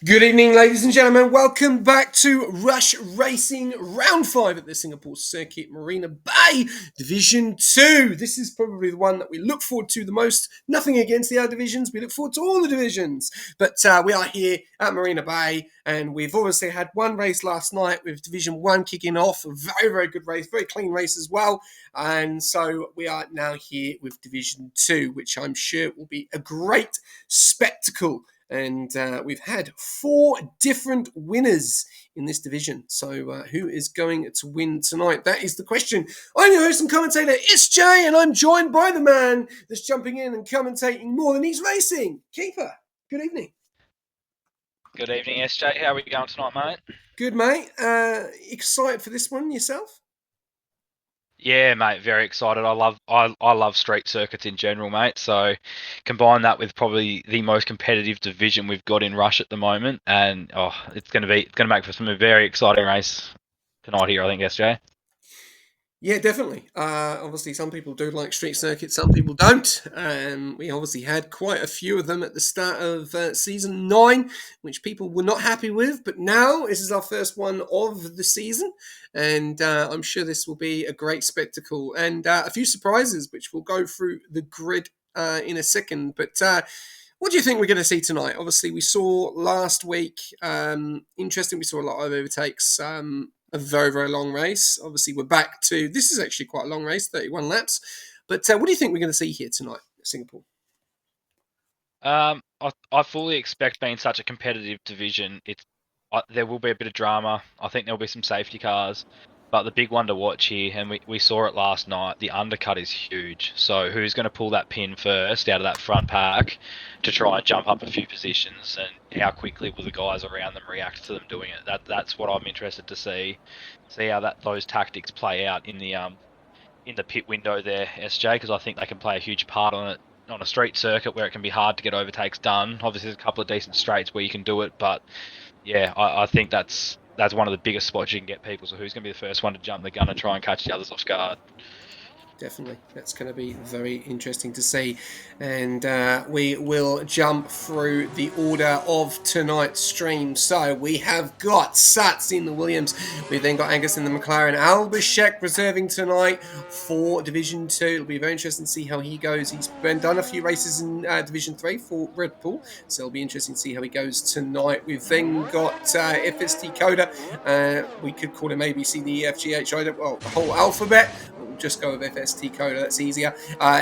Good evening, ladies and gentlemen. Welcome back to Rush Racing Round 5 at the Singapore Circuit Marina Bay, Division 2. This is probably the one that we look forward to the most. Nothing against the other divisions. We look forward to all the divisions. But we are here at Marina Bay, and we've obviously had one race last night with Division 1 kicking off. A very, very good race. Very clean race as well. And so we are now here with Division 2, which I'm sure will be a great spectacle. And we've had 4 different winners in this division. So who is going to win tonight? That is the question. I'm your host and commentator, SJ, and I'm joined by the man that's jumping in and commentating more than he's racing. Keeper, good evening. Good evening, SJ. How are we going tonight, mate? Good, mate. Excited for this one yourself? Yeah, mate, very excited. I love street circuits in general, mate. So combine that with probably the most competitive division we've got in Rush at the moment, and it's gonna make for some very exciting race tonight here, I think, SJ. Yeah, definitely. Obviously, some people do like street circuits, some people don't. We obviously had quite a few of them at the start of season 9, which people were not happy with. But now this is our first one of the season, and I'm sure this will be a great spectacle and a few surprises, which we'll go through the grid in a second. But what do you think we're going to see tonight? Obviously, we saw last week, interesting, we saw a lot of overtakes. A very, very long race. Obviously, we're back to this is actually quite a long race, 31 laps. But what do you think we're going to see here tonight, Singapore? I fully expect, being such a competitive division, there will be a bit of drama. I think there'll be some safety cars, but the big one to watch here, and we saw it last night, the undercut is huge. So who's going to pull that pin first out of that front pack to try and jump up a few positions, and how quickly will the guys around them react to them doing it? That's what I'm interested to see how those tactics play out in the pit window there, SJ, because I think they can play a huge part on it. On a street circuit where it can be hard to get overtakes done, obviously there's a couple of decent straights where you can do it, but yeah, I think that's one of the biggest spots you can get people. So who's going to be the first one to jump the gun and try and catch the others off guard? Definitely. That's going to be very interesting to see. And we will jump through the order of tonight's stream. So we have got Sats in the Williams. We've then got Angus in the McLaren. Albashek reserving tonight for Division 2. It'll be very interesting to see how he goes. He's done a few races in Division 3 for Red Bull. So it'll be interesting to see how he goes tonight. We've then got FST Coda. We could call him ABC, the EFGH, well, the whole alphabet. We'll just go with FST Coda, that's easier.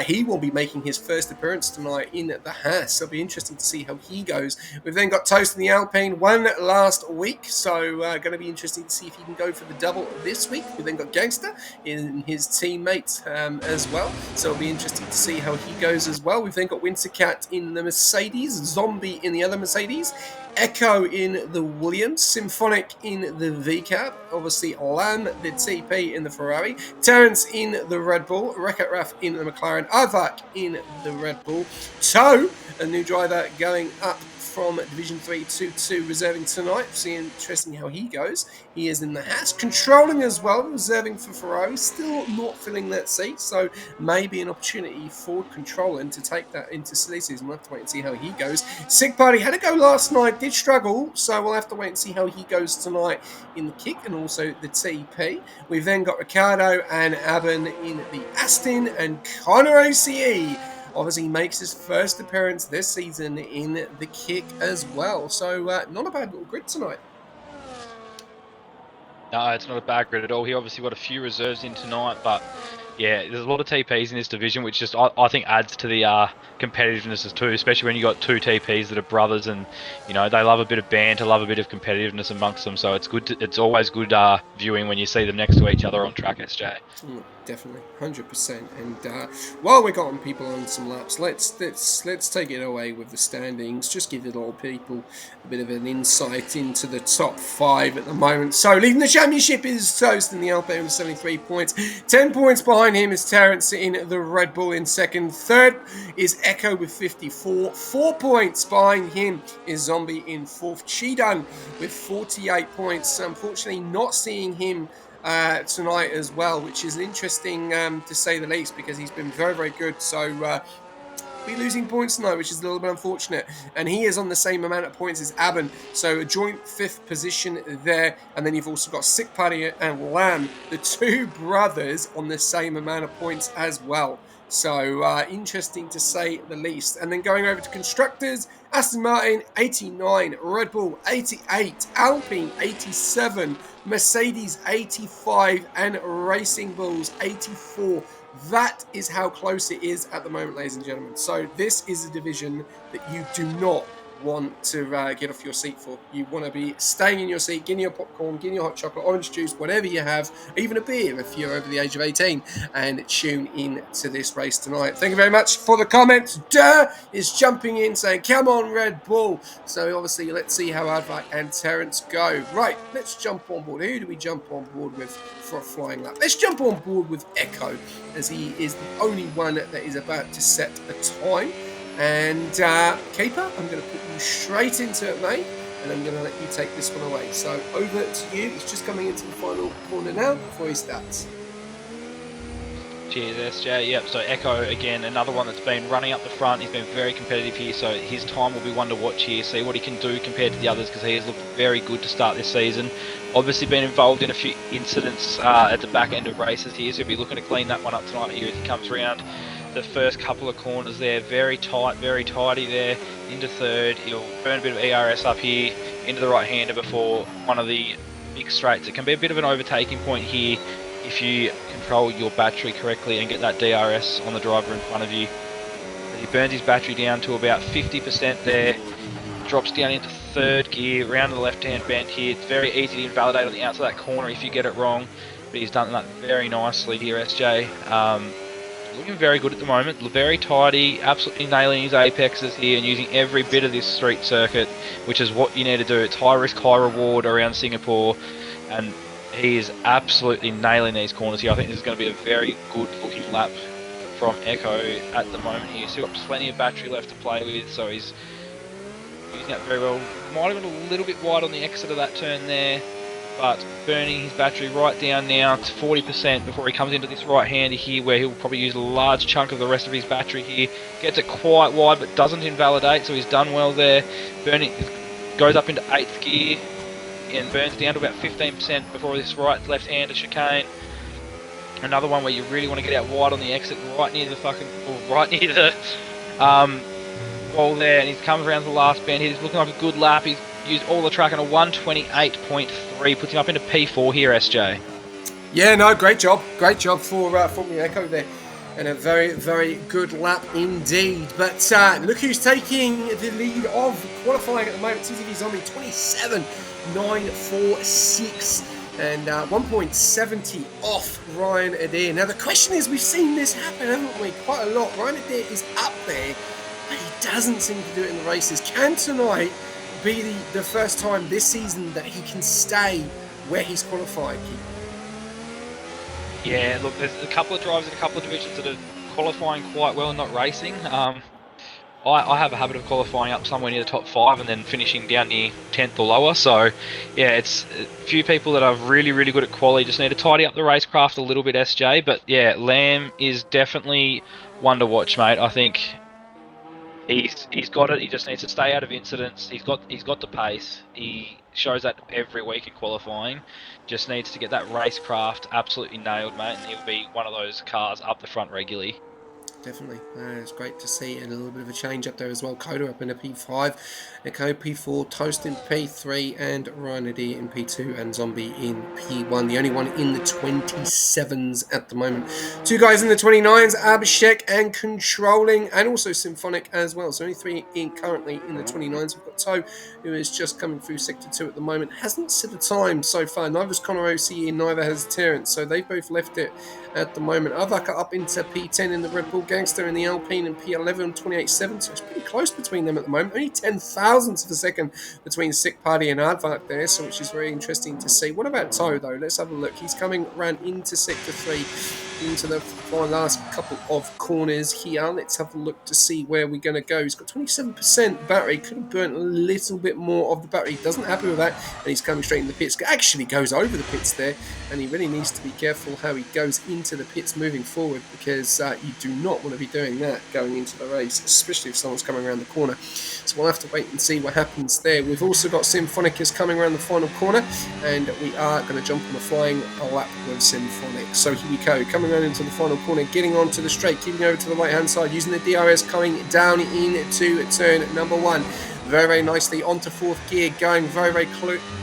He will be making his first appearance tonight in the Haas. It'll be interesting to see how he goes. We've then got Toast in the Alpine, one last week, so going to be interesting to see if he can go for the double this week. We've then got Gangster in his teammate as well, so it'll be interesting to see how he goes as well. We've then got Wintercat in the Mercedes, Zombie in the other Mercedes, Echo in the Williams, Symphonic in the VCAB, obviously Lam, the TP in the Ferrari, Terence in the Red Bull, Wreck-It Raf in the McLaren, Avak in the Red Bull, Toe, a new driver going up from Division 3 to 2, reserving tonight. Seeing interesting how he goes. He is in the Haas, controlling as well, reserving for Ferrari, still not filling that seat, so maybe an opportunity for controlling to take that into silly season. We'll have to wait and see how he goes. Sig Party had a go last night, did struggle, so we'll have to wait and see how he goes tonight in the kick and also the TP. We've then got Ricardo and Aben in the Aston, and Connor OCE obviously makes his first appearance this season in the kick as well. So not a bad little grid tonight. No, it's not a bad grid at all. He obviously got a few reserves in tonight, but yeah, there's a lot of TPs in this division, which just I think adds to the competitiveness too, especially when you got 2 TPs that are brothers, and you know they love a bit of banter, love a bit of competitiveness amongst them. So it's good. It's always good viewing when you see them next to each other on track, SJ. Definitely, 100%. And while we're getting people on some laps, let's take it away with the standings. Just give it all people a bit of an insight into the top 5 at the moment. So leading the championship is Toast in the Alpine with 73 points. 10 points behind him is Terence in the Red Bull in second. Third is Echo with 54. 4 points behind him is Zombie in fourth. Chidan with 48 points. Unfortunately, not seeing him tonight as well, which is interesting to say the least, because he's been very, very good. So be losing points tonight, which is a little bit unfortunate. And he is on the same amount of points as Aben, so a joint 5th position there. And then you've also got Sick Party and Lamb, the two brothers, on the same amount of points as well. So interesting to say the least. And then going over to constructors, Aston Martin 89, Red Bull 88, Alpine 87, Mercedes 85, and Racing Bulls 84. That is how close it is at the moment, ladies and gentlemen. So this is a division that you do not want to get off your seat for. You want to be staying in your seat, getting your popcorn, getting your hot chocolate, orange juice, whatever you have, even a beer if you're over the age of 18, and tune in to this race tonight. Thank you very much for the comments. Durr is jumping in saying, come on, Red Bull. So obviously, let's see how Advak and Terence go. Right, let's jump on board. Who do we jump on board with for a flying lap? Let's jump on board with Echo, as he is the only one that is about to set a time. And Keeper, I'm going to put you straight into it, mate, and I'm going to let you take this one away. So over to you. He's just coming into the final corner now before he starts. Cheers, SJ. Yep, so Echo, again, another one that's been running up the front. He's been very competitive here, so his time will be one to watch here, see what he can do compared to the others, because he has looked very good to start this season. Obviously been involved in a few incidents at the back end of races here, so he'll be looking to clean that one up tonight here as he comes around the first couple of corners there. Very tight, very tidy there into third. He'll burn a bit of ERS up here into the right-hander before one of the big straights. It can be a bit of an overtaking point here if you control your battery correctly and get that DRS on the driver in front of you. But he burns his battery down to about 50% there, drops down into third gear, round to the left-hand bend here. It's very easy to invalidate on the outside of that corner if you get it wrong, but he's done that very nicely here, SJ. Looking very good at the moment, very tidy, absolutely nailing his apexes here and using every bit of this street circuit, which is what you need to do. It's high risk, high reward around Singapore, and he is absolutely nailing these corners here. I think this is going to be a very good looking lap from Echo at the moment here. Still got plenty of battery left to play with, so he's using that very well. Might have got a little bit wide on the exit of that turn there, but burning his battery right down now to 40% before he comes into this right-hander here, where he'll probably use a large chunk of the rest of his battery here. Gets it quite wide, but doesn't invalidate, so he's done well there. Burning goes up into 8th gear and burns down to about 15% before this right-left-hander chicane. Another one where you really want to get out wide on the exit, right near the wall there, and he's come around the last bend. He's looking like a good lap. He's used all the track on a 128.3, puts him up into P4 here, SJ. Yeah, no, great job for the Echo there, and a very, very good lap indeed. But look who's taking the lead of qualifying at the moment. TTV Zombie 27.946 and 1.70 off Ryan Adair. Now the question is, we've seen this happen, haven't we? Quite a lot. Ryan Adair is up there, but he doesn't seem to do it in the races. Can tonight be the first time this season that he can stay where he's qualified, Keith? Yeah, look, there's a couple of drivers in a couple of divisions that are qualifying quite well and not racing. I have a habit of qualifying up somewhere near the top 5 and then finishing down near 10th or lower. So, yeah, it's a few people that are really, really good at quali. Just need to tidy up the racecraft a little bit, SJ. But, yeah, Lamb is definitely one to watch, mate. I think he's got it. He just needs to stay out of incidents. He's got the pace. He shows that every week in qualifying. Just needs to get that racecraft absolutely nailed, mate, and he'll be one of those cars up the front regularly. Definitely. It's great to see, and a little bit of a change up there as well. Coda up in a P5, Echo P4, Toast in P3, and Ryan Adair in P2, and Zombie in P1. The only one in the 27s at the moment. Two guys in the 29s, Abhishek and Controlling, and also Symphonic as well. So only three currently in the 29s. We've got Toe, who is just coming through Sector 2 at the moment. Hasn't set a time so far. Neither's Connor OCE, neither has Terence. So they both left it at the moment. Avaka up into P10 in the Red Bull, Gangster in the Alpine, and P11 28.7, so it's pretty close between them at the moment. Only 10 thousandths of a second between Sick Party and Aardvark there, which is very interesting to see. What about Toe, though? Let's have a look. He's coming around into Sector 3. into the last couple of corners here. Let's have a look to see where we're going to go. He's got 27% battery. Could have burnt a little bit more of the battery. Doesn't happy with that, and he's coming straight in the pits. Actually goes over the pits there, and he really needs to be careful how he goes into the pits moving forward, because you do not want to be doing that going into the race, especially if someone's coming around the corner. So we'll have to wait and see what happens there. We've also got Symphonicus coming around the final corner, and we are going to jump on the flying lap with Symphonic. So here we go, coming around into the final corner, getting onto the straight, keeping over to the right hand side, using the DRS, coming down into turn number 1. Very, very nicely onto 4th gear, going very,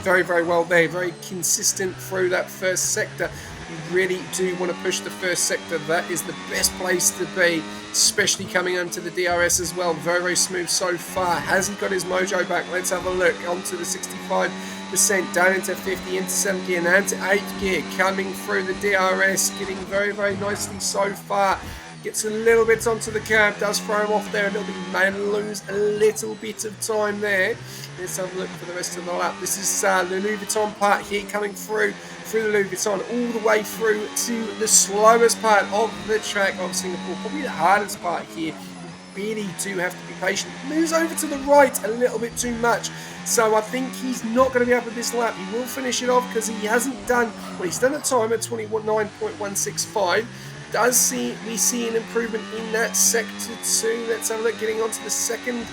very well there, very consistent through that first sector. You really do want to push the first sector. That is the best place to be, especially coming onto the DRS as well. Very, very smooth so far. Has he got his mojo back? Let's have a look. Onto the 65%, down into 50, into 7th gear, and into 8th gear. Coming through the DRS, getting very, very nicely so far. Gets a little bit onto the curb, does throw him off there a little bit, may lose a little bit of time there. Let's have a look for the rest of the lap. This is the Louis Vuitton part here, coming through the Louis Vuitton, all the way through to the slowest part of the track of Singapore, probably the hardest part here. You really do have to be patient. Moves over to the right a little bit too much, so I think he's not going to be up with this lap. He will finish it off because he hasn't done, well, he's done a time at 29.165. We see an improvement in that sector 2. Let's have a look, getting onto the second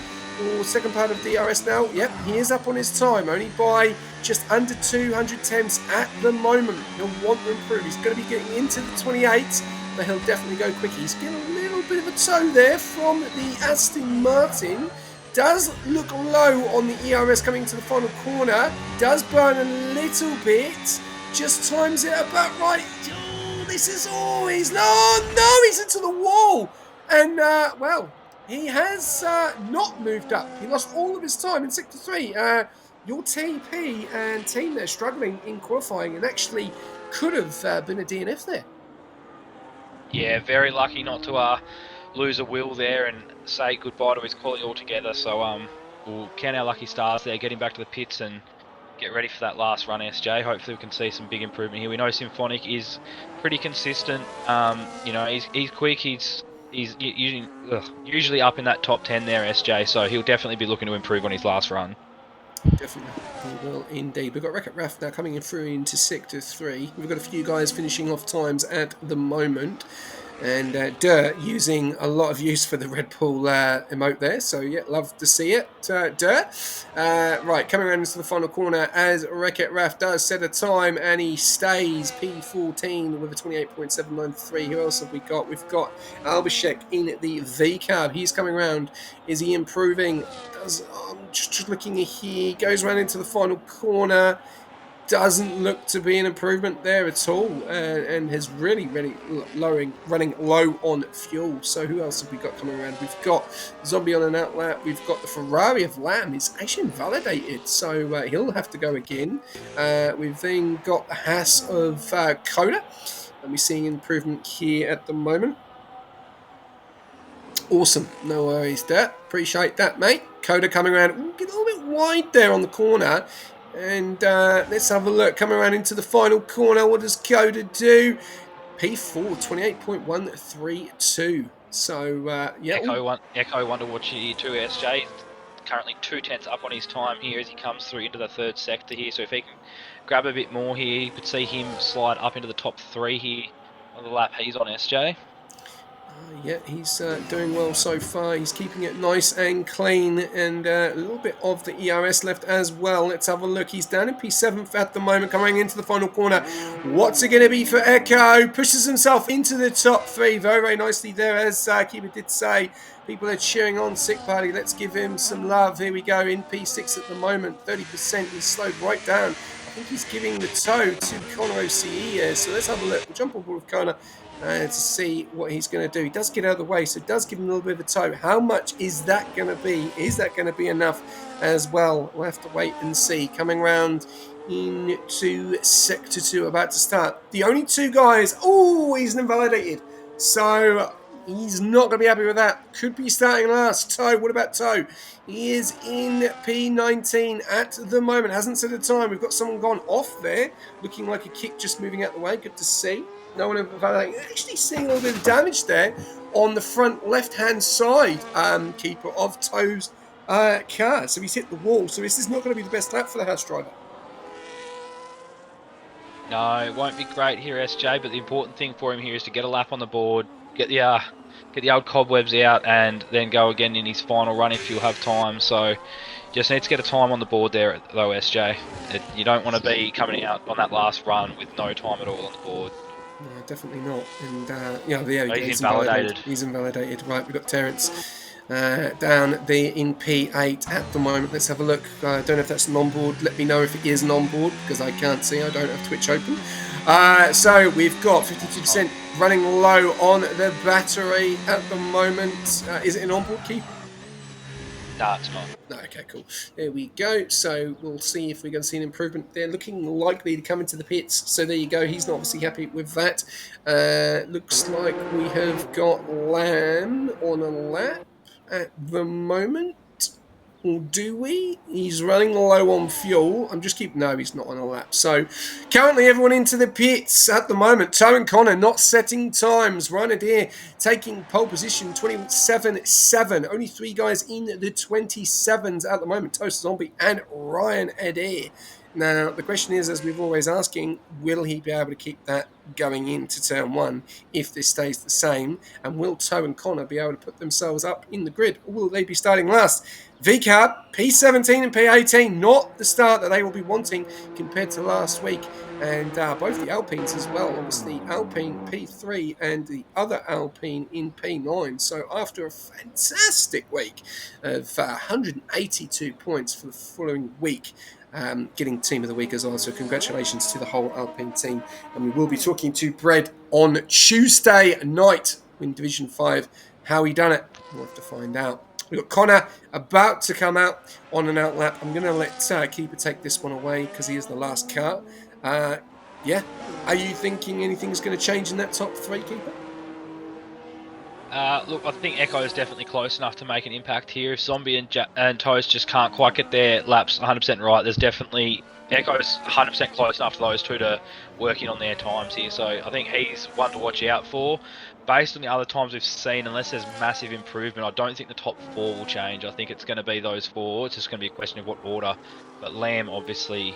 part of DRS now. Yep, he is up on his time, only by just under 200 tenths at the moment. He'll want to improve. He's going to be getting into the 28, but he'll definitely go quicker. He's getting a little bit of a toe there from the Aston Martin. Does look low on the ERS coming to the final corner. Does burn a little bit. Just times it about right. This is always no, he's into the wall, and well, he has not moved up. He lost all of his time in sector 3. Your TP and team there struggling in qualifying, and actually could have been a DNF there. Yeah, very lucky not to lose a wheel there and say goodbye to his quality altogether. So we'll count our lucky stars there, getting back to the pits and get ready for that last run, SJ. Hopefully we can see some big improvement here. We know Symphonic is pretty consistent. You know, he's quick. He's usually up in that top 10 there, SJ. So he'll definitely be looking to improve on his last run. Definitely, he will indeed. We've got Wreck-It Raf now coming in through into sector 3. We've got a few guys finishing off times at the moment. And Dirt using a lot of use for the Red Bull emote there, so yeah, love to see it. Dirt. Right, coming around into the final corner as Wreck-It Raf does set a time, and he stays P14 with a 28.793. Who else have we got? We've got Albashek in the V cab. He's coming around. Is he improving? I'm just looking here. Goes around into the final corner. Doesn't look to be an improvement there at all, and has really running low on fuel. So who else have we got coming around? We've got Zombie on an outlap. We've got the Ferrari of Lamb. It's actually invalidated, so he'll have to go again. We've then got the Haas of Coda, and we're seeing improvement here at the moment. Awesome, no worries there. Appreciate that, mate. Coda coming around. Ooh, get a little bit wide there on the corner. And let's have a look. Coming around into the final corner, what does Coda do? P4, 28.132. So, yeah. Echo one to watch here too, SJ. Currently 2 tenths up on his time here as he comes through into the 3rd sector here. So if he can grab a bit more here, you could see him slide up into the top 3 here on the lap he's on, SJ. Yeah, he's doing well so far. He's keeping it nice and clean, and a little bit of the ERS left as well. Let's have a look. He's down in P7 at the moment, coming into the final corner. What's it going to be for Echo? Pushes himself into the top 3 very, very nicely there, as Keeper did say. People are cheering on Sick Party. Let's give him some love. Here we go, in P6 at the moment. 30%. He's slowed right down. I think he's giving the toe to Connor OCE here. So let's have a look. We'll jump on board with Connor to see what he's going to do. He does get out of the way, so it does give him a little bit of a toe. How much is that going to be? Is that going to be enough as well? We'll have to wait and see. Coming round into Sector 2, about to start. The only 2 guys... Oh, he's invalidated. So he's not going to be happy with that. Could be starting last. Toe, what about Toe? He is in P19 at the moment. Hasn't set a time. We've got someone gone off there. Looking like a kick just moving out the way. Good to see. No one invalidating. Actually seeing a little bit of damage there on the front left-hand side, keeper of Toe's car. So he's hit the wall. So this is not going to be the best lap for the house driver. No, it won't be great here, SJ. But the important thing for him here is to get a lap on the board, get the old cobwebs out, and then go again in his final run if you'll have time. So just need to get a time on the board there, though, SJ. You don't want to be coming out on that last run with no time at all on the board. No, definitely not. And there He's invalidated. He's invalidated. Right, we've got Terence down there in P8 at the moment. Let's have a look. I don't know if that's non-board. Let me know if it is non-board because I can't see. I don't have Twitch open. So we've got 52% running low on the battery at the moment. Is it an on-board key? No, it's not. No, okay, cool. There we go. So we'll see if we're going to see an improvement. They're looking likely to come into the pits. So there you go. He's not obviously happy with that. Looks like we have got Lamb on a lap at the moment. Or do we? He's running low on fuel. I'm just keeping... No, he's not on a lap. So currently everyone into the pits at the moment. Toe and Connor not setting times. Ryan Adair taking pole position, 27.7. Only 3 guys in the 27s at the moment. Toast Zombie and Ryan Adair. Now, the question is, as we've always asking, will he be able to keep that going into turn 1 if this stays the same? And will Toe and Connor be able to put themselves up in the grid? Or will they be starting last? VCAB, P17 and P18, not the start that they will be wanting compared to last week. And both the Alpines as well, obviously Alpine P3 and the other Alpine in P9. So after a fantastic week of 182 points for the following week, getting Team of the Week as well. So congratulations to the whole Alpine team. And we will be talking to Brad on Tuesday night in Division 5. How he done it, we'll have to find out. We've got Connor about to come out on an outlap. I'm going to let Keeper take this one away because he is the last car. Yeah. Are you thinking anything's going to change in that top 3, Keeper? Look, I think Echo is definitely close enough to make an impact here. If Zombie and Toast just can't quite get their laps 100% right, there's definitely... Echo's 100% close enough for those two to work in on their times here. So I think he's one to watch out for. Based on the other times we've seen, unless there's massive improvement, I don't think the top 4 will change. I think it's going to be those 4. It's just going to be a question of what order. But Lamb, obviously,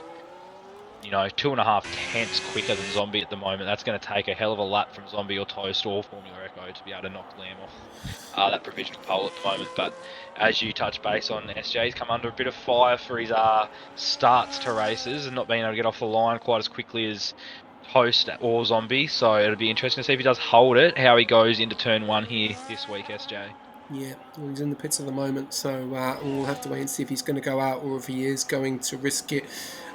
2.5 tenths quicker than Zombie at the moment. That's going to take a hell of a lap from Zombie or Toast or Formula Echo to be able to knock Lamb off that provisional pole at the moment. But as you touch base on, SJ's come under a bit of fire for his starts to races and not being able to get off the line quite as quickly as Toast or Zombie. So it'll be interesting to see if he does hold it, how he goes into turn 1 here this week, SJ. Yeah, well, he's in the pits at the moment, so we'll have to wait and see if he's going to go out or if he is going to risk it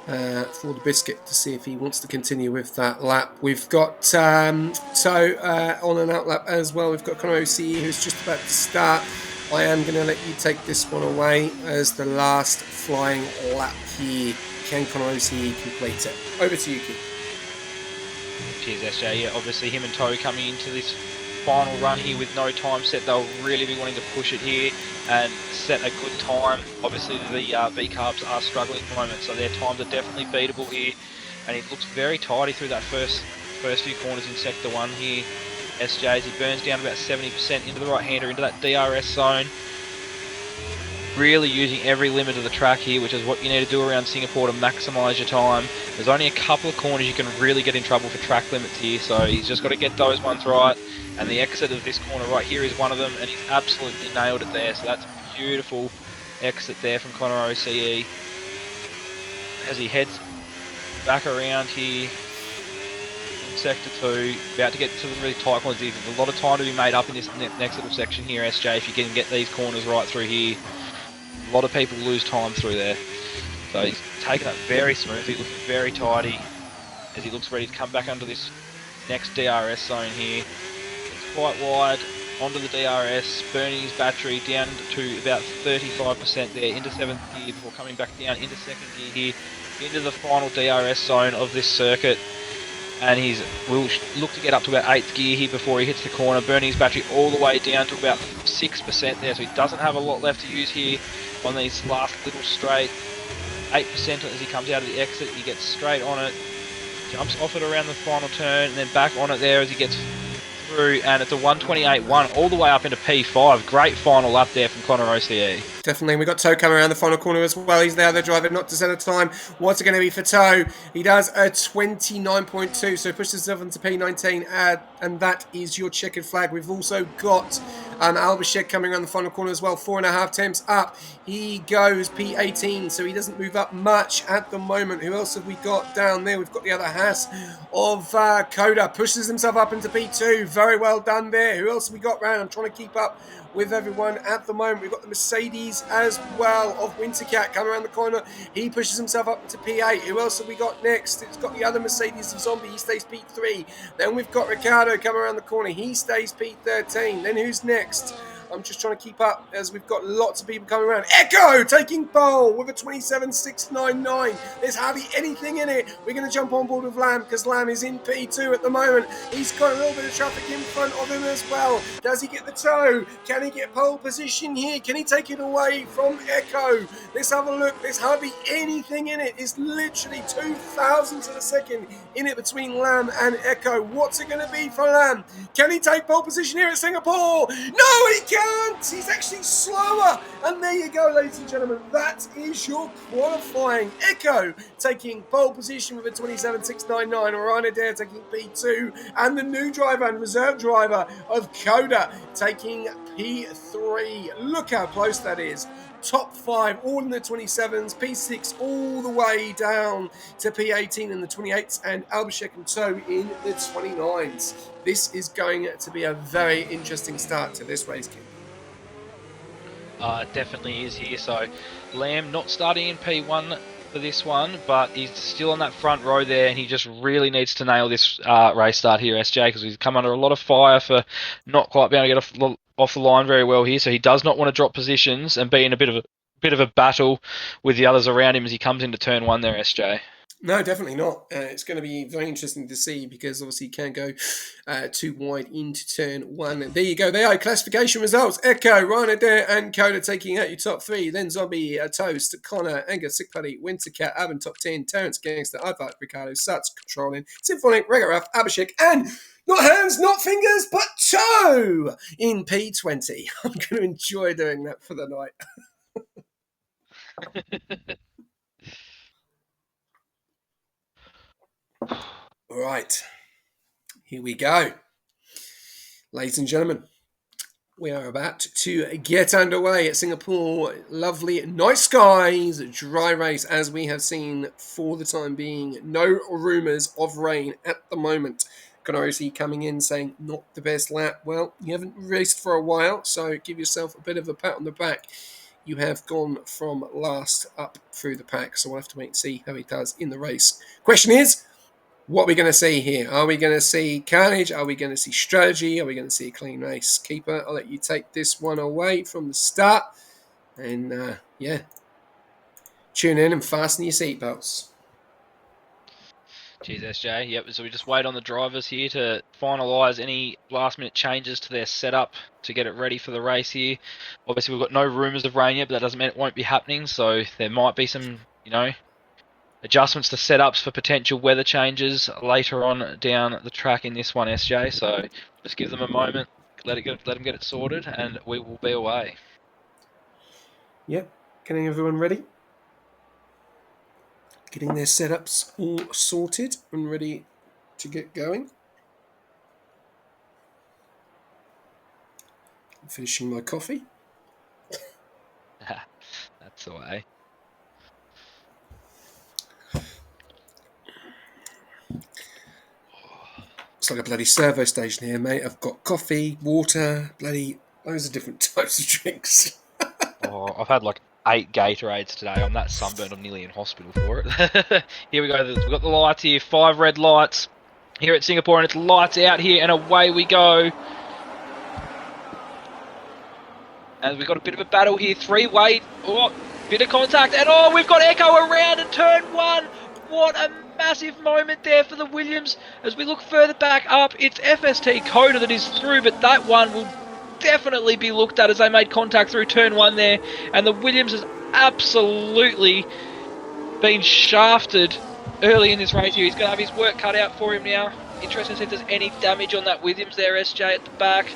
for the biscuit to see if he wants to continue with that lap. We've got on an outlap as well. We've got Connor OCE who's just about to start. I am going to let you take this one away as the last flying lap here. Can Connor OCE complete it? Over to you, Keith. Cheers, SJ. Yeah, obviously him and Toe coming into this final run here with no time set. They'll really be wanting to push it here and set a good time. Obviously the V-Carbs are struggling at the moment, so their times are definitely beatable here. And it looks very tidy through that first few corners in Sector 1 here. SJ, as he burns down about 70% into the right-hander, into that DRS zone. Really using every limit of the track here, which is what you need to do around Singapore to maximise your time. There's only a couple of corners you can really get in trouble for track limits here, so he's just got to get those ones right. And the exit of this corner right here is one of them, and he's absolutely nailed it there. So that's a beautiful exit there from Connor OCE. As he heads back around here in Sector 2, about to get to the really tight corners. There's a lot of time to be made up in this next little section here, SJ, if you can get these corners right through here. A lot of people lose time through there. So he's taking it very smoothly, looking very tidy as he looks ready to come back under this next DRS zone here. It's quite wide onto the DRS, burning his battery down to about 35% there into 7th gear before coming back down into 2nd gear here, into the final DRS zone of this circuit. And will look to get up to about 8th gear here before he hits the corner, burning his battery all the way down to about 6% there, so he doesn't have a lot left to use here on these last little straight. 8% as he comes out of the exit, he gets straight on it, Jumps off it around the final turn and then back on it there as he gets through, and it's a 128.1 all the way up into P5. Great final lap there from Connor OCE. Definitely. We've got Toe coming around the final corner as well. He's the other driver, not to set a time. What's it going to be for Toe? He does a 29.2, so pushes himself into P19, and that is your checkered flag. We've also got Albashek coming around the final corner as well, 4.5 temps up. He goes P18, so he doesn't move up much at the moment. Who else have we got down there? We've got the other Haas of Coda, pushes himself up into P2. Very well done there. Who else have we got round? I'm trying to keep up with everyone at the moment. We've got the Mercedes as well of Wintercat coming around the corner. He pushes himself up to P8. Who else have we got next? It's got the other Mercedes of Zombie. He stays P3. Then we've got Ricardo coming around the corner. He stays P13. Then who's next? I'm just trying to keep up as we've got lots of people coming around. Echo taking pole with a 27.699. There's hardly anything in it. We're going to jump on board with Lamb because Lamb is in P2 at the moment. He's got a little bit of traffic in front of him as well. Does he get the toe? Can he get pole position here? Can he take it away from Echo? Let's have a look. There's hardly anything in it. It's literally 2 thousandths of a second in it between Lamb and Echo. What's it going to be for Lamb? Can he take pole position here at Singapore? No, he can't. He's actually slower. And there you go, ladies and gentlemen. That is your qualifying. Echo taking pole position with a 27.699. Ryan Adair taking P2. And the new driver and reserve driver of Coda taking P3. Look how close that is. Top 5 all in the 27s, P6 all the way down to P18 in the 28s, and Albashek and Toe in the 29s. This is going to be a very interesting start to this race, Kim. It definitely is here. So Lamb not starting in P1 for this one, but he's still on that front row there, and he just really needs to nail this race start here, SJ, because he's come under a lot of fire for not quite being able to get off the line very well here. So he does not want to drop positions and be in a bit of a battle with the others around him as he comes into turn 1 there, SJ. No, definitely not. It's going to be very interesting to see because obviously you can't go too wide into turn 1. There you go. There are classification results. Echo, Ryan Adair and Coda taking out your top 3. Then Zombie, Toast, Connor, Anger, Sick Buddy, Wintercat, Avon top 10, Terrence Gangster, Ivar, Ricardo, Suts, Controlling, Symphonic, Regaruff, Abhishek, and not hands, not fingers, but Toe in P20. I'm going to enjoy doing that for the night. All right, here we go. Ladies and gentlemen, we are about to get underway at Singapore. Lovely, nice skies, dry race as we have seen for the time being. No rumours of rain at the moment. Canarisi coming in saying not the best lap. Well, you haven't raced for a while, so give yourself a bit of a pat on the back. You have gone from last up through the pack, so we'll have to wait and see how he does in the race. Question is, what are we going to see here? Are we going to see carnage? Are we going to see strategy? Are we going to see a clean race? Keeper, I'll let you take this one away from the start. And, tune in and fasten your seatbelts. Cheers, SJ. Yep, so we just wait on the drivers here to finalise any last-minute changes to their setup to get it ready for the race here. Obviously, we've got no rumours of rain yet, but that doesn't mean it won't be happening, so there might be some, adjustments to setups for potential weather changes later on down the track in this one, SJ. So just give them a moment, let them get it sorted, and we will be away. Yep, getting everyone ready. Getting their setups all sorted and ready to get going. I'm finishing my coffee. That's the way. It's like a bloody servo station here, mate. I've got coffee, water, bloody loads of different types of drinks. I've had like 8 Gatorades today. I'm that sunburned, I'm nearly in hospital for it. Here we go. We've got the lights here. 5 red lights here at Singapore, and it's lights out here, and away we go. And we've got a bit of a battle here. 3-way. Oh, bit of contact. And we've got Echo around in turn 1. What a massive moment there for the Williams. As we look further back up, it's FST Coda that is through, but that one will definitely be looked at as they made contact through turn 1 there. And the Williams has absolutely been shafted early in this race here. He's going to have his work cut out for him now. Interesting to see if there's any damage on that Williams there, SJ, at the back.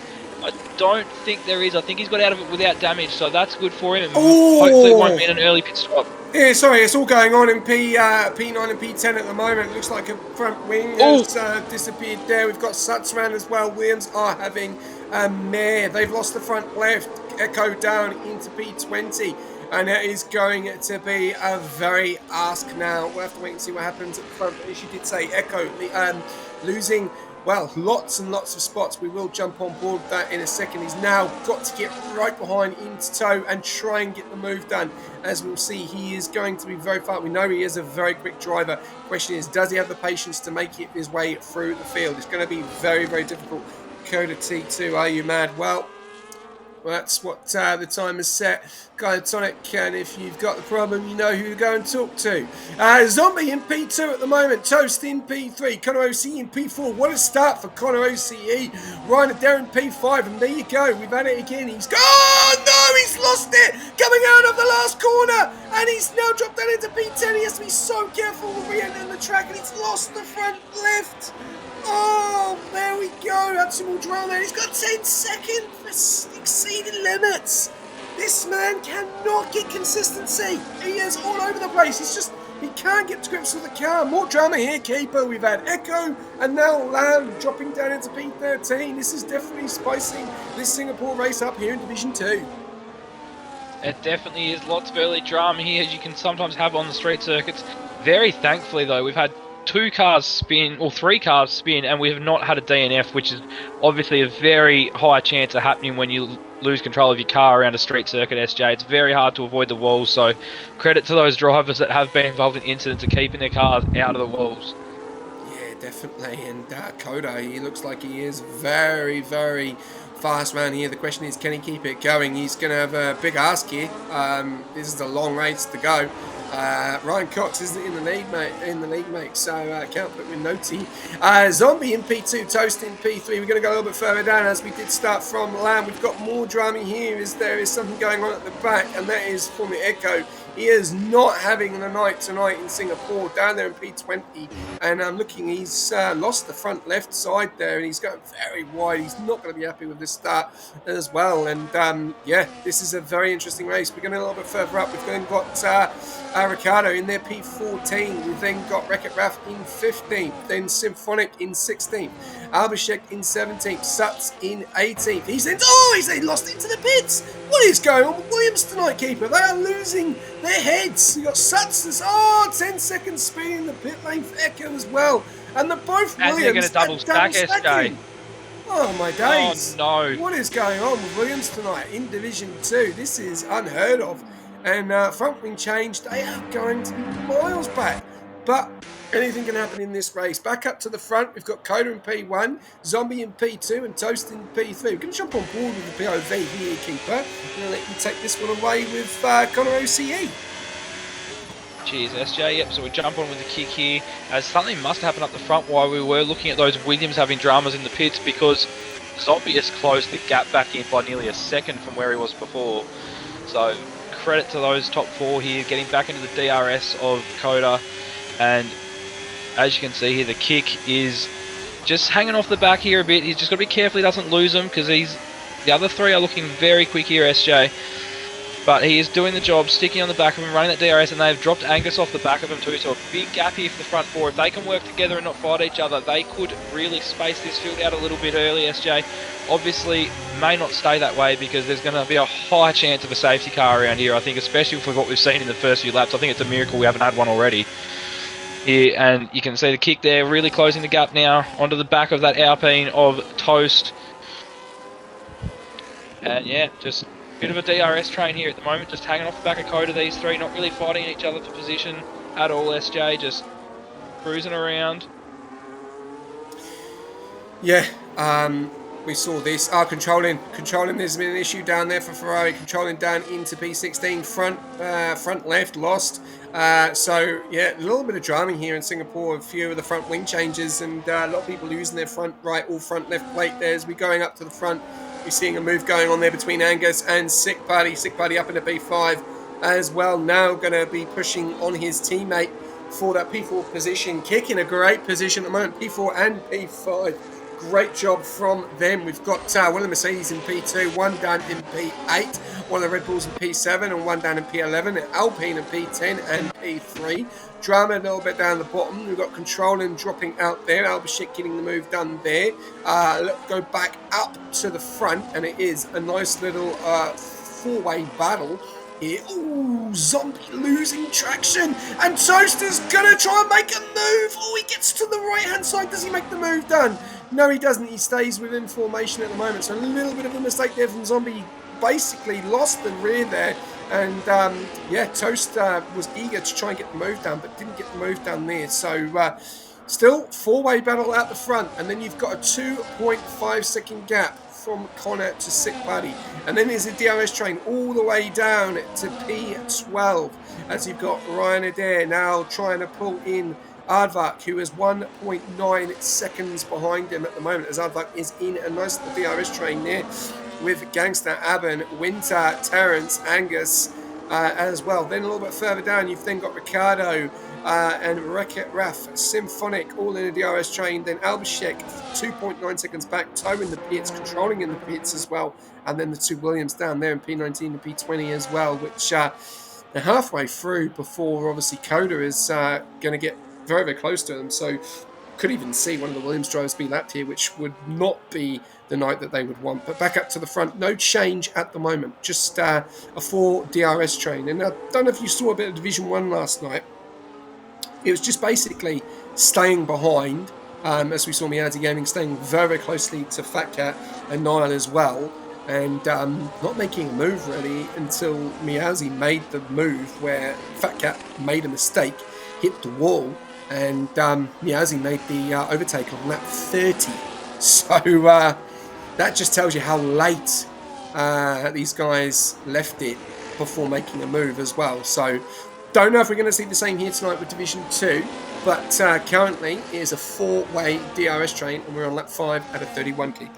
I don't think there is. I think he's got out of it without damage, so that's good for him. And hopefully it won't mean an early pit stop. Yeah, sorry, it's all going on in P9 and P10 at the moment. It looks like a front wing has disappeared there. We've got Suts around as well. Williams are having a mare. They've lost the front left. Echo down into P20. And it is going to be a very ask now. We'll have to wait and see what happens at the front. But as you did say, Echo losing, well, lots and lots of spots. We will jump on board that in a second. He's now got to get right behind into tow and try and get the move done. As we'll see, he is going to be very fast. We know he is a very quick driver. Question is, does he have the patience to make it his way through the field? It's going to be very, very difficult. Coda T2, are you mad? Well, that's what the time is set. Tonic, and if you've got the problem, you know who to go and talk to. Zombie in P2 at the moment. Toast in P3. Connor OCE in P4. What a start for Connor OCE. Ryan Adair in P5. And there you go. We've had it again. He's gone. Oh, no, he's lost it. Coming out of the last corner. And he's now dropped that into P10. He has to be so careful when we enter the track. And he's lost the front left. Oh, there we go. Had some more drama there. He's got 10 seconds for exceeding limits. This man cannot get consistency. He is all over the place. He can't get to grips with the car. More drama here, keeper. We've had Echo and now Lamb dropping down into P13. This is definitely spicing this Singapore race up here in Division 2. It definitely is. Lots of early drama here, as you can sometimes have on the street circuits. Very thankfully, though, we've had 3 cars spin, and we have not had a DNF, which is obviously a very high chance of happening when you lose control of your car around a street circuit, SJ. It's very hard to avoid the walls, so credit to those drivers that have been involved in incidents of keeping their cars out of the walls. Yeah, definitely. And Coda, he looks like he is very, very fast man here. The question is, can he keep it going? He's going to have a big ask here. This is a long race to go. Ryan Cox isn't in the league, mate. So can't put with Noti. Zombie in P2, Toast in P3. We're going to go a little bit further down as we did start from Lamb. We've got more drama here. There is something going on at the back, and that is from Echo. He is not having the night tonight in Singapore, down there in P20. And I'm looking, he's lost the front left side there, and he's going very wide. He's not going to be happy with this start as well. And yeah, this is a very interesting race. We're going a little bit further up. We've then got Ricardo in their P14. We've then got Wreck-It Ralph in 15th. Then Symphonic in 16th. Albashek in 17th. Suts in 18th. He's lost into the pits. What is going on with Williams tonight, keeper? They are losing their heads. You got Suts, 10 seconds speed in the pit lane for Echo as well. And they're both and Williams. They're going to double stack, SJ. Oh my days. Oh no. What is going on with Williams tonight in Division 2? This is unheard of. And front wing change, they are going to be miles back. But anything can happen in this race. Back up to the front, we've got Coda in P1, Zombie in P2, and Toast in P3. We're going to jump on board with the POV here, keeper. I'm going to let you take this one away with Connor OCE. Cheers, SJ. Yep, so we jump on with the kick here, as something must happen up the front while we were looking at those Williams having dramas in the pits, because Zombie has closed the gap back in by nearly a second from where he was before. So credit to those top 4 here, getting back into the DRS of Coda. And as you can see here, the kick is just hanging off the back here a bit. He's just got to be careful he doesn't lose them, because the other 3 are looking very quick here, SJ. But he is doing the job, sticking on the back of him, running that DRS, and they've dropped Angus off the back of him too. So a big gap here for the front 4. If they can work together and not fight each other, they could really space this field out a little bit early, SJ. Obviously, may not stay that way, because there's going to be a high chance of a safety car around here, I think, especially for what we've seen in the first few laps. I think it's a miracle we haven't had one already. Here, and you can see the kick there, really closing the gap now onto the back of that Alpine of Toast. And yeah, just a bit of a DRS train here at the moment, just hanging off the back of Coda, these 3, not really fighting each other for position at all, SJ, just cruising around. Yeah, we saw this. Controlling. There's been an issue down there for Ferrari. Controlling down into P16. Front left, lost. So, yeah, a little bit of drama here in Singapore. A few of the front wing changes, and a lot of people losing their front right or front left plate there as we're going up to the front. We're seeing a move going on there between Angus and Sick Buddy. Sick Buddy up into B5 as well. Now going to be pushing on his teammate for that P4 position. Kick in a great position at the moment, P4 and P5. Great job from them. We've got one of the Mercedes in P2, one down in P8, one of the Red Bulls in P7, and one down in P11, Alpine in P10 and P3. Drama a little bit down the bottom. We've got Controlling dropping out there. Albashik getting the move done there. Let's go back up to the front, and it is a nice little four-way battle here. Ooh, Zombie losing traction, and Toaster's gonna try and make a move. Oh, he gets to the right-hand side. Does he make the move done? No, he doesn't. He stays within formation at the moment. So a little bit of a mistake there from Zombie. Basically lost the rear there. And yeah, Toast was eager to try and get the move done, but didn't get the move done there. So still four-way battle out the front. And then you've got a 2.5 second gap from Connor to Sick Buddy. And then there's a DRS train all the way down to P12 as you've got Ryan Adair now trying to pull in Aardvark, who is 1.9 seconds behind him at the moment, as Aardvark is in a nice little DRS train there with Gangster, Aben, Winter, Terrence, Angus as well. Then a little bit further down, you've then got Ricardo and Wreck-It Raf, Symphonic, all in a DRS train. Then Albashek, 2.9 seconds back, Toe in the pits, Controlling in the pits as well. And then the two Williams down there in P19 and P20 as well, which they're halfway through before obviously Coda is going to get very, very close to them. So could even see one of the Williams drivers be lapped here, which would not be the night that they would want. But back up to the front, no change at the moment, just a full DRS train. And I don't know if you saw a bit of Division 1 last night. It was just basically staying behind, as we saw Miyazi Gaming staying very, very closely to Fat Cat and Niall as well, and not making a move really until Miyazi made the move where Fat Cat made a mistake, hit the wall, and Miyazi made the overtake on lap 30. So that just tells you how late these guys left it before making a move as well. So don't know if we're going to see the same here tonight with Division 2, but currently it is a four-way DRS train, and we're on lap 5 at a 31 keeper.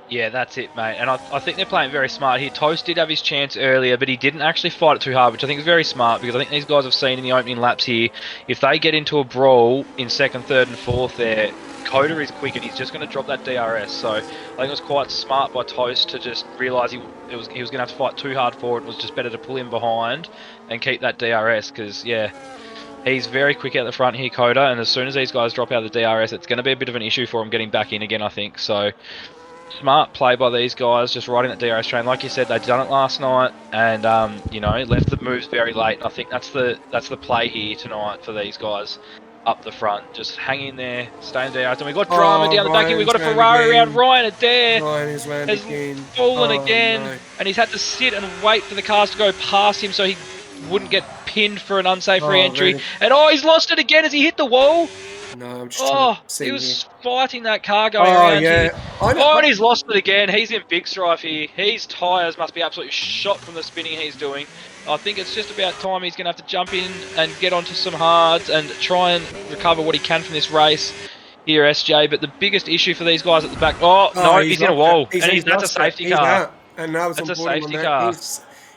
Yeah, that's it, mate. And I think they're playing very smart here. Toast did have his chance earlier, but he didn't actually fight it too hard, which I think is very smart, because I think these guys have seen in the opening laps here, if they get into a brawl in second, third and fourth there, Coda is quick and he's just going to drop that DRS. So I think it was quite smart by Toast to just realise he was going to have to fight too hard for it. It was just better to pull him behind and keep that DRS, because, yeah, he's very quick out the front here, Coda, and as soon as these guys drop out of the DRS, it's going to be a bit of an issue for him getting back in again, I think. So smart play by these guys, just riding that DRS train. Like you said, they'd done it last night, and you know, left the moves very late. I think that's the play here tonight for these guys up the front. Just hang in there, stay in there. And we've got drama down the back here. We've got a Ferrari around Ryan Adair. Ryan is round has again. fallen again, no. and he's had to sit and wait for the cars to go past him so he wouldn't get pinned for an unsafe re-entry. Really? And he's lost it again as he hit the wall. No, I'm just trying to see he was here. fighting that car going around here. And he's lost it again. He's in big strife here. His tyres must be absolutely shot from the spinning he's doing. I think it's just about time he's going to have to jump in and get onto some hards and try and recover what he can from this race here, SJ. But the biggest issue for these guys at the back... he's in a wall. That's a safety car. And now it's a safety car.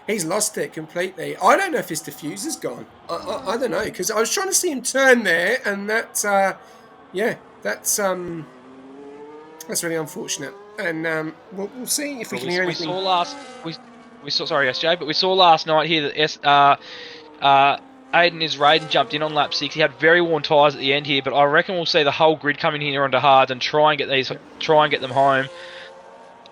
He's lost it completely. I don't know if his diffuser's gone. I don't know, because I was trying to see him turn there, and that's really unfortunate. And we'll see if we can hear anything. We saw SJ, but we saw last night here that Aiden is Raiden jumped in on lap 6. He had very worn tyres at the end here, but I reckon we'll see the whole grid come in here onto hards and try and get them home.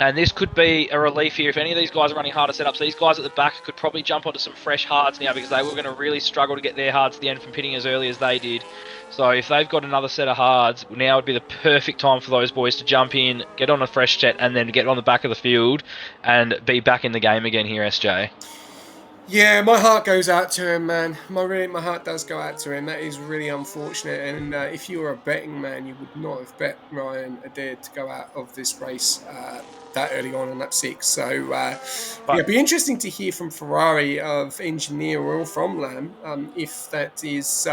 And this could be a relief here if any of these guys are running harder setups. These guys at the back could probably jump onto some fresh hards now, because they were going to really struggle to get their hards at the end from pitting as early as they did. So if they've got another set of hards, now would be the perfect time for those boys to jump in, get on a fresh set, and then get on the back of the field and be back in the game again here, SJ. Yeah, my heart goes out to him, man. My heart does go out to him. That is really unfortunate. And if you were a betting man, you would not have bet Ryan Adair to go out of this race that early on lap 6. So it'd be interesting to hear from Ferrari of engineer or from Lamb if that is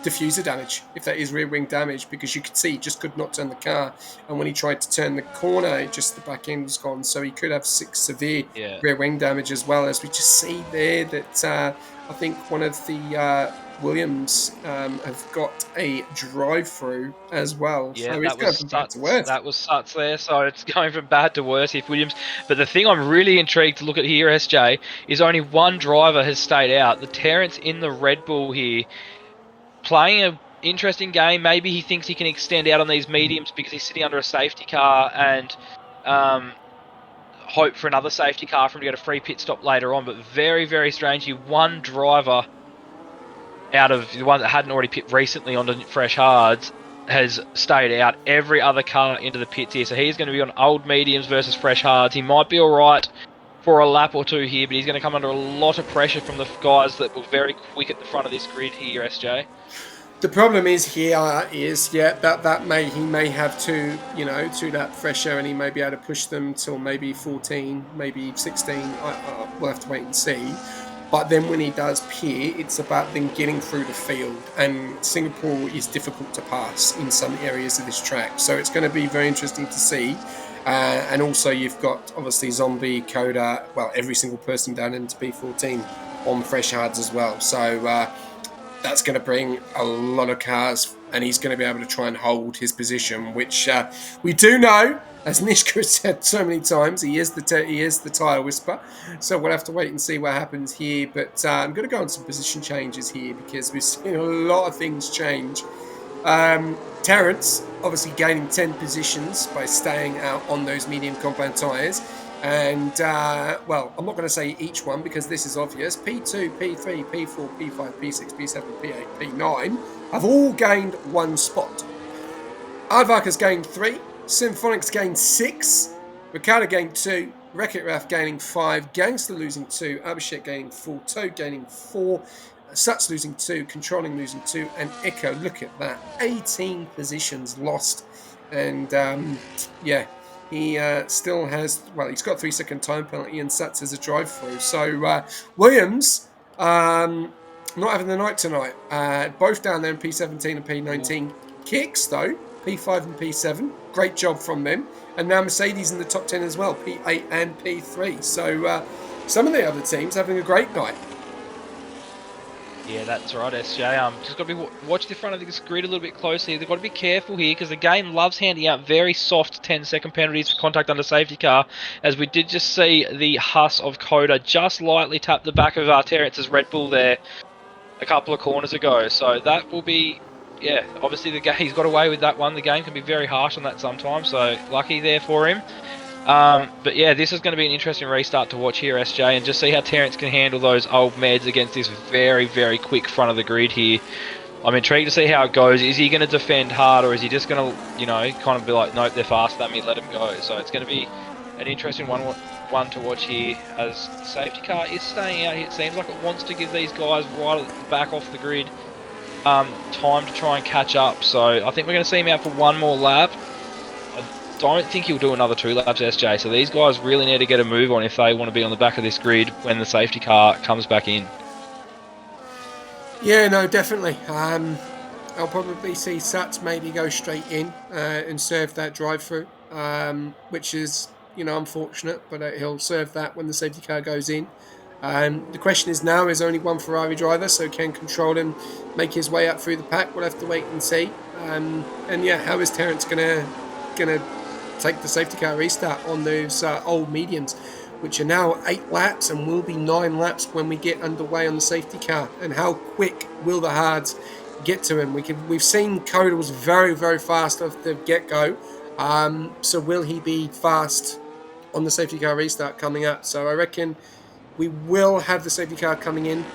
diffuser damage, if that is rear wing damage, because you could see he just could not turn the car. And when he tried to turn the corner, just the back end was gone. So he could have 6 severe Yeah. rear wing damage as well. As we just see there that I think one of the Williams have got a drive-through as well. Yeah, So he's that going was from bad to Suts. worse. That was Suts there. So it's going from bad to worse here for Williams. But the thing I'm really intrigued to look at here, SJ, is only one driver has stayed out. The Terrence in the Red Bull here, playing an interesting game. Maybe he thinks he can extend out on these mediums because he's sitting under a safety car and hope for another safety car for him to get a free pit stop later on. But very, very strangely, one driver out of the one that hadn't already pit recently onto fresh hards has stayed out. Every other car into the pits here, so he's going to be on old mediums versus fresh hards. He might be all right for a lap or two here, but he's going to come under a lot of pressure from the guys that were very quick at the front of this grid here, SJ. The problem is here is that he may have two lap fresh air, and he may be able to push them till maybe 14, maybe 16. We'll have to wait and see. But then when he does pit, it's about then getting through the field, and Singapore is difficult to pass in some areas of this track. So it's going to be very interesting to see. And also you've got obviously Zombie, Coda, well, every single person down into P14 on fresh hards as well. So that's going to bring a lot of cars, and he's going to be able to try and hold his position, which we do know, as Nishka said so many times, he is the tyre whisperer. So we'll have to wait and see what happens here. But I'm going to go on some position changes here because we've seen a lot of things change. Terrence obviously gaining 10 positions by staying out on those medium compound tyres. And, well, I'm not going to say each one because this is obvious. P2, P3, P4, P5, P6, P7, P8, P9 have all gained 1 spot. Aardvark has gained 3. Symphonics gained 6. Ricardo gained 2. Wreck-It Ralph gaining 5. Gangster losing 2. Abhishek gaining 4. Toad gaining 4. Suts losing 2. Controlling losing 2. And Echo, look at that. 18 positions lost. And, yeah. He still has, well, he's got 3-second time penalty, and Sats has a drive-through. So Williams not having the night tonight. Both down there in P17 and P19. Kicks, though, P5 and P7. Great job from them. And now Mercedes in the top 10 as well, P8 and P3. So some of the other teams having a great night. Yeah, that's right, SJ. Just got to watch the front of this grid a little bit closely. They've got to be careful here because the game loves handing out very soft 10-second penalties for contact under safety car. As we did just see the Huss of Coda just lightly tap the back of Terrence's Red Bull there a couple of corners ago. So that will be, yeah, obviously the game, he's got away with that one. The game can be very harsh on that sometimes, so lucky there for him. But yeah, this is going to be an interesting restart to watch here, SJ, and just see how Terrence can handle those old meds against this very, very quick front of the grid here. I'm intrigued to see how it goes. Is he going to defend hard, or is he just going to, kind of be like, nope, they're faster than me, let him go? So it's going to be an interesting one to watch here, as the safety car is staying out here. It seems like it wants to give these guys right at the back off the grid time to try and catch up. So I think we're going to see him out for one more lap. Don't think he'll do another 2 laps, SJ. So these guys really need to get a move on if they want to be on the back of this grid when the safety car comes back in. Yeah, no, definitely. I'll probably see Sats maybe go straight in and serve that drive-through, which is, unfortunate, but he'll serve that when the safety car goes in. The question is now, is only one Ferrari driver, so can control him make his way up through the pack? We'll have to wait and see. And yeah, how is Terrence gonna take the safety car restart on those old mediums, which are now 8 laps and will be 9 laps when we get underway on the safety car? And how quick will the hards get to him? We've seen Coda was very, very fast off the get-go. So will he be fast on the safety car restart coming up? So I reckon we will have the safety car coming in,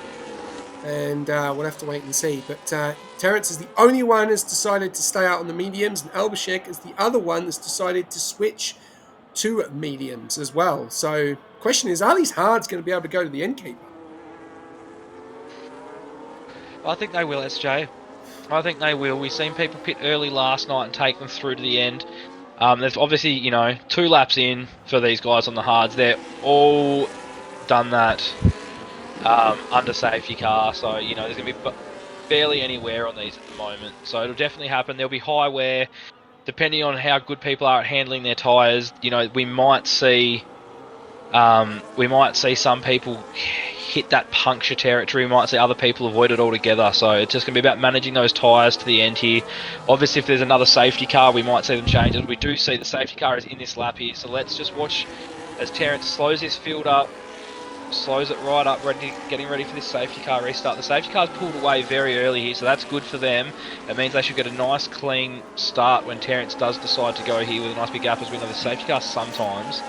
and we'll have to wait and see. But Terrence is the only one who's decided to stay out on the mediums, and Albashek is the other one that's decided to switch to mediums as well. So the question is, are these hards going to be able to go to the end keeper? I think they will, SJ. I think they will. We've seen people pit early last night and take them through to the end. There's obviously, 2 laps in for these guys on the hards. They're all done that under safety car, so there's going to be barely anywhere on these at the moment. So it'll definitely happen. There'll be high wear, depending on how good people are at handling their tyres. We might see some people hit that puncture territory. We might see other people avoid it altogether. So it's just going to be about managing those tyres to the end here. Obviously, if there's another safety car, we might see them change it. We do see the safety car is in this lap here. So let's just watch as Terence slows his field up, slows it right up, getting ready for this safety car restart. The safety car's pulled away very early here, so that's good for them. It means they should get a nice clean start when Terence does decide to go here with a nice big gap, as we know the safety car sometimes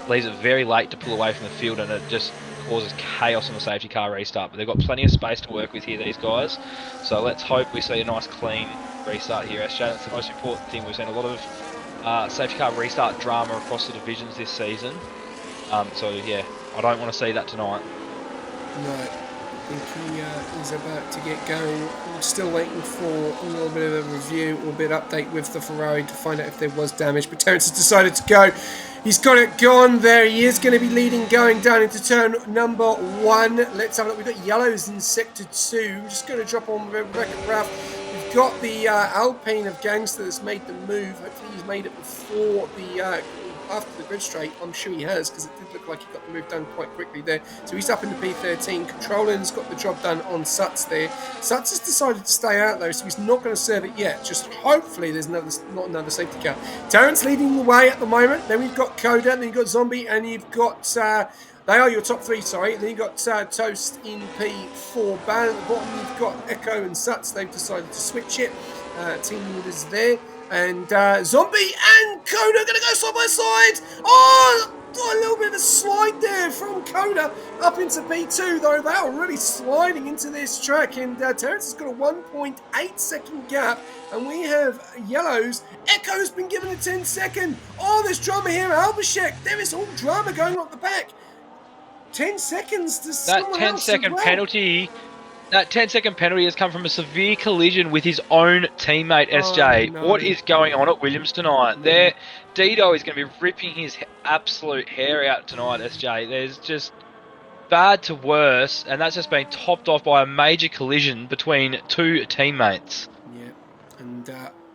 leaves it very late to pull away from the field, and it just causes chaos on the safety car restart. But they've got plenty of space to work with here, these guys. So let's hope we see a nice clean restart here, SJ. That's the most important thing. We've seen a lot of safety car restart drama across the divisions this season. So yeah, I don't want to see that tonight. No, I think he is about to get going. I'm still waiting for a little bit of a review or a bit of update with the Ferrari to find out if there was damage. But Terence has decided to go. He's got it gone. There he is, going to be leading, going down into turn number 1. Let's have a look. We've got yellows in sector 2. I'm just going to drop on Rebecca Ralph. We've got the Alpine of Gangster that's made the move. Hopefully he's made it before the after the grid straight. I'm sure he has, because it did look like he got the move done quite quickly there. So he's up in the P13. Controller's got the job done on Suts there. Suts has decided to stay out though, so he's not going to serve it yet. Just hopefully there's not another safety car. Terence leading the way at the moment. Then we've got Coda, then you've got Zombie, and you've got they are your top 3, sorry. Then you've got Toast in P4. Ban at the bottom, you've got Echo and Suts. They've decided to switch it. Team leaders there. And Zombie and Coda are going to go side by side. Oh, a little bit of a slide there from Coda up into P2, though. They are really sliding into this track. And Terence has got a 1.8 second gap. And we have yellows. Echo's been given a 10-second. Oh, there's drama here. Albashek. There is all drama going on at the back. 10 seconds to someone else. That 10-second penalty. That 10-second penalty has come from a severe collision with his own teammate, SJ. No. What is going on at Williams tonight? Dido is going to be ripping his absolute hair out tonight, SJ. There's just bad to worse, and that's just been topped off by a major collision between 2 teammates. Yeah, and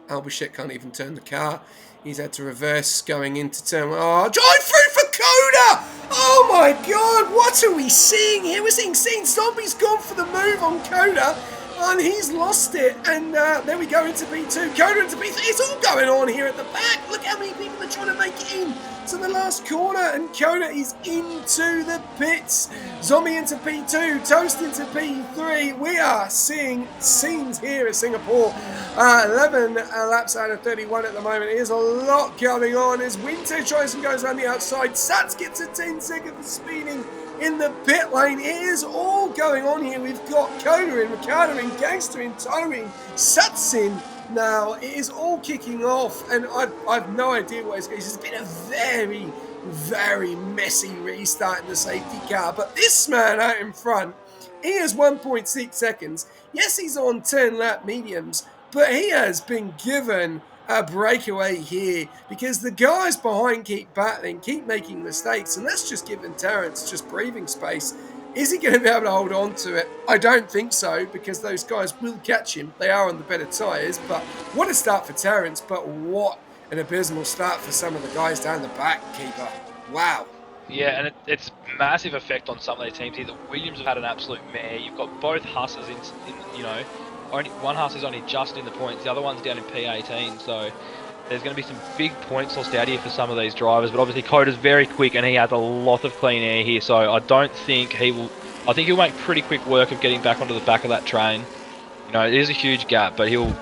Albashek can't even turn the car. He's had to reverse going into turn 1. Oh, drive through for Coda! Oh my god, what are we seeing here? We're seeing Zombie's gone for the move on Coda, and he's lost it. And there we go into P2. Coda into P3. It's all going on here at the back. Look how many people are trying to make it in to the last corner, and Coda is into the pits. Zombie into P2, Toast into P3. We are seeing scenes here at Singapore. 11 laps out of 31 at the moment. There's a lot going on as Winter tries and goes around the outside. Sats gets a 10-second for speeding in the pit lane. It is all going on here. We've got Coda in, Ricardo in, Gangster in, towing, Sats in. Now, it is all kicking off, and I've no idea what it's going to be. It's been a very, very messy restart in the safety car, but this man out in front, he has 1.6 seconds. Yes, he's on 10-lap mediums, but he has been given a breakaway here because the guys behind keep battling, keep making mistakes, and that's just giving Terence just breathing space. Is he going to be able to hold on to it? I don't think so, because those guys will catch him. They are on the better tyres, but what a start for Terence, but what an abysmal start for some of the guys down the back, Keeper. Wow. Yeah, and it's massive effect on some of their teams here. The Williams have had an absolute mare. You've got both Husses in only one Huss is only just in the points. The other one's down in P18, so there's going to be some big points lost out here for some of these drivers. But obviously Coda's very quick and he has a lot of clean air here, so I don't think he will. I think he'll make pretty quick work of getting back onto the back of that train. It is a huge gap, but he'll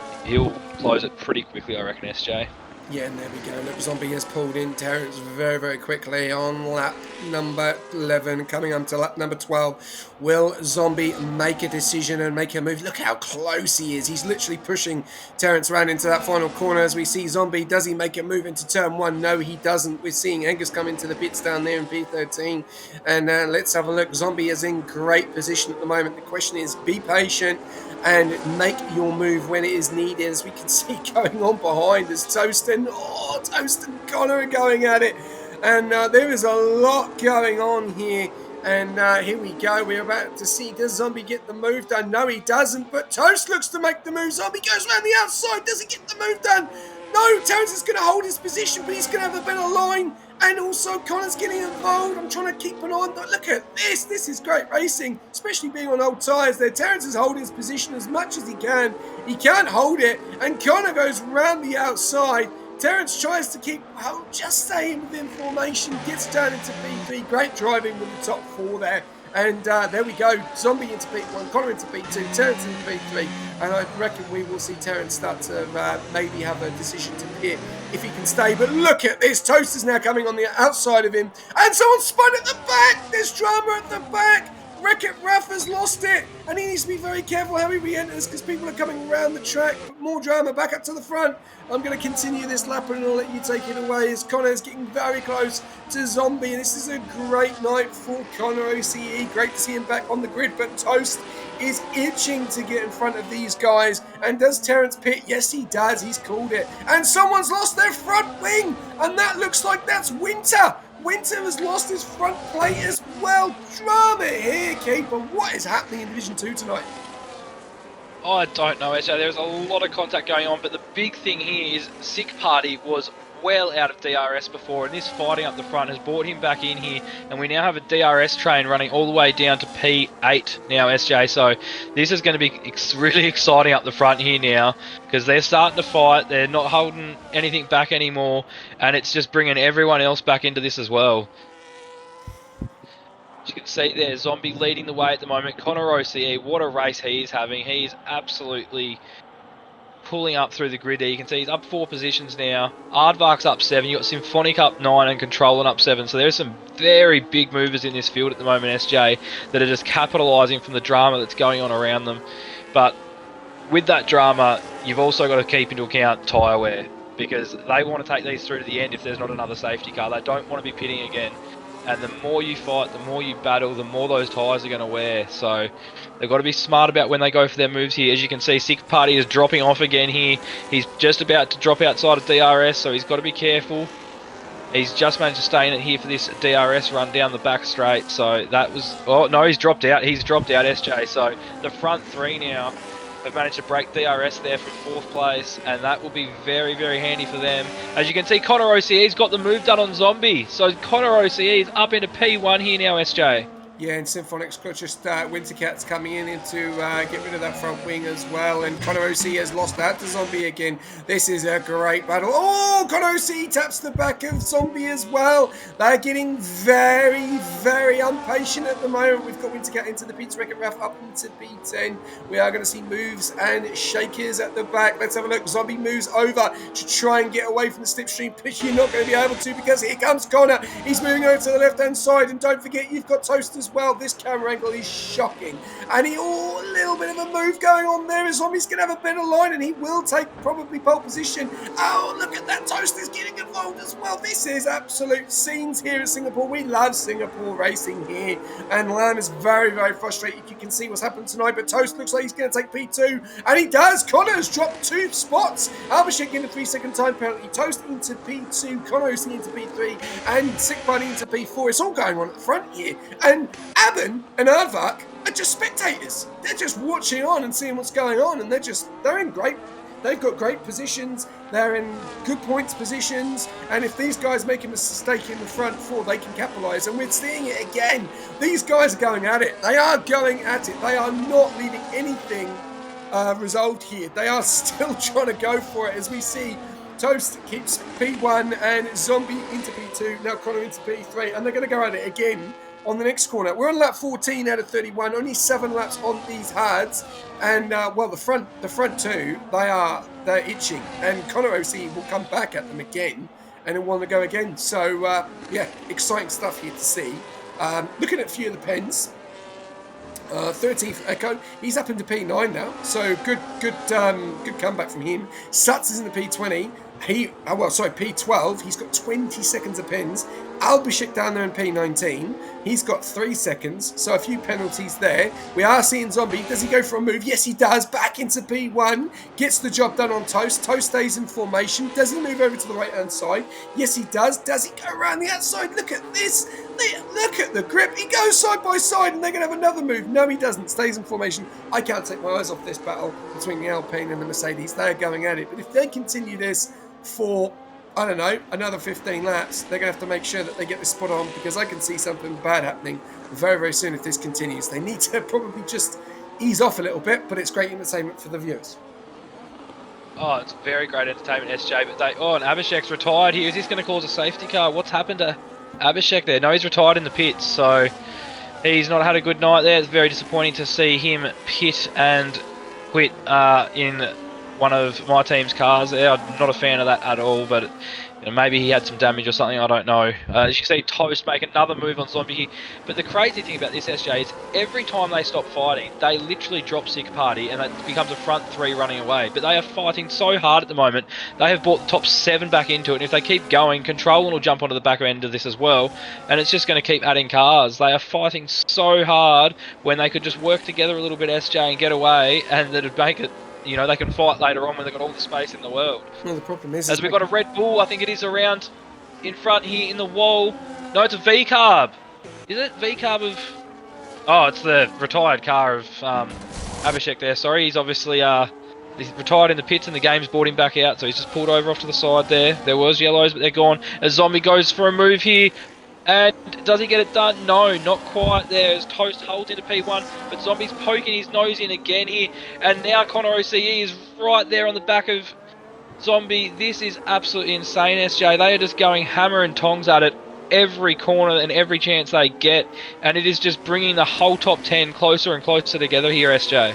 close it pretty quickly, I reckon, SJ. Yeah, and there we go. Look, Zombie has pulled in Terence very, very quickly on lap number 11, coming on to lap number 12. Will Zombie make a decision and make a move? Look how close he is. He's literally pushing Terence around into that final corner as we see Zombie. Does he make a move into turn 1? No, he doesn't. We're seeing Angus come into the pits down there in P13. And let's have a look. Zombie is in great position at the moment. The question is, be patient and make your move when it is needed, as we can see going on behind as Toast and Connor are going at it, and there is a lot going on here And here we go. We're about to see, does Zombie get the move done? No, he doesn't. But Toast looks to make the move. Zombie goes around the outside. Does he get the move done? No, Terrence is going to hold his position, but he's going to have a better line. And also, Connor's getting involved. I'm trying to keep an eye on. Look at this. This is great racing, especially being on old tyres there. Terrence is holding his position as much as he can. He can't hold it. And Connor goes round the outside. Terrence tries to keep just staying within formation, gets down into P3. Great driving with the top four there. And there we go. Zombie into P1, Connor into P2, Terrence into P3. And I reckon we will see Terrence start to maybe have a decision to pit if he can stay. But look at this. Toast is now coming on the outside of him. And someone spun at the back. There's drama at the back. Wreck-It Raf has lost it, and he needs to be very careful how he re-enters because people are coming around the track. But more drama back up to the front. I'm going to continue this lap and I'll let you take it away as Connor is getting very close to Zombie. And this is a great night for Connor OCE. Great to see him back on the grid, but Toast is itching to get in front of these guys. And does Terrence pit? Yes, he does. He's called it. And someone's lost their front wing, and that looks like that's Winter. Winter has lost his front plate as well. Drama here, keeper. What is happening in Division 2 tonight? I don't know, SJ. There's a lot of contact going on, but the big thing here is Sick Party was well out of DRS before, and this fighting up the front has brought him back in here, and we now have a DRS train running all the way down to P8 now, SJ. So this is going to be really exciting up the front here now, because they're starting to fight. They're not holding anything back anymore, and it's just bringing everyone else back into this as well. As you can see there, Zombie leading the way at the moment. Connor OCE, what a race he is having. He's absolutely pulling up through the grid there. You can see he's up 4 positions now. Aardvark's up 7. You've got Symphonic up 9 and Controlling up 7. So there's some very big movers in this field at the moment, SJ, that are just capitalising from the drama that's going on around them. But with that drama, you've also got to keep into account tyre wear, because they want to take these through to the end if there's not another safety car. They don't want to be pitting again. And the more you fight, the more you battle, the more those tyres are going to wear. So they've got to be smart about when they go for their moves here. As you can see, Sick Party is dropping off again here. He's just about to drop outside of DRS, so he's got to be careful. He's just managed to stay in it here for this DRS run down the back straight. So that was... Oh, no, he's dropped out. He's dropped out, SJ. So the front 3 now have managed to break DRS there from 4th place, and that will be very, very handy for them. As you can see, Connor OCE's got the move done on Zombie. So Connor OCE is up into P1 here now, SJ. Yeah, and Symphonic's got just Wintercat's coming in to get rid of that front wing as well. And Connor OC has lost that to Zombie again. This is a great battle. Oh, Connor OC taps the back of Zombie as well. They're getting very, very impatient at the moment. We've got Wintercat into the P2 Wreck-It Raf up into P10. We are going to see moves and shakers at the back. Let's have a look. Zombie moves over to try and get away from the slipstream pitch. You're not going to be able to, because here comes Connor. He's moving over to the left-hand side. And don't forget, you've got Toast as well. This camera angle is shocking, and a little bit of a move going on there as Zombie's going to have a better line, and he will take probably pole position. Oh, look at that. Toast is getting involved as well. This is absolute scenes here at Singapore. We love Singapore racing here, and Lam is very, very frustrated. You can see what's happened tonight, but Toast looks like he's going to take P2, and he does. Connor's dropped 2 spots. Abhishek in a 3-second time penalty. Toast into P2, Connor into P3, and Sick Bunny into P4. It's all going on at the front here, and Aben and Aardvark are just spectators. They're just watching on and seeing what's going on, and they're in great. They've got great positions. They're in good points positions, and if these guys make a mistake in the front 4, they can capitalise. And we're seeing it again. These guys are going at it. They are going at it. They are not leaving anything resolved here. They are still trying to go for it, as we see. Toast keeps P1 and Zombie into P2. Now Connor into P3, and they're going to go at it again on the next corner. We're on lap 14 out of 31, only 7 laps on these hards, and well, the front 2, they're itching, and Connor OC will come back at them again, and he'll want to go again. So yeah, exciting stuff here to see. Looking at a few of the pens. 13th Echo, he's up into P9 now, so good comeback from him. Suts is in the P20. P12. He's got 20 seconds of pens. Albishik down there in P19. He's got 3 seconds, so a few penalties there. We are seeing Zombie. Does he go for a move? Yes, he does. Back into P1. Gets the job done on Toast. Toast stays in formation. Does he move over to the right-hand side? Yes, he does. Does he go around the outside? Look at this. Look at the grip. He goes side by side and they're going to have another move. No, he doesn't. Stays in formation. I can't take my eyes off this battle between the Alpine and the Mercedes. They're going at it. But if they continue this for, I don't know, another 15 laps, they're going to have to make sure that they get this spot on, because I can see something bad happening very, very soon if this continues. They need to probably just ease off a little bit, but it's great entertainment for the viewers. Oh, it's very great entertainment, SJ. But and Abhishek's retired here. Is this going to cause a safety car? What's happened to Abhishek there? No, he's retired in the pits, so he's not had a good night there. It's very disappointing to see him pit and quit in one of my team's cars there. I'm not a fan of that at all, but maybe he had some damage or something, I don't know. As you can see, Toast make another move on Zombie here. But the crazy thing about this, SJ, is every time they stop fighting, they literally drop Sick Party and it becomes a front three running away. But they are fighting so hard at the moment. They have brought the top 7 back into it, and if they keep going, Control will jump onto the back end of this as well, and it's just going to keep adding cars. They are fighting so hard when they could just work together a little bit, SJ, and get away, and that would make it, they can fight later on when they've got all the space in the world. Well, the problem is... As we've got a Red Bull, I think it is around in front here in the wall. No, it's a V-Carb. Is it V-Carb of... Oh, it's the retired car of Abhishek there. Sorry, he's obviously he's retired in the pits and the game's brought him back out, so he's just pulled over off to the side there. There was yellows, but they're gone. As Zombie goes for a move here. And does he get it done? No, not quite there. As Toast holds into P1, but Zombie's poking his nose in again here. And now Connor OCE is right there on the back of Zombie. This is absolutely insane, SJ. They are just going hammer and tongs at it every corner and every chance they get. And it is just bringing the whole top 10 closer and closer together here, SJ.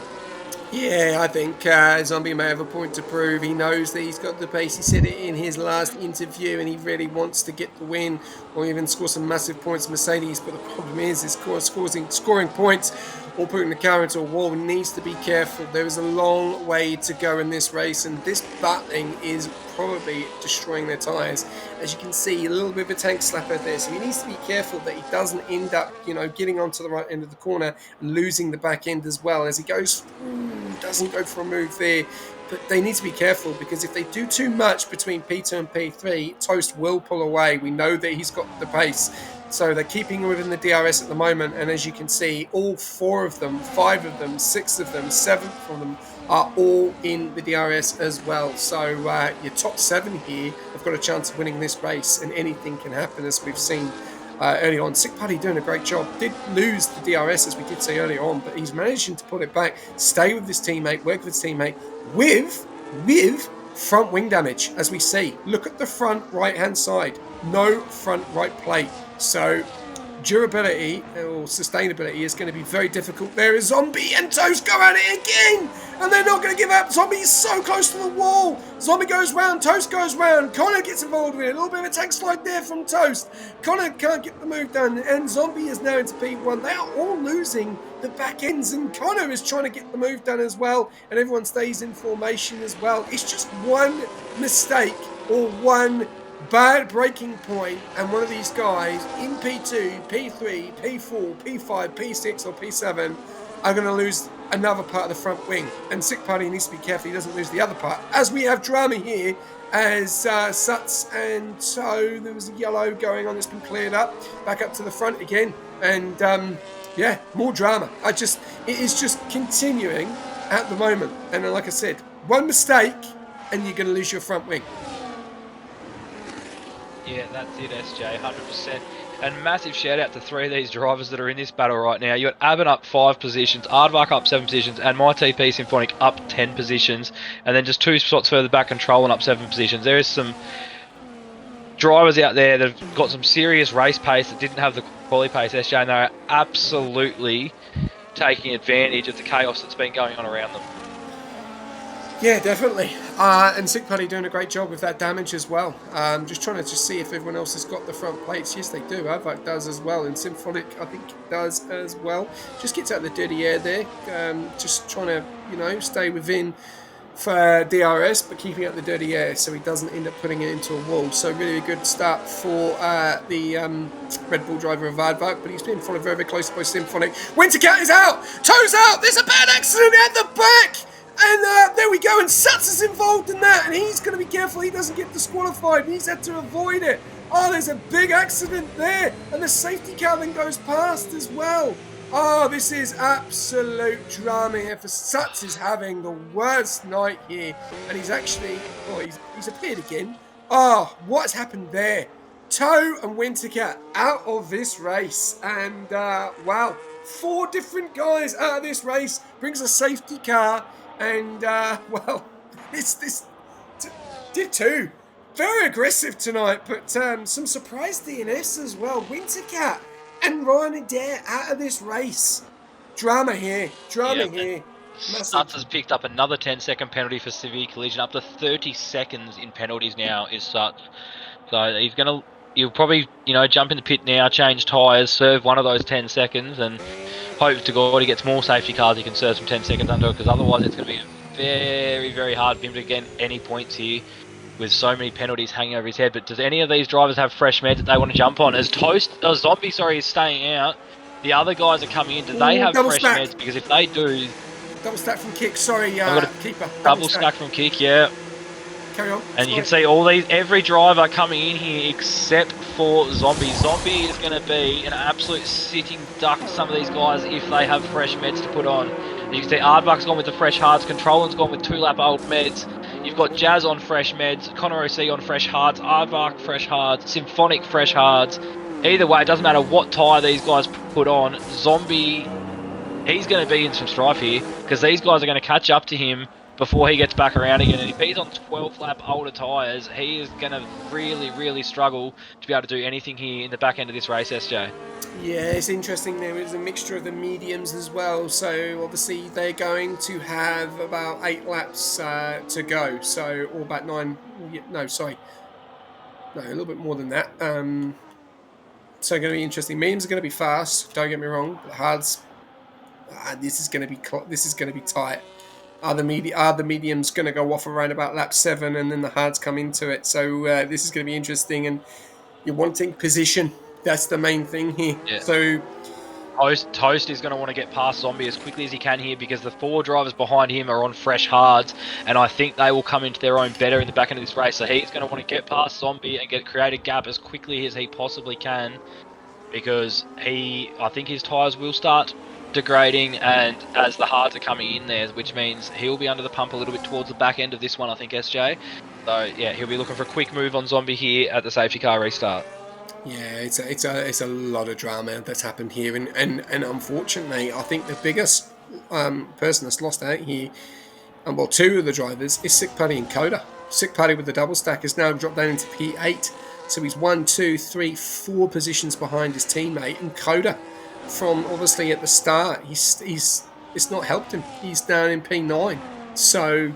Yeah, I think Zombie may have a point to prove. He knows that he's got the pace. He said it in his last interview, and he really wants to get the win or even score some massive points Mercedes. But the problem is scoring points or putting the car into a wall. He needs to be careful. There is a long way to go in this race, and this battling is probably destroying their tyres. As you can see, a little bit of a tank slapper there, so he needs to be careful that he doesn't end up, getting onto the right end of the corner and losing the back end as well. As he goes, doesn't go for a move there, but they need to be careful, because if they do too much between P2 and P3, Toast will pull away. We know that he's got the pace. So they're keeping within the DRS at the moment, and as you can see, all 4 of them, 5 of them, 6 of them, 7 of them are all in the DRS as well. So your top 7 here have got a chance of winning this race, and anything can happen, as we've seen early on. Sick Party doing a great job. Did lose the DRS, as we did say earlier on, but he's managing to put it back, stay with his teammate, work with his teammate, with front wing damage, as we see. Look at the front right-hand side. No front right plate. So durability or sustainability is going to be very difficult. There is Zombie and Toast go at it again, and they're not going to give up. Zombie is so close to the wall. Zombie goes round, Toast goes round. Connor gets involved with it. A little bit of a tank slide there from Toast. Connor can't get the move done, and Zombie is now into P1. They are all losing the back ends, and Connor is trying to get the move done as well, and everyone stays in formation as well. It's just one mistake or one bad breaking point, and one of these guys in P2, P3, P4, P5, P6 or P7 are going to lose another part of the front wing, and Sick Party needs to be careful he doesn't lose the other part, as we have drama here as Suts and So there was a yellow going on that's been cleared up, back up to the front again, and yeah, more drama. It is just continuing at the moment, and like I said, one mistake and you're going to lose your front wing. Yeah, that's it, SJ, 100%. And massive shout out to 3 of these drivers that are in this battle right now. You got Aben up 5 positions, Aardvark up 7 positions, and my TP Symphonic up 10 positions. And then just 2 spots further back, Control and up 7 positions. There is some drivers out there that have got some serious race pace that didn't have the quali pace, SJ, and they're absolutely taking advantage of the chaos that's been going on around them. Yeah, definitely. And Sick Party doing a great job with that damage as well. Just trying to see if everyone else has got the front plates. Yes, they do. Aardvark does as well. And Symphonic, I think, does as well. Just gets out the dirty air there. Just trying to, stay within for DRS, but keeping out the dirty air so he doesn't end up putting it into a wall. So really a good start for the Red Bull driver of Aardvark, but he's been followed very, very closely by Symphonic. Wintercat is out! Toes out! There's a bad accident at the back! And there we go, and Suts is involved in that, and he's going to be careful he doesn't get disqualified, and he's had to avoid it. Oh, there's a big accident there, and the safety car then goes past as well. Oh, this is absolute drama here for Suts is having the worst night here, and he's actually, he's appeared again. Oh, what's happened there? Toe and Wintercat out of this race, and wow, 4 different guys out of this race brings a safety car, and well, this Div2 very aggressive tonight, but some surprise DNS as well. Wintercat and Ryan Adair out of this race. Drama here. Massive. Suts has picked up another 10-second penalty for severe collision. Up to 30 seconds in penalties now is Suts. So he'll probably, jump in the pit now, change tyres, serve one of those 10 seconds, and hope to God he gets more safety cars he can serve some 10 seconds under, because otherwise it's going to be very, very hard for him to get any points here with so many penalties hanging over his head. But does any of these drivers have fresh meds that they want to jump on? As Zombie is staying out, the other guys are coming in. Do they have fresh meds? Because if they do... Double stack from Kick, Keeper. Double stack from Kick, yeah. Carry on. And you can see every driver coming in here except for Zombie. Zombie is going to be an absolute sitting duck to some of these guys if they have fresh meds to put on. And you can see Aardvark's gone with the fresh hards, Controller's gone with 2-lap old meds. You've got Jazz on fresh meds, Connor OC on fresh hards, Aardvark fresh hards, Symphonic fresh hards. Either way, it doesn't matter what tyre these guys put on. Zombie, he's going to be in some strife here, because these guys are going to catch up to him before he gets back around again. And if he's on 12-lap older tyres, he is going to really, really struggle to be able to do anything here in the back end of this race, SJ. Yeah, it's interesting. There is a mixture of the mediums as well. So obviously they're going to have about 8 laps to go. So, or about 9. No, sorry. No, a little bit more than that. So going to be interesting. Mediums are going to be fast. Don't get me wrong. The hards. This is going to be tight. Are the mediums going to go off around about lap 7, and then the hards come into it? So this is going to be interesting, and you're wanting position. That's the main thing here. Yeah. So Toast is going to want to get past Zombie as quickly as he can here, because the 4 drivers behind him are on fresh hards, and I think they will come into their own better in the back end of this race. So he's going to want to get past Zombie and create a gap as quickly as he possibly can, because I think his tyres will start degrading, and as the hards are coming in there, which means he'll be under the pump a little bit towards the back end of this one, I think, SJ. So yeah, he'll be looking for a quick move on Zombie here at the safety car restart. Yeah, it's a lot of drama that's happened here, and unfortunately, I think the biggest person that's lost out here, and well, 2 of the drivers, is Sick Putty and Coda. Sick Putty with the double stack has now dropped down into P8, so he's 1, 2, 3, 4 positions behind his teammate, and Coda, from obviously at the start, it's not helped him. He's down in P9, so.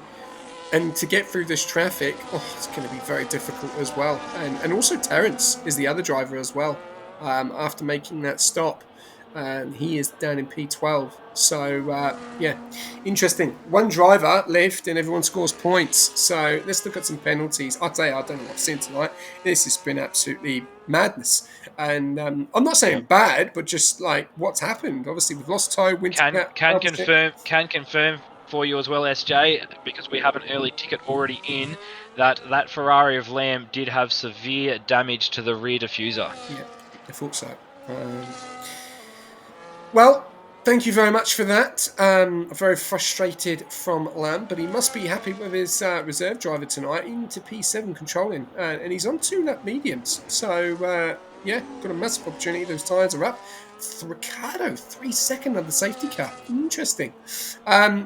And to get through this traffic, it's going to be very difficult as well. And also Terence is the other driver as well. After making that stop, he is down in P12. So, yeah, interesting. 1 driver left and everyone scores points. So let's look at some penalties. I'll tell you, I don't know what I've seen tonight. This has been absolutely madness. And I'm not saying bad, but just like what's happened. Obviously, we've lost Toe. Can confirm for you as well, SJ, because we have an early ticket already in, that Ferrari of Lamb did have severe damage to the rear diffuser. Yeah, I thought so. Well, thank you very much for that. Very frustrated from Lamb, but he must be happy with his reserve driver tonight into P7 controlling, and he's on 2-lap mediums. So, yeah, got a massive opportunity. Those tyres are up. Ricardo, 3 seconds on the safety car. Interesting.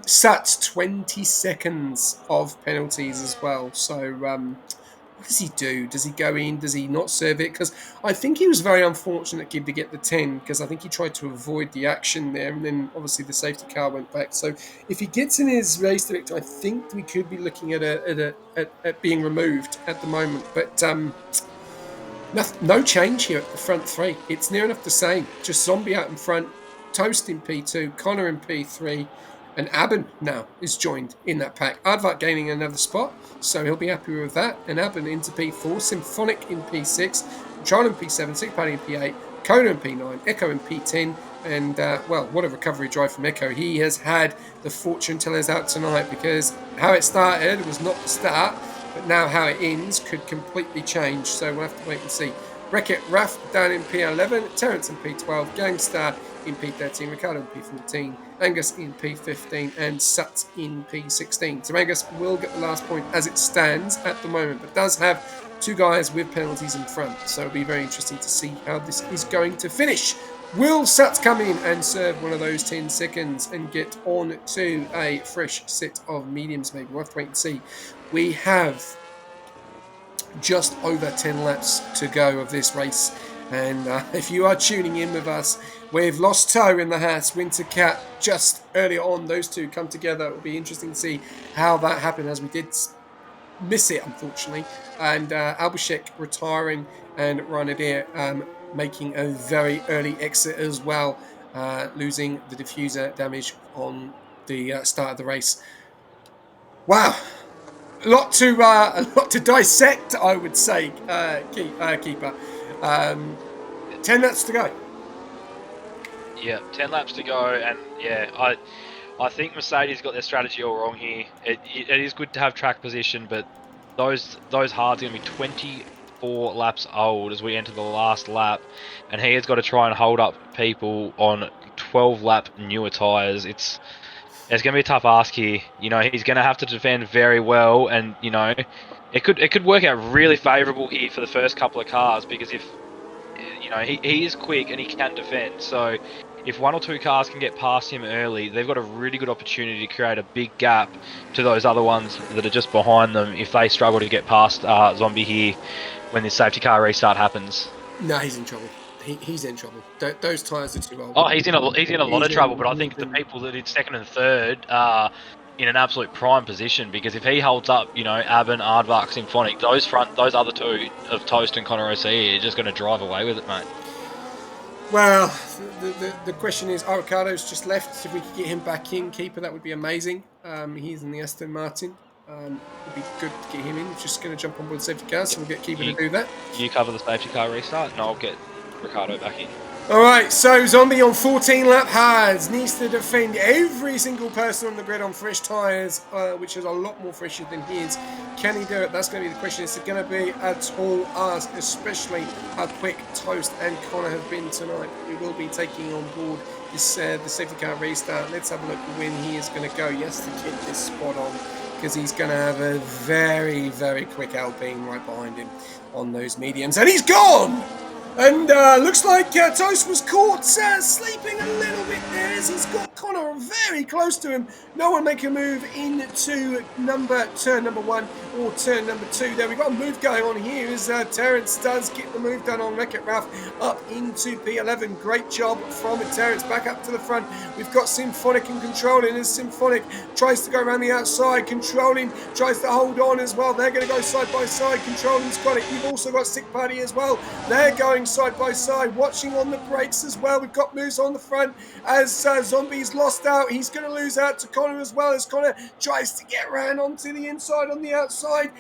Suts, 20 seconds of penalties as well. So, what does he do? Does he go in? Does he not serve it? Because I think he was very unfortunate to get the 10, because I think he tried to avoid the action there, and then obviously the safety car went back. So, if he gets in his race director, I think we could be looking at being removed at the moment. But no change here at the front 3. It's near enough the same. Just Zombie out in front, Toast in P2, Connor in P3, and Aben now is joined in that pack. Aardvark gaining another spot, so he'll be happy with that. And Aben into P4, Symphonic in P6, John in P7, Sick Paddy in P8, Coda in P9, Echo in P10, and well, what a recovery drive from Echo. He has had the fortune tellers out tonight, because how it started was not the start, but now how it ends could completely change, so we'll have to wait and see. Wreck-It Raf down in P11, Terence in P12, Gangstar in P13, Ricardo in P14, Angus in P15, and Sut in P16. So Angus will get the last point as it stands at the moment, but does have two guys with penalties in front. So it'll be very interesting to see how this is going to finish. Will Sut come in and serve one of those 10 seconds and get on to a fresh set of mediums? Maybe we'll have to wait and see. We have just over 10 laps to go of this race. And if you are tuning in with us, we've lost Toe in the Haas, Winter Cat just earlier on. Those two come together. It will be interesting to see how that happened, as we did miss it, unfortunately. And Abhishek retiring and Ryanair making a very early exit as well, losing the diffuser damage on the start of the race. Wow. A lot to dissect, I would say, Keeper. 10 laps to go. Yeah, 10 laps to go, and yeah, I think Mercedes got their strategy all wrong here. It is good to have track position, but those hards are going to be 24 laps old as we enter the last lap, and he has got to try and hold up people on 12 lap newer tyres. It's going to be a tough ask here. You know, he's going to have to defend very well, and you know, it could work out really favourable here for the first couple of cars, because if you know, he is quick and he can defend. So if one or two cars can get past him early, they've got a really good opportunity to create a big gap to those other ones that are just behind them if they struggle to get past Zombie here when this safety car restart happens. No, he's in trouble. He's in trouble. Those tyres are too old. Oh, he's in a lot of trouble, but I think the people that did second and third are in an absolute prime position, because if he holds up, you know, Aben, Aardvark, Symphonic, those other two of Toast and Connor OC are just going to drive away with it, mate. Well, the question is, Ricardo's just left. If we could get him back in, Keeper, that would be amazing. He's in the Aston Martin. It'd be good to get him in. He's just going to jump on board the safety car, so we'll get Keeper to do that. You cover the safety car restart, and I'll get Ricardo back in. Alright, so Zombie on 14 lap hards needs to defend every single person on the grid on fresh tyres, which is a lot more fresher than his. Can he do it? That's going to be the question. Is it going to be a tall ask, especially how quick Toast and Connor have been tonight? We will be taking on board this the safety car restart. Let's have a look when he is going to go. He has to get this spot on, because he's going to have a very, very quick Alpine right behind him on those mediums. And he's gone! And looks like Toast was caught sleeping a little bit there, as he's got Connor very close to him. No one make a move into turn number 1 or turn number 2. There, we've got a move going on here as Terence does get the move done on Wreck-It Ralph up into P11. Great job from Terence, back up to the front. We've got Symphonic and Controlling as Symphonic tries to go around the outside. Controlling tries to hold on as well. They're going to go side by side. Controlling's got it. You've also got Sick Party as well. They're going side by side, watching on the brakes as well. We've got moves on the front as Zombie's lost out. He's going to lose out to Connor as well, as Connor tries to get around onto the inside on the outside.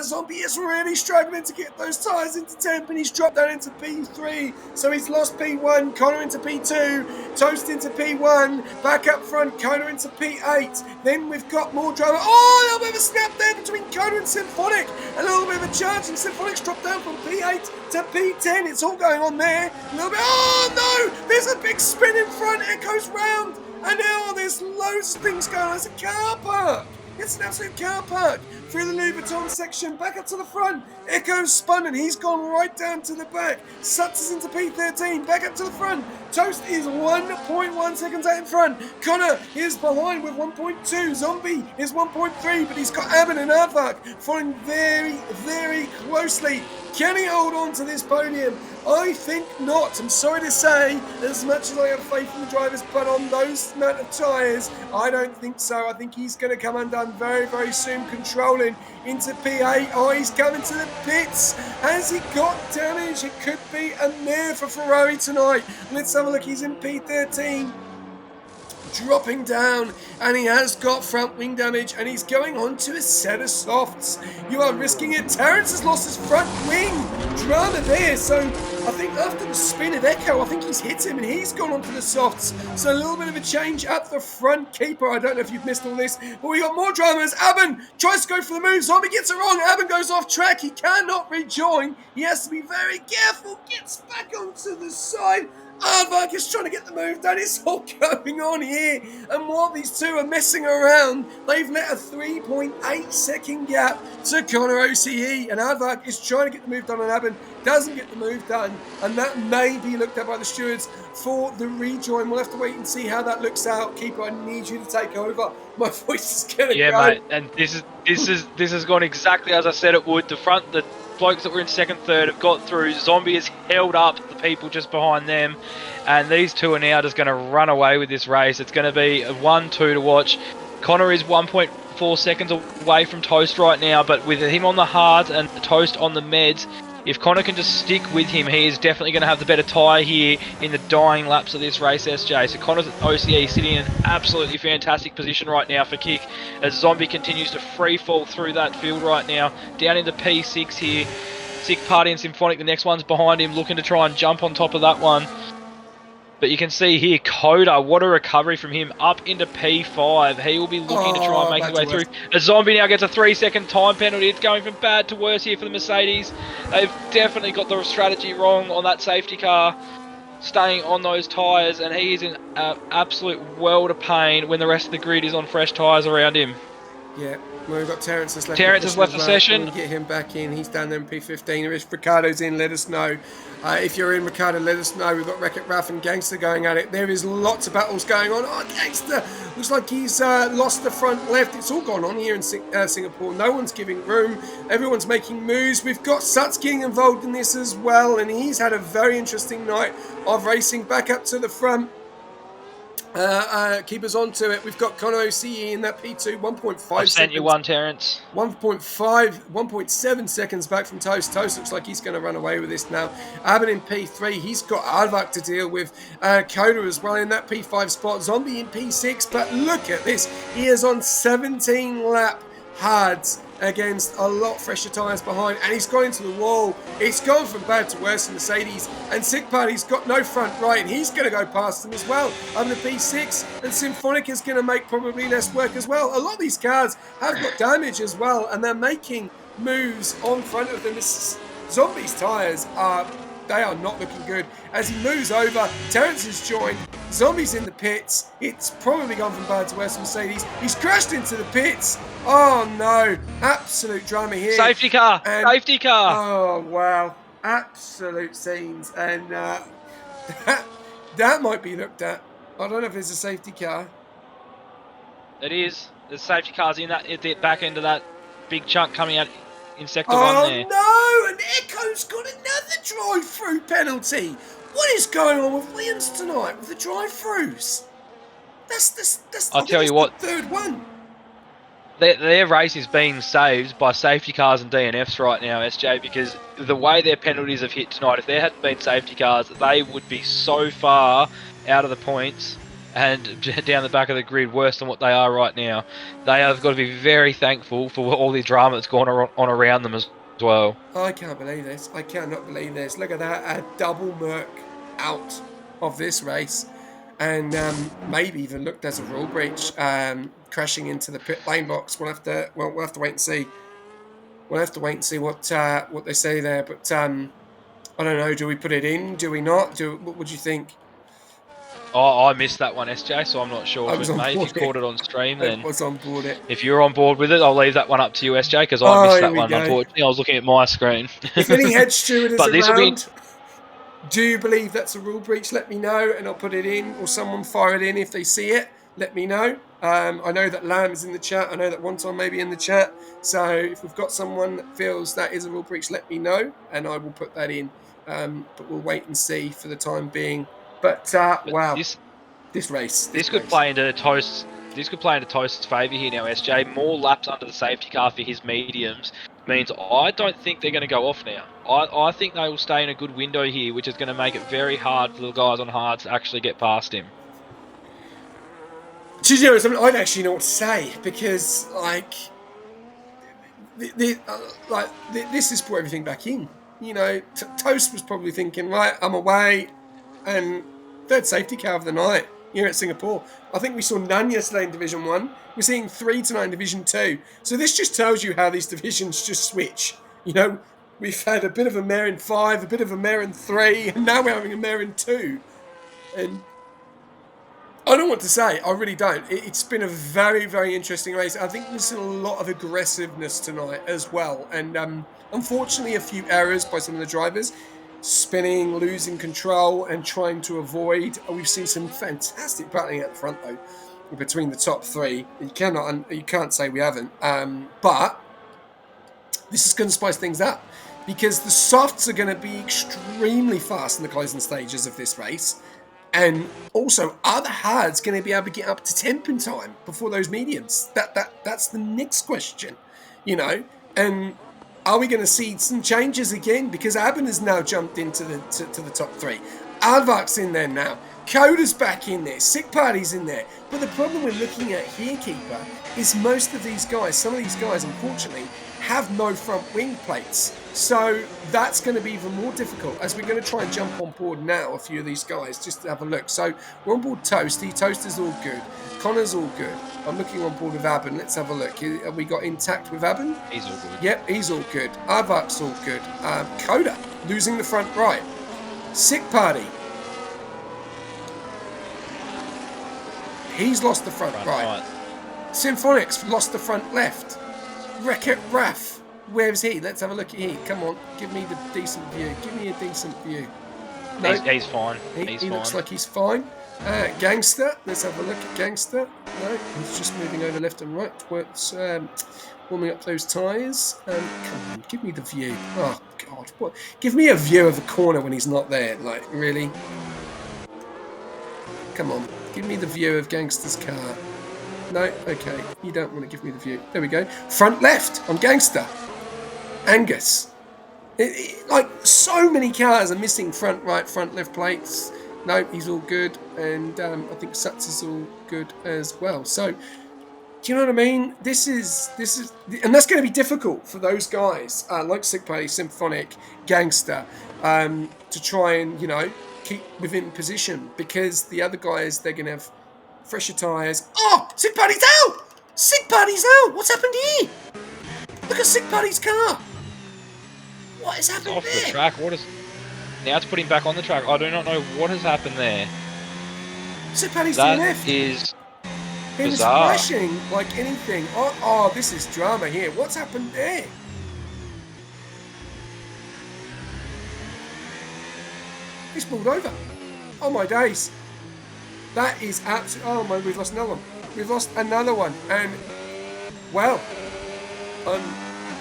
Zombie is really struggling to get those tyres into temp, and he's dropped down into P3. So he's lost P1, Connor into P2, Toast into P1, back up front, Connor into P8. Then we've got more drama. Oh, a little bit of a snap there between Connor and Symphonic. A little bit of a charge, and Symphonic's dropped down from P8 to P10. It's all going on there. A little bit. Oh no! There's a big spin in front. It goes round. And now there's loads of things going on. It's a car park. It's an absolute car park. Through the Louis Vuitton section, back up to the front. Echo's spun and he's gone right down to the back. Sutz is into P13, back up to the front. Toast is 1.1 seconds out in front. Connor is behind with 1.2. Zombie is 1.3, but he's got Aben and Aardvark following very, very closely. Can he hold on to this podium? I think not. I'm sorry to say, as much as I have faith in the drivers, but on those amount of tyres, I don't think so. I think he's going to come undone very, very soon. Controlling into P8. Oh, he's coming to the pits. Has he got damage? It could be a mare for Ferrari tonight. Let's have a look. He's in P13. dropping down, and he has got front wing damage, and he's going on to a set of softs. You are risking it. Terrence has lost his front wing. Drama there. So I think after the spin of Echo, I think he's hit him, and he's gone on to the softs. So a little bit of a change at the front keeper. I don't know if you've missed all this, but we got more dramas. Aben tries to go for the move. Zombie gets it wrong. Aben goes off track. He cannot rejoin. He has to be very careful. Gets back onto the side. Aardvark is trying to get the move done. It's all going on here. And while these two are messing around, they've let a 3.8 second gap to Connor OCE. And Aardvark is trying to get the move done on Aben. Doesn't get the move done. And that may be looked at by the stewards for the rejoin. We'll have to wait and see how that looks out. Keeper, I need you to take over. My voice is going to go. Yeah, mate. And this has gone exactly as I said it would. The blokes that were in second, third have got through. Zombie has held up the people just behind them, and these two are now just going to run away with this race. It's going to be a 1-2 to watch. Connor is 1.4 seconds away from Toast right now, but with him on the hards and Toast on the meds, if Connor can just stick with him, he is definitely going to have the better tyre here in the dying laps of this race, SJ. So Connor's OCE sitting in an absolutely fantastic position right now for kick as Zombie continues to free fall through that field right now. Down into P6 here. Sick Party and Symphonic, the next one's behind him, looking to try and jump on top of that one. But you can see here, Coda, what a recovery from him, up into P5. He will be looking to try and make his way through. A Zombie now gets a 3-second time penalty. It's going from bad to worse here for the Mercedes. They've definitely got the strategy wrong on that safety car, staying on those tyres, and he is in an absolute world of pain when the rest of the grid is on fresh tyres around him. Yeah. Well, we've got Terrence has left. Terrence has left the session. We'll get him back in. He's down there in P15. If Ricardo's in, let us know. If you're in, Ricardo, let us know. We've got Wreck-It Ralph and Gangster going at it. There is lots of battles going on. Oh, Gangster looks like he's lost the front left. It's all gone on here in Singapore. No one's giving room. Everyone's making moves. We've got Suts getting involved in this as well, and he's had a very interesting night of racing back up to the front. Keep us on to it. We've got Connor OCE in that P2, 1.5 seconds. I've sent you one, Terrence. 1.7 seconds back from Toast. Toast looks like he's going to run away with this now. Aben in P3. He's got Aardvark to deal with. Coda as well in that P5 spot. Zombie in P6. But look at this. He is on 17 lap hards against a lot fresher tyres behind, and he's gone into the wall. It's gone from bad to worse in Mercedes, and Sick Party's got no front right, and he's going to go past them as well. On the P6, and Symphonic is going to make probably less work as well. A lot of these cars have got damage as well, and they're making moves on front of them. Zombie's tyres are not looking good. As he moves over, Terrence has joined. Zombie's in the pits. It's probably gone from bad to worse for Mercedes. He's crashed into the pits. Oh no, absolute drama here. Safety car, safety car. Oh wow, absolute scenes. And that might be looked at. I don't know if there's a safety car. It is. The safety car's in that, at the back end of that big chunk coming out in sector 1 there. Oh no, and Echo's got another drive-through penalty. What is going on with Williams tonight with the drive-throughs? I'll tell you what, the third one. Their race is being saved by safety cars and DNFs right now, SJ, because the way their penalties have hit tonight, if there hadn't been safety cars, they would be so far out of the points and down the back of the grid worse than what they are right now. They have got to be very thankful for all the drama that's gone on around them as well. I can't believe this. I cannot believe this. Look at that, a double Merc out of this race, and maybe even looked as a rule breach, crashing into the pit lane box. We'll have to wait and see. We'll have to wait and see what they say there. But I don't know. Do we put it in? Do we not? What would you think? Oh, I missed that one, SJ, so I'm not sure. Mate, if you caught it on stream, then I was on board it. If you're on board with it, I'll leave that one up to you, SJ, because I missed that one. Unfortunately, I was looking at my screen. If any head steward is around, do you believe that's a rule breach? Let me know, and I'll put it in, or someone fire it in if they see it. Let me know. I know that Lamb is in the chat. I know that Wonton may be in the chat. So if we've got someone that feels that is a rule breach, let me know, and I will put that in. But we'll wait and see for the time being. But wow, this race. This could play into Toast's favour here now, SJ. More laps under the safety car for his mediums means I don't think they're going to go off now. I think they will stay in a good window here, which is going to make it very hard for the guys on hards to actually get past him. Do you know something? I don't actually know what to say because, like, this has brought everything back in. You know, Toast was probably thinking, right, I'm away, and third safety car of the night here at Singapore. I think we saw none yesterday in Division 1. We're seeing 3 tonight in Division 2. So this just tells you how these divisions just switch. You know, we've had a bit of a mare in 5, a bit of a mare in 3, and now we're having a mare in 2. And I don't know what to say. I really don't. It's been a very, very interesting race. I think there's a lot of aggressiveness tonight as well. And unfortunately, a few errors by some of the drivers. Spinning, losing control, and trying to avoid. We've seen some fantastic battling at the front, though, between the top 3. You can't say we haven't. But this is going to spice things up because the softs are going to be extremely fast in the closing stages of this race. And also, are the hards going to be able to get up to temp in time before those mediums? That's the next question, you know. And are we going to see some changes again? Because Aben has now jumped into the to the top 3. Aardvark's in there now. Coda's back in there. Sick Party's in there. But the problem we're looking at here, Keeper, is most of these guys, some of these guys, unfortunately, have no front wing plates. So that's going to be even more difficult as we're going to try and jump on board now, a few of these guys, just to have a look. So we're on board Toasty. Toaster's all good. Connor's all good. I'm looking on board with Aben. Let's have a look. Have we got intact with Aben? He's all good. Yep, he's all good. Aardvark's all good. Coda, losing the front right. Sick Party. He's lost the front right. Symphonic's lost the front left. Wreck-It Raff. Where's he? Let's have a look at he. Come on, give me the decent view. Give me a decent view. No, he's fine. He looks like he's fine. Gangster. Let's have a look at Gangster. No, he's just moving over left and right towards warming up those tyres. Come on, give me the view. Oh, God. What? Give me a view of the corner when he's not there. Like, really? Come on. Give me the view of Gangster's car. No? Okay. You don't want to give me the view. There we go. Front left on Gangster. Angus. Like, so many cars are missing front right, front left plates. No, he's all good. And I think Sats is all good as well. So, do you know what I mean? This is, and that's going to be difficult for those guys, like Sick Party, Symphonic, Gangster, to try and, you know, keep within position because the other guys, they're going to have fresher tyres. Oh, Sick Party's out! Sick Party's out! What's happened here? Look at Sick Party's car. What has happened off there? The track. What is? Now it's putting back on the track. I do not know what has happened there. Sick Party's to the left. That is He was bizarre. flashing like anything. Oh, this is drama here. What's happened there? He's pulled over. Oh my days. That is absolutely... Oh my, we've lost another one. We've lost another one. And, well...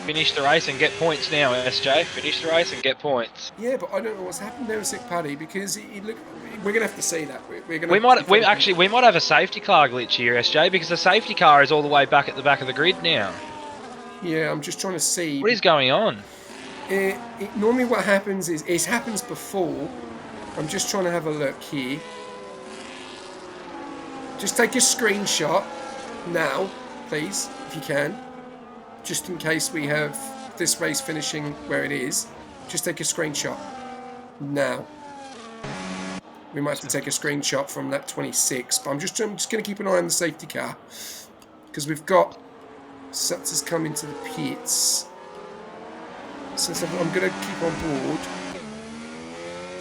Finish the race and get points now, SJ. Finish the race and get points. Yeah, but I don't know what's happened there with Sick Party because we're going to have to see that. We might have a safety car glitch here, SJ, because the safety car is all the way back at the back of the grid now. Yeah, I'm just trying to see. What is going on? Normally what happens is, it happens before. I'm just trying to have a look here. Just take a screenshot now, please, if you can. Just in case we have this race finishing where it is. Just take a screenshot now. We might have to take a screenshot from lap 26, but I'm just going to keep an eye on the safety car because we've got Sats has come into the pits. So I'm going to keep on board.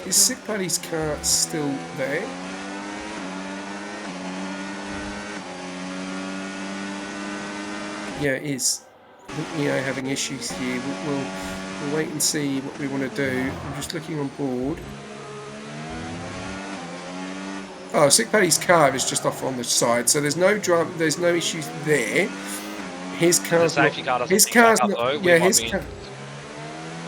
Is Sick Party's car still there? Yeah, it is. I think we are having issues here. We'll wait and see what we want to do. I'm just looking on board. Oh, Sick Paddy's car is just off on the side, so there's no drama. There's no issues there. His car's not. His car's not. Yeah, his car.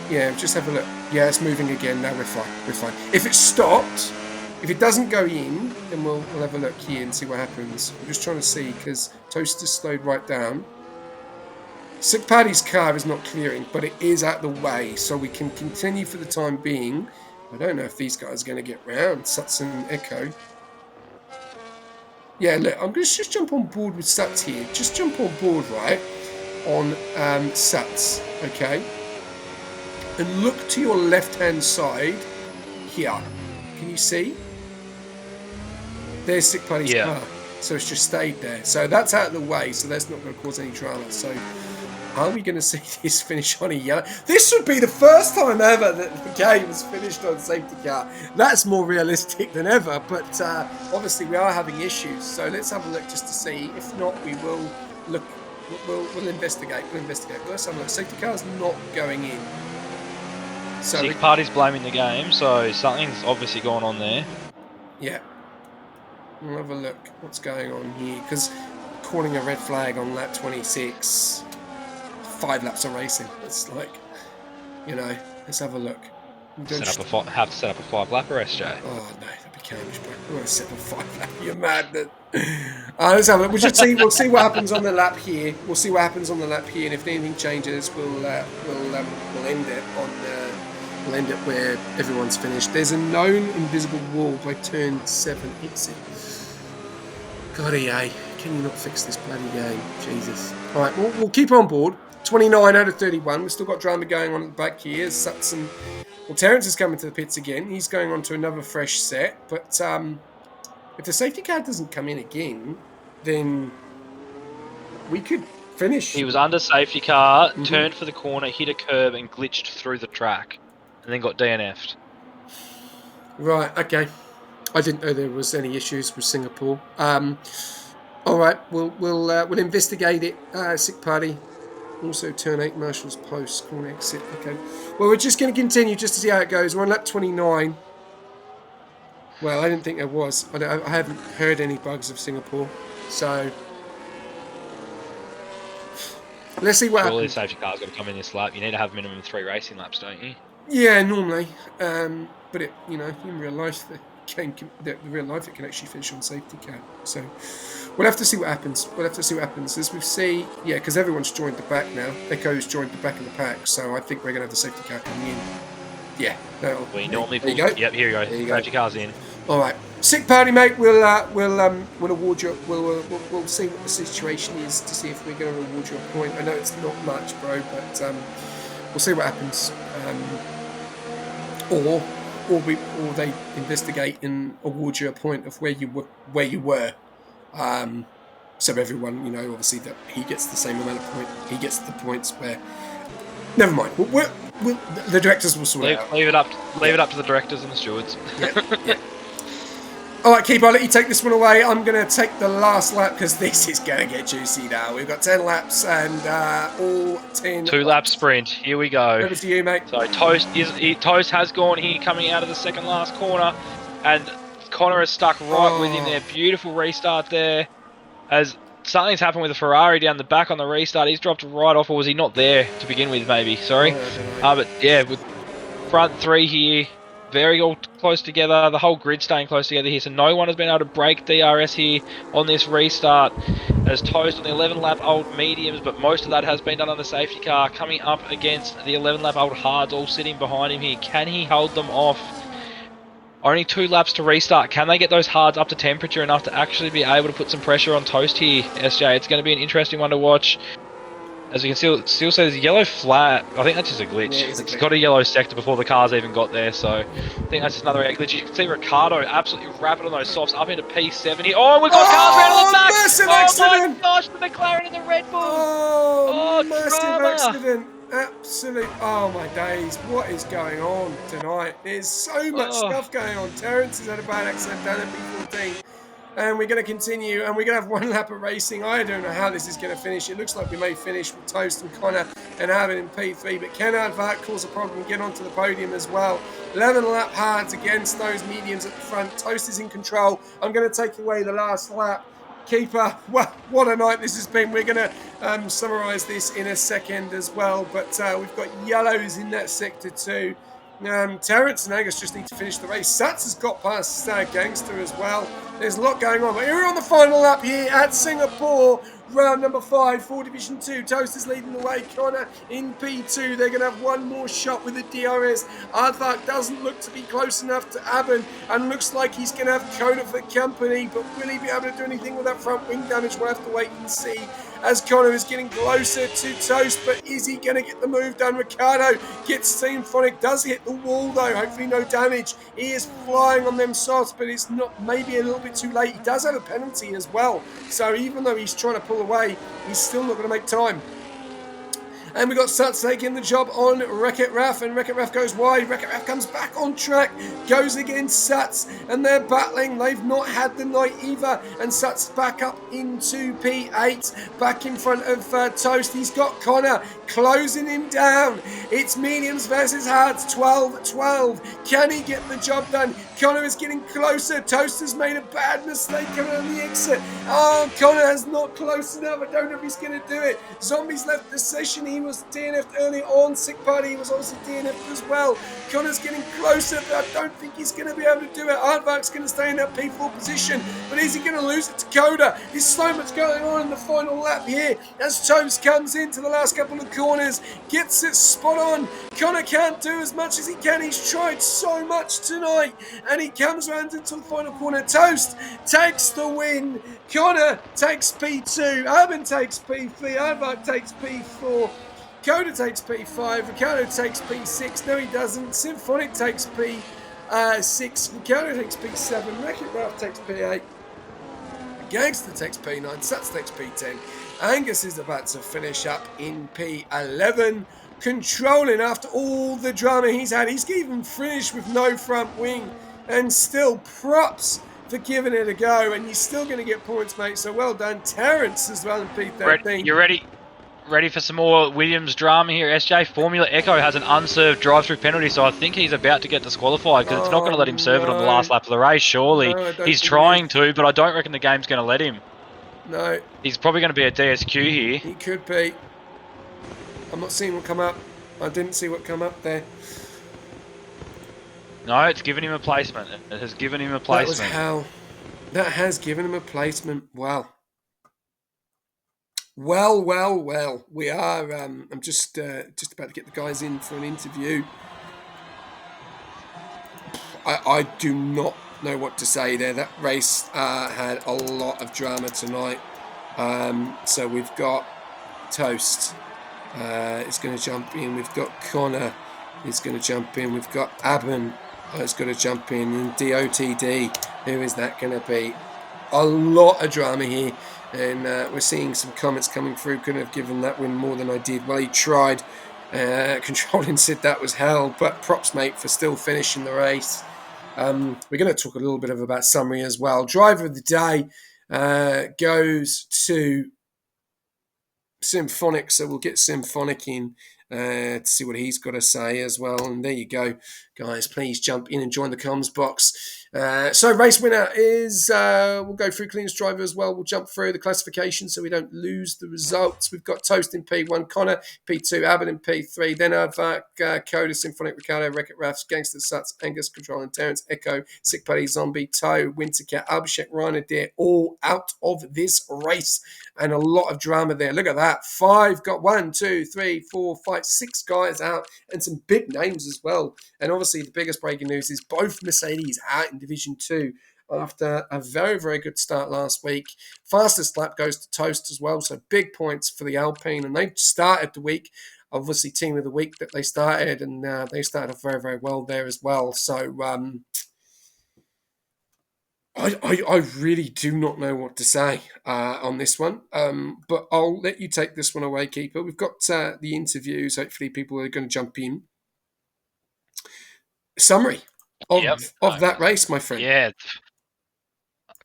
Yeah, just have a look. Yeah, it's moving again. No, we're fine. We're fine. If it stopped, if it doesn't go in, then we'll have a look here and see what happens. I'm just trying to see because Toaster's slowed right down. Sick Paddy's car is not clearing, but it is out the way, so we can continue for the time being. I don't know if these guys are going to get round. Sats and Echo. Yeah, look, I'm going to just jump on board with Suts here. Just jump on board, right, on Suts, okay? And look to your left-hand side here. Can you see? There's Sick Buddy's car. So it's just stayed there. So that's out of the way, so that's not going to cause any drama. So are we going to see this finish on a yellow? This would be the first time ever that the game has finished on safety car. That's more realistic than ever, but obviously we are having issues. So let's have a look just to see. If not, we will look. We'll investigate. We'll investigate. But let's have a look. Safety car's not going in. So Sick Party's blaming the game, so something's obviously going on there. Yeah. We'll have a look what's going on here, because calling a red flag on lap 26, 5 laps of racing. It's like, you know, let's have a look. Have to set up a 5-lapper, SJ. Oh no, that'd be carnage, bro. I'm gonna set up a 5 lap. You're mad. Let's have a look. We'll see what happens on the lap here. We'll see what happens on the lap here, and if anything changes, we'll end it on. We'll end it where everyone's finished. There's a known invisible wall by turn 7 exit. God, EA, can you not fix this bloody game? Jesus. All right, we'll keep on board. 29 out of 31. We've still got drama going on at the back here. Sutton. Well, Terence is coming to the pits again. He's going on to another fresh set. But if the safety car doesn't come in again, then we could finish. He was under safety car, turned for the corner, hit a curb, and glitched through the track, and then got DNF'd. Right, okay. I didn't know there was any issues with Singapore. All right, we'll investigate it. Sick Party. Also, turn 8, Marshall's Post, corner exit. Okay. Well, we're just going to continue just to see how it goes. We're on lap 29. Well, I didn't think there was. I haven't heard any bugs of Singapore. So, let's see what Surely happens. the safety car's got to come in this lap. You need to have minimum 3 racing laps, don't you? Yeah, normally. But in real life, the real life, it can actually finish on safety car. So, we'll have to see what happens. As we see, yeah, because everyone's joined the back now. Echo's joined the back of the pack, so I think we're going to have the safety car coming in. Yeah. We normally. There you go. Yep, here you go. Safety car's in. All right, Sick Party, mate. We'll award you. We'll see what the situation is to see if we're going to award you a point. I know it's not much, bro, but we'll see what happens. Or they investigate and award you a point of where you were. So everyone, obviously that he gets the same amount of point. He gets the points where. Never mind. The directors will sort it out. Leave it up to the directors and the stewards. Yeah. All right, Keep, I'll let you take this one away. I'm going to take the last lap because this is going to get juicy now. We've got 10 laps and all 10 2-lap sprint. Here we go. Over to you, mate. So Toast has gone here, coming out of the second last corner, and Connor is stuck right with him there. Beautiful restart there. As something's happened with the Ferrari down the back on the restart. He's dropped right off, or was he not there to begin with, maybe? Sorry. But yeah, with front 3 here, very all close together. The whole grid staying close together here, so no one has been able to break DRS here on this restart. As Toast on the 11-lap old mediums, but most of that has been done on the safety car, coming up against the 11-lap old hards, all sitting behind him here. Can he hold them off? Only 2 laps to restart. Can they get those hards up to temperature enough to actually be able to put some pressure on Toast here, SJ? It's going to be an interesting one to watch. As we can still see, there's a yellow flag. I think that's just a glitch. Yeah, it's got a yellow sector before the cars even got there, so I think that's just another glitch. You can see Ricardo absolutely rapid on those softs up into P7 here. Oh, we've got cars around the back! Massive accident! My gosh, the McLaren and the Red Bull! Massive drama. Accident! Absolute. Oh my days! What is going on tonight? There's so much stuff going on. Terence has had a bad accident down at P14. And we're going to continue, and we're going to have 1 lap of racing. I don't know how this is going to finish. It looks like we may finish with Toast and Connor and have it in P3, but can Advart cause a problem and get onto the podium as well? 11 lap hards against those mediums at the front. Toast is in control. I'm going to take away the last lap. Keeper, well, what a night this has been. We're going to summarise this in a second as well, but we've got yellows in that sector too. Terrence and Angus just need to finish the race. Sats has got past Gangster as well. There's a lot going on. But here we're on the final lap here at Singapore. Round number 5 for Division 2. Toast is leading the way. Connor in P2. They're going to have one more shot with the DRS. Arthak doesn't look to be close enough to Aben and looks like he's going to have Kona for company. But will he be able to do anything with that front wing damage? We'll have to wait and see as Connor is getting closer to Toast. But is he going to get the move done? Ricardo gets Symphonic, does hit the wall though. Hopefully no damage. He is flying on them softs, but it's not maybe a little bit too late. He does have a penalty as well. So even though he's trying to pull away, he's still not going to make time. And we got Suts taking the job on Wreck-It Raf, and Wreck-It Raf goes wide. Wreck-It Raf comes back on track, goes against Suts, and they're battling. They've not had the night either, and Suts back up into P8, back in front of Toast. He's got Connor closing him down. It's mediums versus hards, 12-12. Can he get the job done? Connor is getting closer. Toast has made a bad mistake coming on the exit. Oh, Connor is not close enough. I don't know if he's going to do it. Zombies left the session. He was DNF'd early on. Sick Party was obviously DNF'd as well. Connor's getting closer, but I don't think he's going to be able to do it. Aardvark's going to stay in that P4 position, but is he going to lose it to Coda? There's so much going on in the final lap here as Toast comes into the last couple of corners, gets it spot on. Connor can't do as much as he can. He's tried so much tonight, and he comes around into the final corner. Toast takes the win. Connor takes P2. Urban takes P3. Aardvark takes P4. Coda takes P5, Ricardo takes P6, no he doesn't, Symphonic takes P6, Ricardo takes P7, Wreck-It Ralph takes P8, Gangster takes P9, Sats takes P10, Angus is about to finish up in P11, controlling after all the drama he's had. He's even finished with no front wing, and still props for giving it a go, and you're still going to get points, mate, so well done. Terrence as well in P13. You ready for some more Williams drama here? SJ Formula Echo has an unserved drive-through penalty, so I think he's about to get disqualified because it's not going to let him serve it on the last lap of the race, surely. No, he's trying to, but I don't reckon the game's going to let him. No. He's probably going to be a DSQ here. He could be. I'm not seeing what come up. I didn't see what come up there. No, it's given him a placement. It has given him a placement. That was how. That has given him a placement. Wow. Well. We are. I'm just about to get the guys in for an interview. I do not know what to say there. That race had a lot of drama tonight. So we've got Toast. Is going to jump in. We've got Connor. Is going to jump in. We've got Aben. Is going to jump in. And DOTD. Who is that going to be? A lot of drama here. And we're seeing some comments coming through. Couldn't have given that win more than I did. Well, he tried. Controlling said that was hell. But props, mate, for still finishing the race. We're going to talk a little bit about summary as well. Driver of the day goes to Symphonic. So we'll get Symphonic in to see what he's got to say as well. And there you go, guys. Please jump in and join the comms box. So race winner is, we'll go through cleanest driver as well. We'll jump through the classification so we don't lose the results. We've got Toast in P1, Connor, P2, Abbott in P3, then Aardvark, Coda, Symphonic, Ricardo, Wreck-It Rafts, Gangster, Suts, Angus, Control and Terrence, Echo, Sick Buddy, Zombie, Toe, Wintercat, Abhishek, Ryanair, all out of this race. And a lot of drama there. Look at that. 5, got 1, 2, 3, 4, 5, 6 guys out, and some big names as well. And obviously the biggest breaking news is both Mercedes out in Division 2 after a very, very good start last week. Fastest lap goes to Toast as well, so big points for the Alpine. And they started the week, obviously team of the week that they started, and they started off very, very well there as well. So I really do not know what to say on this one, but I'll let you take this one away, Keeper. We've got the interviews. Hopefully people are going to jump in. Summary of that race, my friend. Yeah,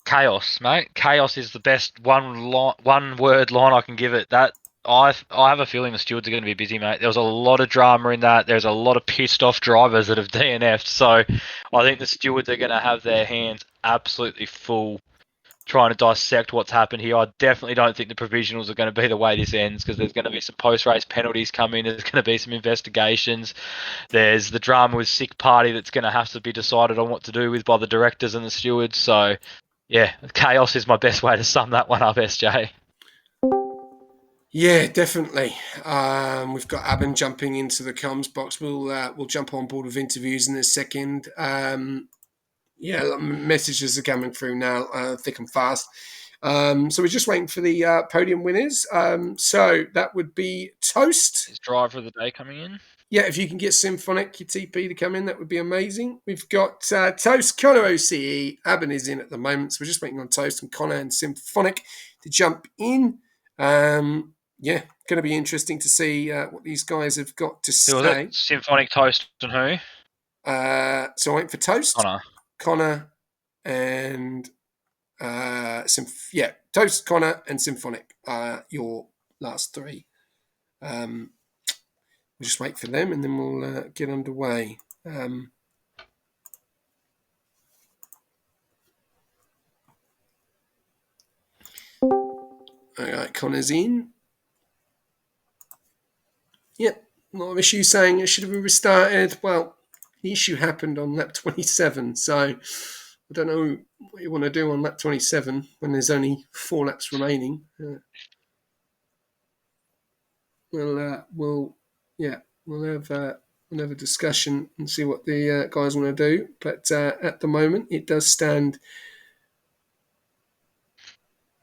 chaos, mate. Chaos is the best one-word line I can give it. That I have a feeling the stewards are going to be busy, mate. There was a lot of drama in that. There's a lot of pissed off drivers that have DNF'd. So I think the stewards are going to have their hands absolutely full trying to dissect what's happened here. I definitely don't think the provisionals are going to be the way this ends, because there's going to be some post-race penalties coming. There's going to be some investigations. There's the drama with Sick Party that's going to have to be decided on what to do with by the directors and the stewards. So, yeah, chaos is my best way to sum that one up, SJ. Yeah, definitely. We've got Abin jumping into the comms box. We'll jump on board with interviews in a second. Yeah, messages are coming through now, thick and fast. So we're just waiting for the podium winners. So that would be Toast. Is driver of the day coming in? Yeah, if you can get Symphonic, your TP, to come in, that would be amazing. We've got Toast, Connor OCE. Abin is in at the moment, so we're just waiting on Toast and Connor and Symphonic to jump in. Yeah, going to be interesting to see what these guys have got to Who was say. it? Symphonic, Toast, and who? So I'm waiting for Toast, Connor, and Toast, Connor, and Symphonic are your last three. We'll just wait for them, and then we'll get underway. All right, Connor's in. Yep, a lot of issues saying it should have been restarted. Well, the issue happened on lap 27, so I don't know what you want to do on lap 27 when there's only 4 laps remaining. We'll have a discussion and see what the guys want to do. But at the moment, it does stand.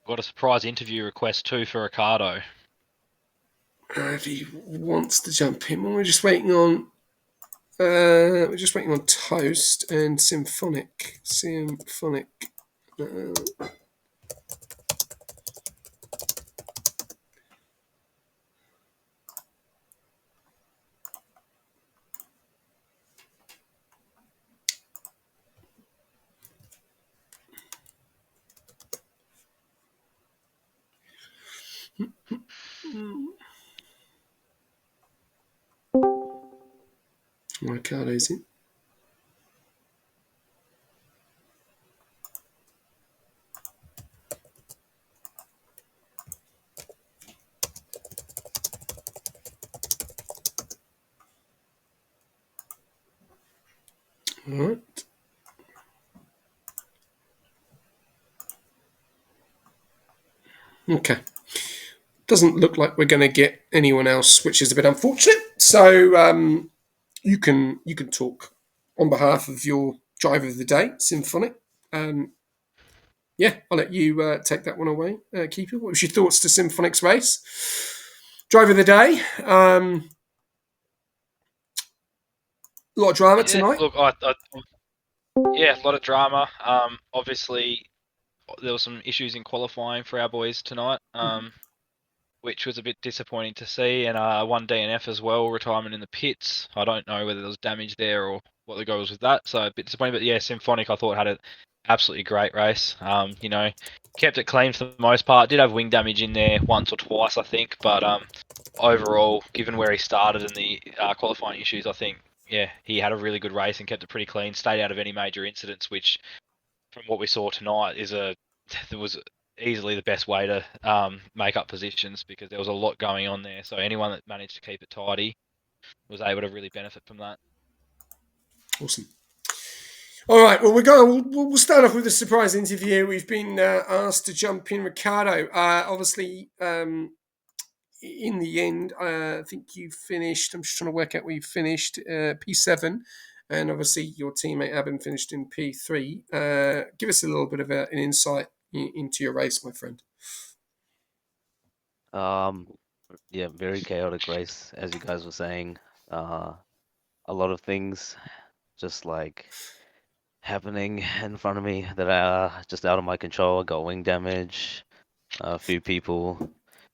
Got a surprise interview request too for Ricardo. If he wants to jump in, we're just waiting on. Toast and Symphonic. Ricardo's in. All right. Okay. Doesn't look like we're going to get anyone else, which is a bit unfortunate. So you can talk on behalf of your driver of the day, Symphonic. Yeah, I'll let you take that one away, Keeper. What was your thoughts to Symphonic's race? Driver of the day. A lot of drama tonight. Look, a lot of drama. Obviously, there were some issues in qualifying for our boys tonight, which was a bit disappointing to see. And one DNF as well, retirement in the pits. I don't know whether there was damage there or what the goal was with that. So a bit disappointing. But yeah, Symphonic, I thought, had an absolutely great race. Kept it clean for the most part. Did have wing damage in there once or twice, I think. But overall, given where he started and the qualifying issues, I think, yeah, he had a really good race and kept it pretty clean. Stayed out of any major incidents, which, from what we saw tonight, was easily the best way to make up positions, because there was a lot going on there. So anyone that managed to keep it tidy was able to really benefit from that. Awesome. All right, well, we'll start off with a surprise interview. We've been asked to jump in Ricardo. Obviously, in the end, I think you finished. I'm just trying to work out where you finished. P7, and obviously your teammate Abin finished in P3. Give us a little bit of an insight into your race, my friend. Yeah, very chaotic race, as you guys were saying. A lot of things just like happening in front of me that are just out of my control. I got wing damage, a few people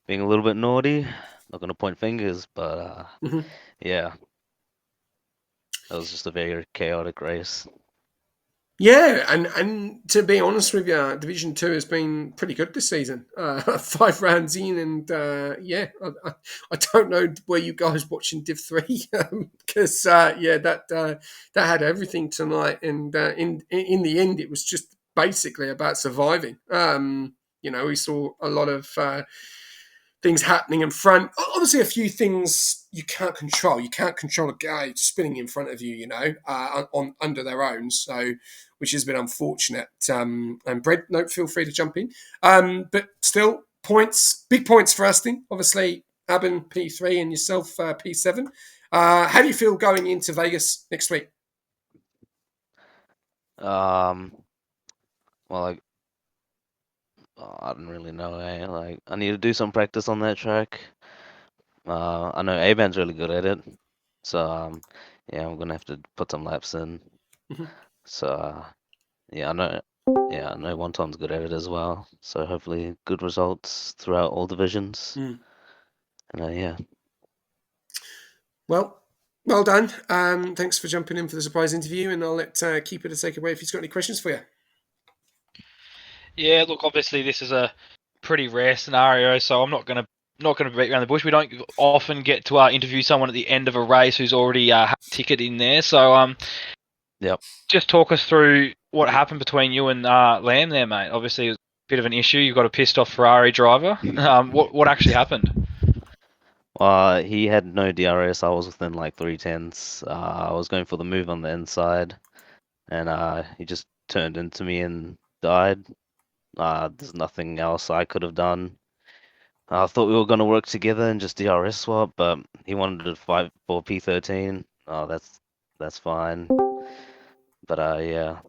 being a little bit naughty. Not gonna point fingers, but yeah, that was just a very chaotic race. Yeah, and to be honest with you, Division 2 has been pretty good this season. 5 rounds in, and I don't know where you guys watching Div 3, because that had everything tonight, and in the end, it was just basically about surviving. We saw a lot of things happening in front. Obviously, a few things you can't control. You can't control a guy spinning in front of you, on under their own. So, which has been unfortunate. And Brent, no, feel free to jump in. But still, points, big points for Aston. Obviously, Abin P3 and yourself P7. How do you feel going into Vegas next week? Well, like, I don't really know. Like, I need to do some practice on that track. I know A-Band's really good at it, so yeah, I'm gonna have to put some laps in. Mhm. So yeah, I know One Tom's good at it as well. So hopefully, good results throughout all divisions. Mm. And yeah. Well done. Thanks for jumping in for the surprise interview, and I'll let Keeper to take away if he's got any questions for you. Yeah, look, obviously this is a pretty rare scenario, so I'm not gonna beat around the bush. We don't often get to interview someone at the end of a race who's already had a ticket in there. So Yep. just talk us through what happened between you and Lamb there, mate. Obviously, it was a bit of an issue. You've got a pissed off Ferrari driver. What actually happened? He had no DRS. I was within like 3 tenths. I was going for the move on the inside, and he just turned into me and died. There's nothing else I could have done. I thought we were gonna work together and just DRS swap, but he wanted to fight for P13. Oh, that's fine. But yeah,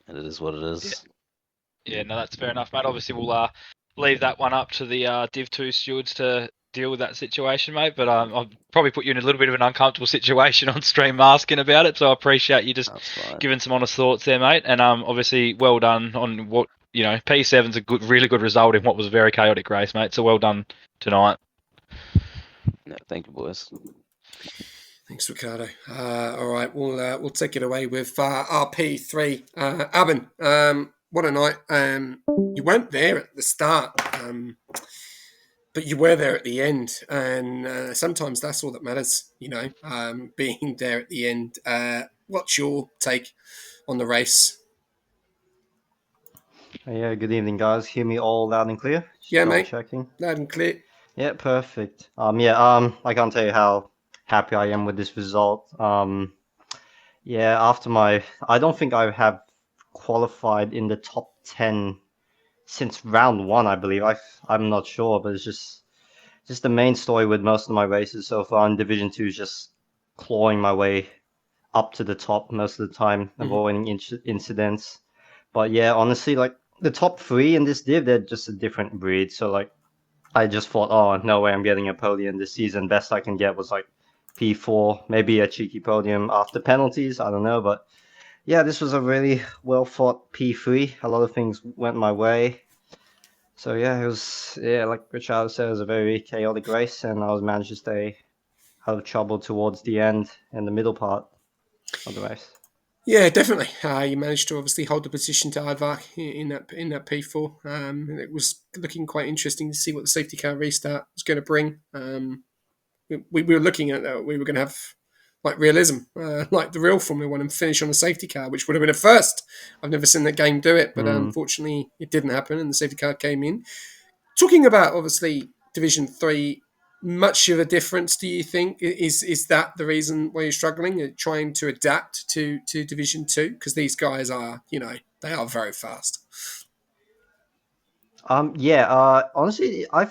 it is what it is. Yeah, no, that's fair enough, mate. Obviously, we'll leave that one up to the Div2 stewards to deal with that situation, mate. But I'll probably put you in a little bit of an uncomfortable situation on stream asking about it. So I appreciate you just That's fine. giving some honest thoughts there, mate. And obviously, well done on what P7's a really good result in what was a very chaotic race, mate. So well done tonight. Yeah, thank you, boys. Thanks, Ricardo. All right, we'll take it away with RP3. Abin, what a night. You weren't there at the start, but you were there at the end, and sometimes that's all that matters, being there at the end. What's your take on the race? Yeah, good evening, guys. Hear me all loud and clear? Just Yeah, double mate. checking. Loud and clear. Yeah, perfect. I can't tell you how happy I am with this result. Yeah, I don't think I have qualified in the top 10 since round one, I believe. I'm not sure, but it's just the main story with most of my races so far in Division 2 is just clawing my way up to the top most of the time, avoiding incidents. But yeah, honestly, like the top three in this div, they're just a different breed. So like, I just thought, oh, no way I'm getting a podium this season. Best I can get was like P4, maybe a cheeky podium after penalties. I don't know, but yeah, this was a really well fought P3. A lot of things went my way. So yeah, it was like Richard said, it was a very chaotic race, and I was managed to stay out of trouble towards the end and the middle part of the race. Yeah, definitely. You managed to obviously hold the position to Aardvark in that P4. And it was looking quite interesting to see what the safety car restart was going to bring. We were looking at we were going to have like realism, like the real Formula One, and finish on a safety car, which would have been a first. I've never seen that game do it, but unfortunately, it didn't happen, and the safety car came in. Talking about obviously Division 3, much of a difference, do you think? Is that the reason why you're struggling, trying to adapt to Division 2? Because these guys are, they are very fast. Honestly, I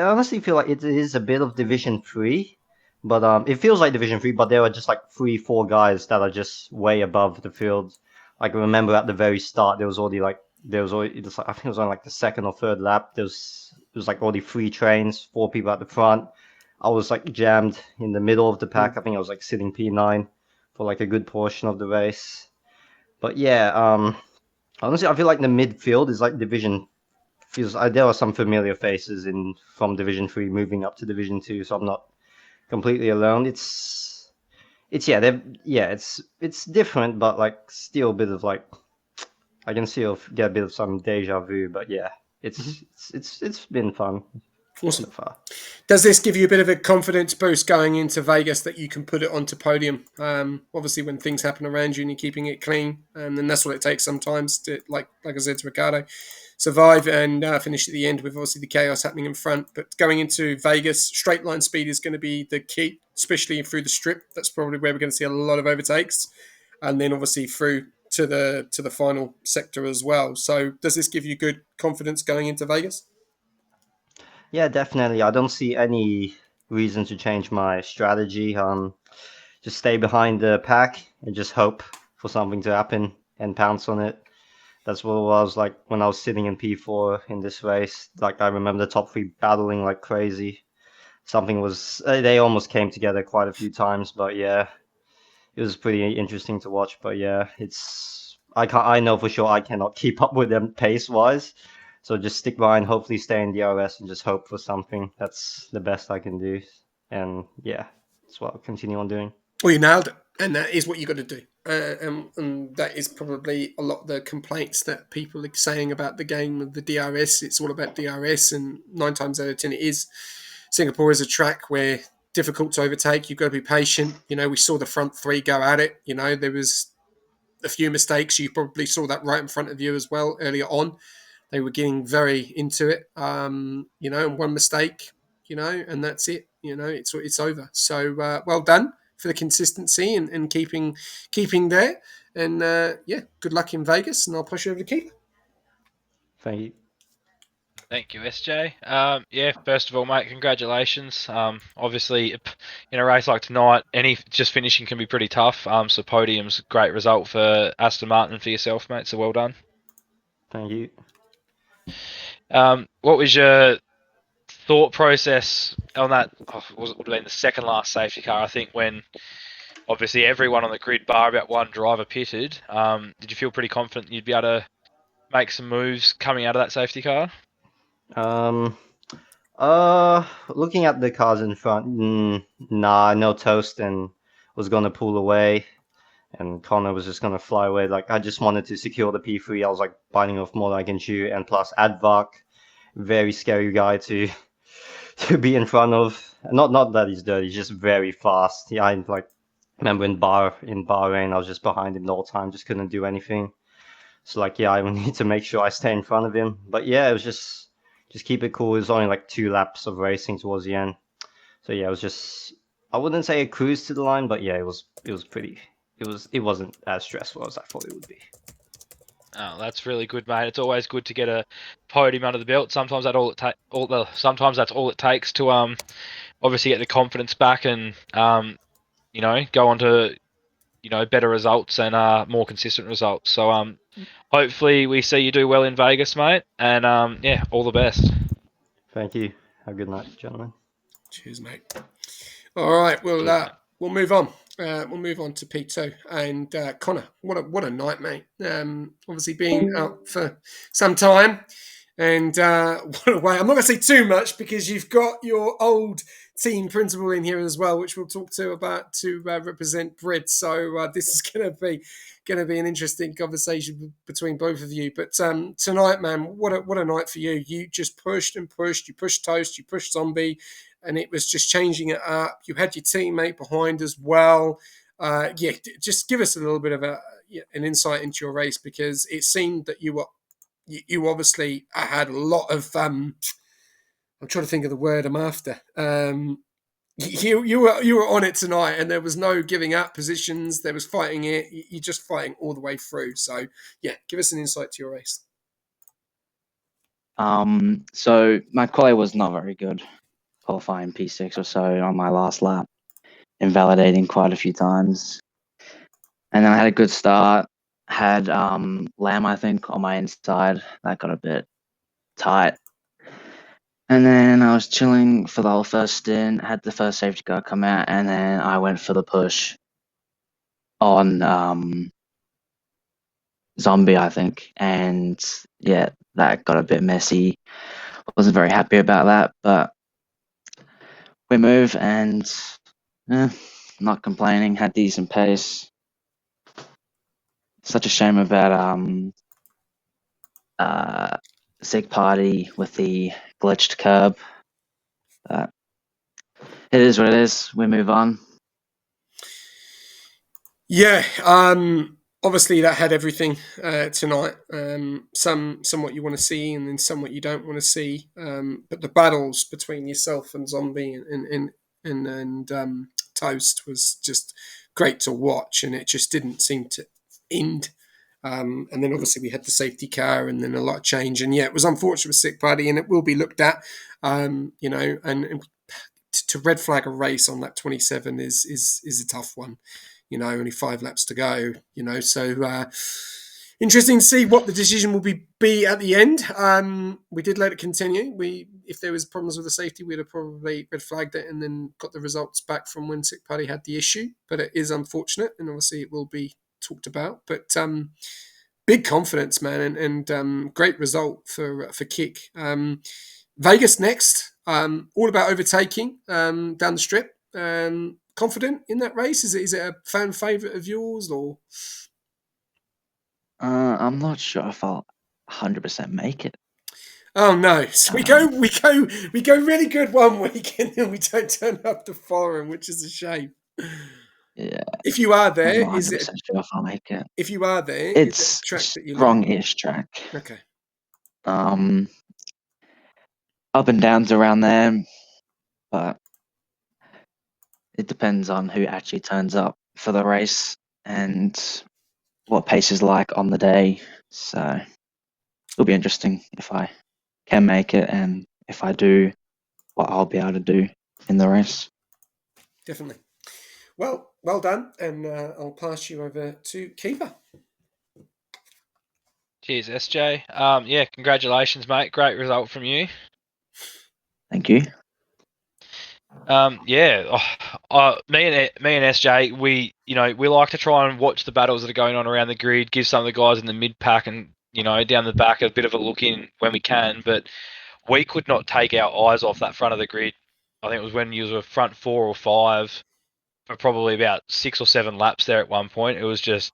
honestly feel like it is a bit of Division 3, but it feels like Division 3, but there are just like 3, 4 guys that are just way above the field. Like, I remember at the very start, there was already like, I think it was on like the second or third lap, there was like already 3 trains, 4 people at the front. I was like jammed in the middle of the pack. I think I was like sitting P9 for like a good portion of the race. But yeah, honestly, I feel like the midfield is like Division there are some familiar faces from Division 3 moving up to Division 2, so I'm not completely alone. It's different, but like still a bit of like I can still get a bit of some deja vu. But yeah, it's been fun. Awesome. so far. Does this give you a bit of a confidence boost going into Vegas that you can put it onto podium? Obviously, when things happen around you and you're keeping it clean, and that's what it takes sometimes to, like I said to Ricardo, survive and finish at the end with obviously the chaos happening in front. But going into Vegas, straight line speed is going to be the key, especially through the strip. That's probably where we're going to see a lot of overtakes, and then obviously through to the final sector as well. So, does this give you good confidence going into Vegas? Yeah, definitely. I don't see any reason to change my strategy. Just stay behind the pack and just hope for something to happen and pounce on it. That's what it was like when I was sitting in P4 in this race. Like I remember the top three battling like crazy. Something was they almost came together quite a few times, but yeah, it was pretty interesting to watch. But yeah, I know for sure I cannot keep up with them pace wise. So just stick behind, hopefully stay in DRS and just hope for something. That's the best I can do. And yeah, that's what I'll continue on doing. Well, you nailed it, and that is what you got to do. And that is probably a lot of the complaints that people are saying about the game of the DRS. It's all about DRS, and 9 times out of 10 it is. Singapore is a track where difficult to overtake. You've got to be patient. We saw the front three go at it. There was a few mistakes. You probably saw that right in front of you as well earlier on. They were getting very into it, and one mistake, and that's it. It's over. So well done for the consistency and keeping there. And yeah, good luck in Vegas, and I'll push you over to Keith. Thank you. Thank you, SJ. Yeah, first of all, mate, congratulations. Obviously, in a race like tonight, just finishing can be pretty tough. So podium's a great result for Aston Martin and for yourself, mate. So well done. Thank you. What was your thought process on that? Would have been the second last safety car, I think, when obviously everyone on the grid, bar about one driver, pitted. Did you feel pretty confident you'd be able to make some moves coming out of that safety car? Looking at the cars in front, nah, no toast, and was gonna pull away, and Connor was just gonna fly away. Like I just wanted to secure the P3. I was like biting off more than I can chew, and plus Advark, very scary guy to to be in front of. Not that he's dirty, he's just very fast. Yeah, I like remember in Bahrain, I was just behind him the whole time, just couldn't do anything. So like yeah, I need to make sure I stay in front of him. But yeah, it was just keep it cool. It was only like 2 laps of racing towards the end. So yeah, it was just I wouldn't say a cruise to the line, but yeah, it was pretty. It wasn't as stressful as I thought it would be. Oh, that's really good, mate. It's always good to get a podium under the belt. Sometimes sometimes that's all it takes to obviously get the confidence back and go on to better results and more consistent results. So hopefully we see you do well in Vegas, mate. And yeah, all the best. Thank you. Have a good night, gentlemen. Cheers, mate. All right, Cheers, mate. we'll move on. We'll move on to P2 and Connor. What a night, mate. Obviously being out for some time, and what a way. I'm not going to say too much because you've got your old team principal in here as well, which we'll talk to about to represent Brid. So this is going to be an interesting conversation between both of you. But tonight, man, what a night for you. You just pushed and pushed. You pushed Toast. You pushed Zombie. And it was just changing it up. You had your teammate behind as well. Yeah, just give us a little bit of an insight into your race because it seemed that you obviously had a lot of. I'm trying to think of the word I'm after. You were on it tonight, and there was no giving up positions. There was fighting it. You're just fighting all the way through. So yeah, give us an insight to your race. So my quali was not very good. Qualifying P6 or so on my last lap, invalidating quite a few times. And then I had a good start, had Lamb, I think, on my inside. That got a bit tight. And then I was chilling for the whole first stint, had the first safety car come out, and then I went for the push on Zombie, I think. And yeah, that got a bit messy. Wasn't very happy about that, but we move and not complaining, had decent pace. Such a shame about Sig Party with the glitched curb. But it is what it is. We move on. Yeah, obviously that had everything tonight. Some what you want to see, and then some what you don't want to see. But the battles between yourself and Zombie and Toast was just great to watch, and it just didn't seem to end. And then obviously we had the safety car, and then a lot of change. And yeah, it was unfortunate with Sick Buddy, and it will be looked at. And to red flag a race on lap 27 is a tough one. Only 5 laps to go. So interesting to see what the decision will be at the end. We did let it continue. If there was problems with the safety, we'd have probably red flagged it and then got the results back from when Sick Party had the issue. But it is unfortunate, and obviously it will be talked about. But big confidence, man, and great result for Kick. Vegas next. All about overtaking down the strip. Confident in that race? Is it a fan favourite of yours, or? I'm not sure if I'll 100% make it. Oh no! So we go really good one week, and then we don't turn up the following, which is a shame. Yeah. If you are I'm there, not 100% sure if I'll make it. If you are there, it's is it a track that you like? strong-ish track. Okay. Up and downs around there, but it depends on who actually turns up for the race and what pace is like on the day. So it'll be interesting if I can make it, and if I do, what I'll be able to do in the race. Definitely. Well done, and I'll pass you over to Keeper. Cheers, SJ. Yeah, congratulations, mate. Great result from you. Thank you. Yeah, me and SJ, we like to try and watch the battles that are going on around the grid, give some of the guys in the mid pack and down the back a bit of a look in when we can, but we could not take our eyes off that front of the grid. I think it was when you were front 4 or 5 for probably about 6 or 7 laps there at one point. It was just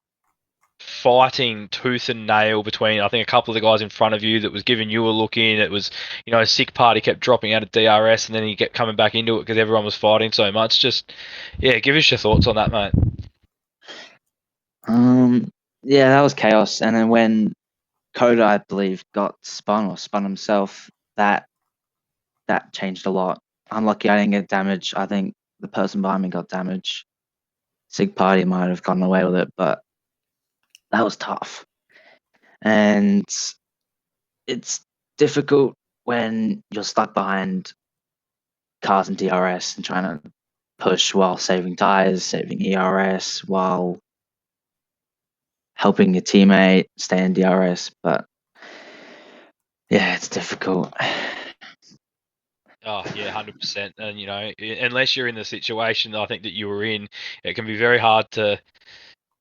fighting tooth and nail between, I think, a couple of the guys in front of you that was giving you a look in. It was, Sick Party kept dropping out of DRS and then he kept coming back into it because everyone was fighting so much. Just, yeah, give us your thoughts on that, mate. Yeah, that was chaos. And then when Coda, I believe, got spun himself, that changed a lot. Unlucky I didn't get damage. I think the person behind me got damage. Sig Party might have gotten away with it, but that was tough. And it's difficult when you're stuck behind cars and DRS and trying to push while saving tires, saving ERS, while helping your teammate stay in DRS. But yeah, it's difficult. Oh, yeah, 100%. And, unless you're in the situation I think that you were in, it can be very hard to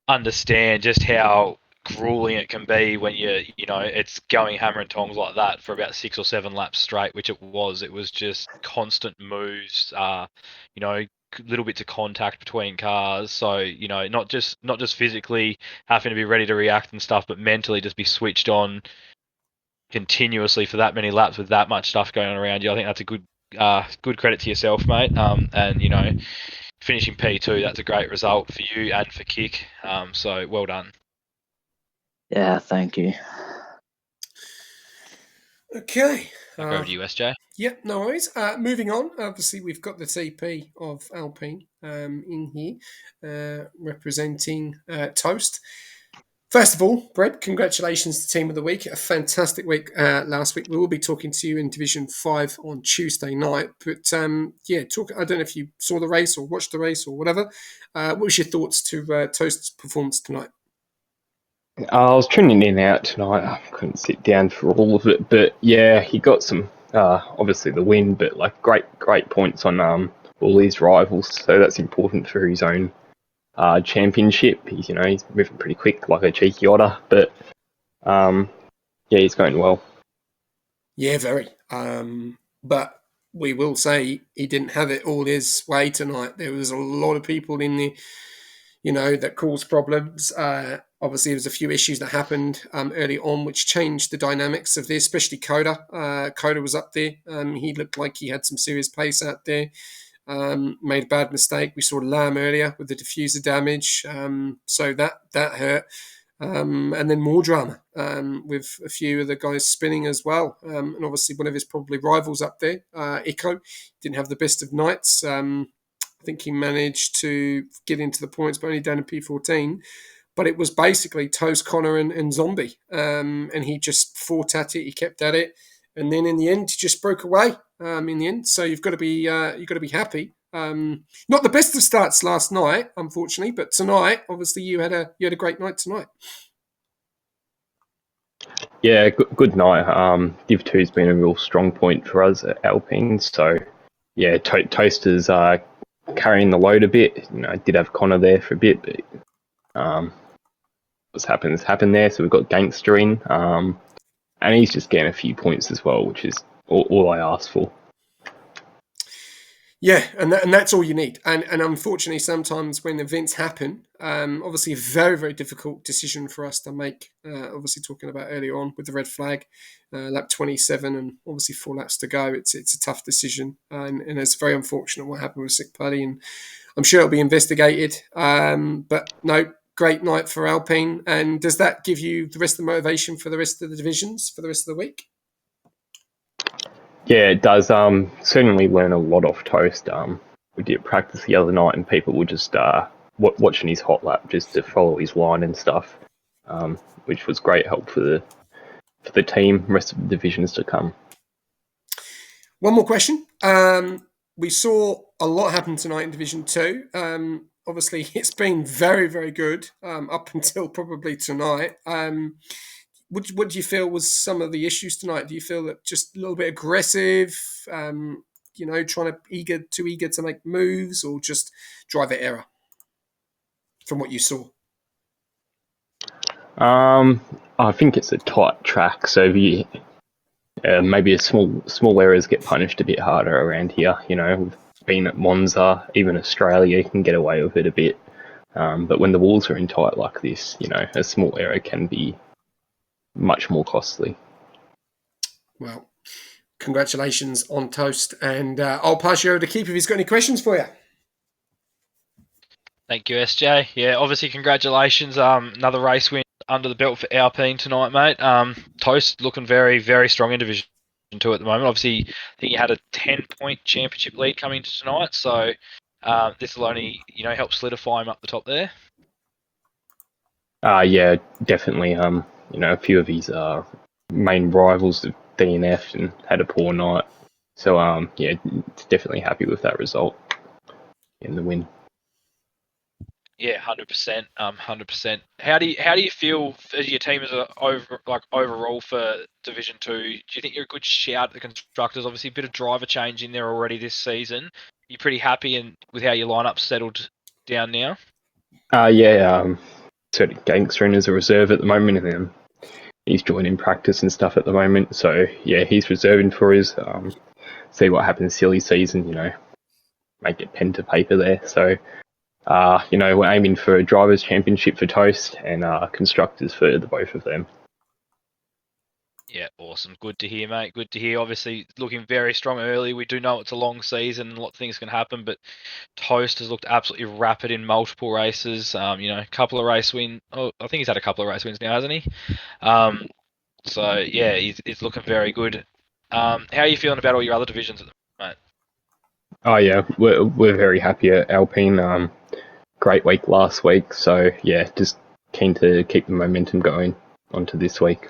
understand just how grueling it can be when it's going hammer and tongs like that for about 6 or 7 laps straight, which it was. It was just constant moves, little bits of contact between cars. So, not just physically having to be ready to react and stuff, but mentally just be switched on continuously for that many laps with that much stuff going on around you. I think that's a good credit to yourself, mate. And finishing P2, that's a great result for you and for Kick. So well done. Yeah, thank you. Okay. Over to you, SJ. Yep, no worries. Moving on. Obviously, we've got the TP of Alpine in here representing Toast. First of all, Brett, congratulations to Team of the Week. A fantastic week last week. We will be talking to you in Division 5 on Tuesday night. But I don't know if you saw the race or watched the race or whatever. What was your thoughts to Toast's performance tonight? I was tuning in and out tonight. I couldn't sit down for all of it, but yeah, he got some obviously the win, but like great points on all his rivals. So that's important for his own championship. He's moving pretty quick, like a cheeky otter. But yeah, he's going well. Yeah, very. But we will say he didn't have it all his way tonight. There was a lot of people in the, that caused problems. Obviously, there was a few issues that happened early on, which changed the dynamics of this, especially Coda. Coda was up there. He looked like he had some serious pace out there. Made a bad mistake. We saw Lamb earlier with the diffuser damage, so that hurt. And then more drama with a few of the guys spinning as well. And obviously, one of his probably rivals up there, Echo, didn't have the best of nights. I think he managed to get into the points, but only down to P14. But it was basically Toast, Connor, and Zombie. And he just fought at it. He kept at it. And then in the end, he just broke away in the end. So you've got to be happy. Not the best of starts last night, unfortunately, but tonight, obviously, you had a great night tonight. Yeah, good night. Div2 has been a real strong point for us at Alpine. So, yeah, Toaster's carrying the load a bit. I did have Connor there for a bit, but what's happened there. So we've got Gangster in, and he's just getting a few points as well, which is all I asked for. Yeah, and that's all you need. And unfortunately, sometimes when events happen, obviously a very, very difficult decision for us to make. Obviously, talking about earlier on with the red flag, lap 27, and obviously 4 laps to go. It's a tough decision, and it's very unfortunate what happened with Sick Putty, and I'm sure it'll be investigated. But no, great night for Alpine. And does that give you the rest of the motivation for the rest of the divisions for the rest of the week? Yeah, it does. Certainly learn a lot off Toast. We did practice the other night, and people were just watching his hot lap just to follow his line and stuff, which was great help for the team, rest of the divisions to come. One more question. We saw a lot happen tonight in Division 2. Obviously, it's been very, very good up until probably tonight. What do you feel was some of the issues tonight? Do you feel that just a little bit aggressive, trying to too eager to make moves, or just driver error from what you saw? I think it's a tight track, so maybe small errors get punished a bit harder around here. We've been at Monza, even Australia can get away with it a bit. But when the walls are in tight like this, a small error can be much more costly. Well, congratulations on Toast, and I'll pass you over to Keith if he's got any questions for you. Thank you, SJ. Yeah, obviously, congratulations. Another race win under the belt for Alpine tonight, mate. Toast looking very, very strong in Division 2 at the moment. Obviously, I think he had a 10-point championship lead coming into tonight, so this will only, help solidify him up the top there. Yeah, definitely. A few of his main rivals have DNF'd and had a poor night. So, yeah, definitely happy with that result in the win. Yeah, 100%. 100%. How do you feel as your team as overall for Division 2? Do you think you're a good shout at the constructors? Obviously, a bit of driver change in there already this season. You pretty happy with how your lineup's settled down now? Yeah. Sort of Gangster in as a reserve at the moment, and then he's joining practice and stuff at the moment. So yeah, he's reserving for us. See what happens silly season. Make it pen to paper there. So. We're aiming for a drivers' championship for Toast and constructors for the both of them. Yeah, awesome. Good to hear, mate. Good to hear. Obviously, looking very strong early. We do know it's a long season and a lot of things can happen, but Toast has looked absolutely rapid in multiple races. A couple of race wins. Oh, I think he's had a couple of race wins now, hasn't he? So yeah, he's looking very good. How are you feeling about all your other divisions at the moment? Oh yeah, we're very happy at Alpine. Great week last week, so yeah, just keen to keep the momentum going onto this week.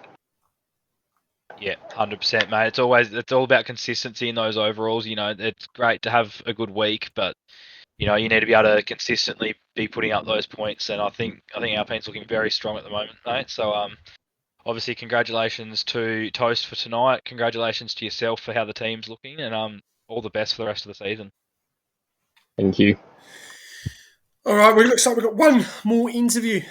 Yeah, 100%, mate. It's all about consistency in those overalls. It's great to have a good week, but you need to be able to consistently be putting up those points. And I think Alpine's looking very strong at the moment, mate. So obviously congratulations to Toast for tonight. Congratulations to yourself for how the team's looking, and all the best for the rest of the season. Thank you. All right, it looks like we've got one more interview.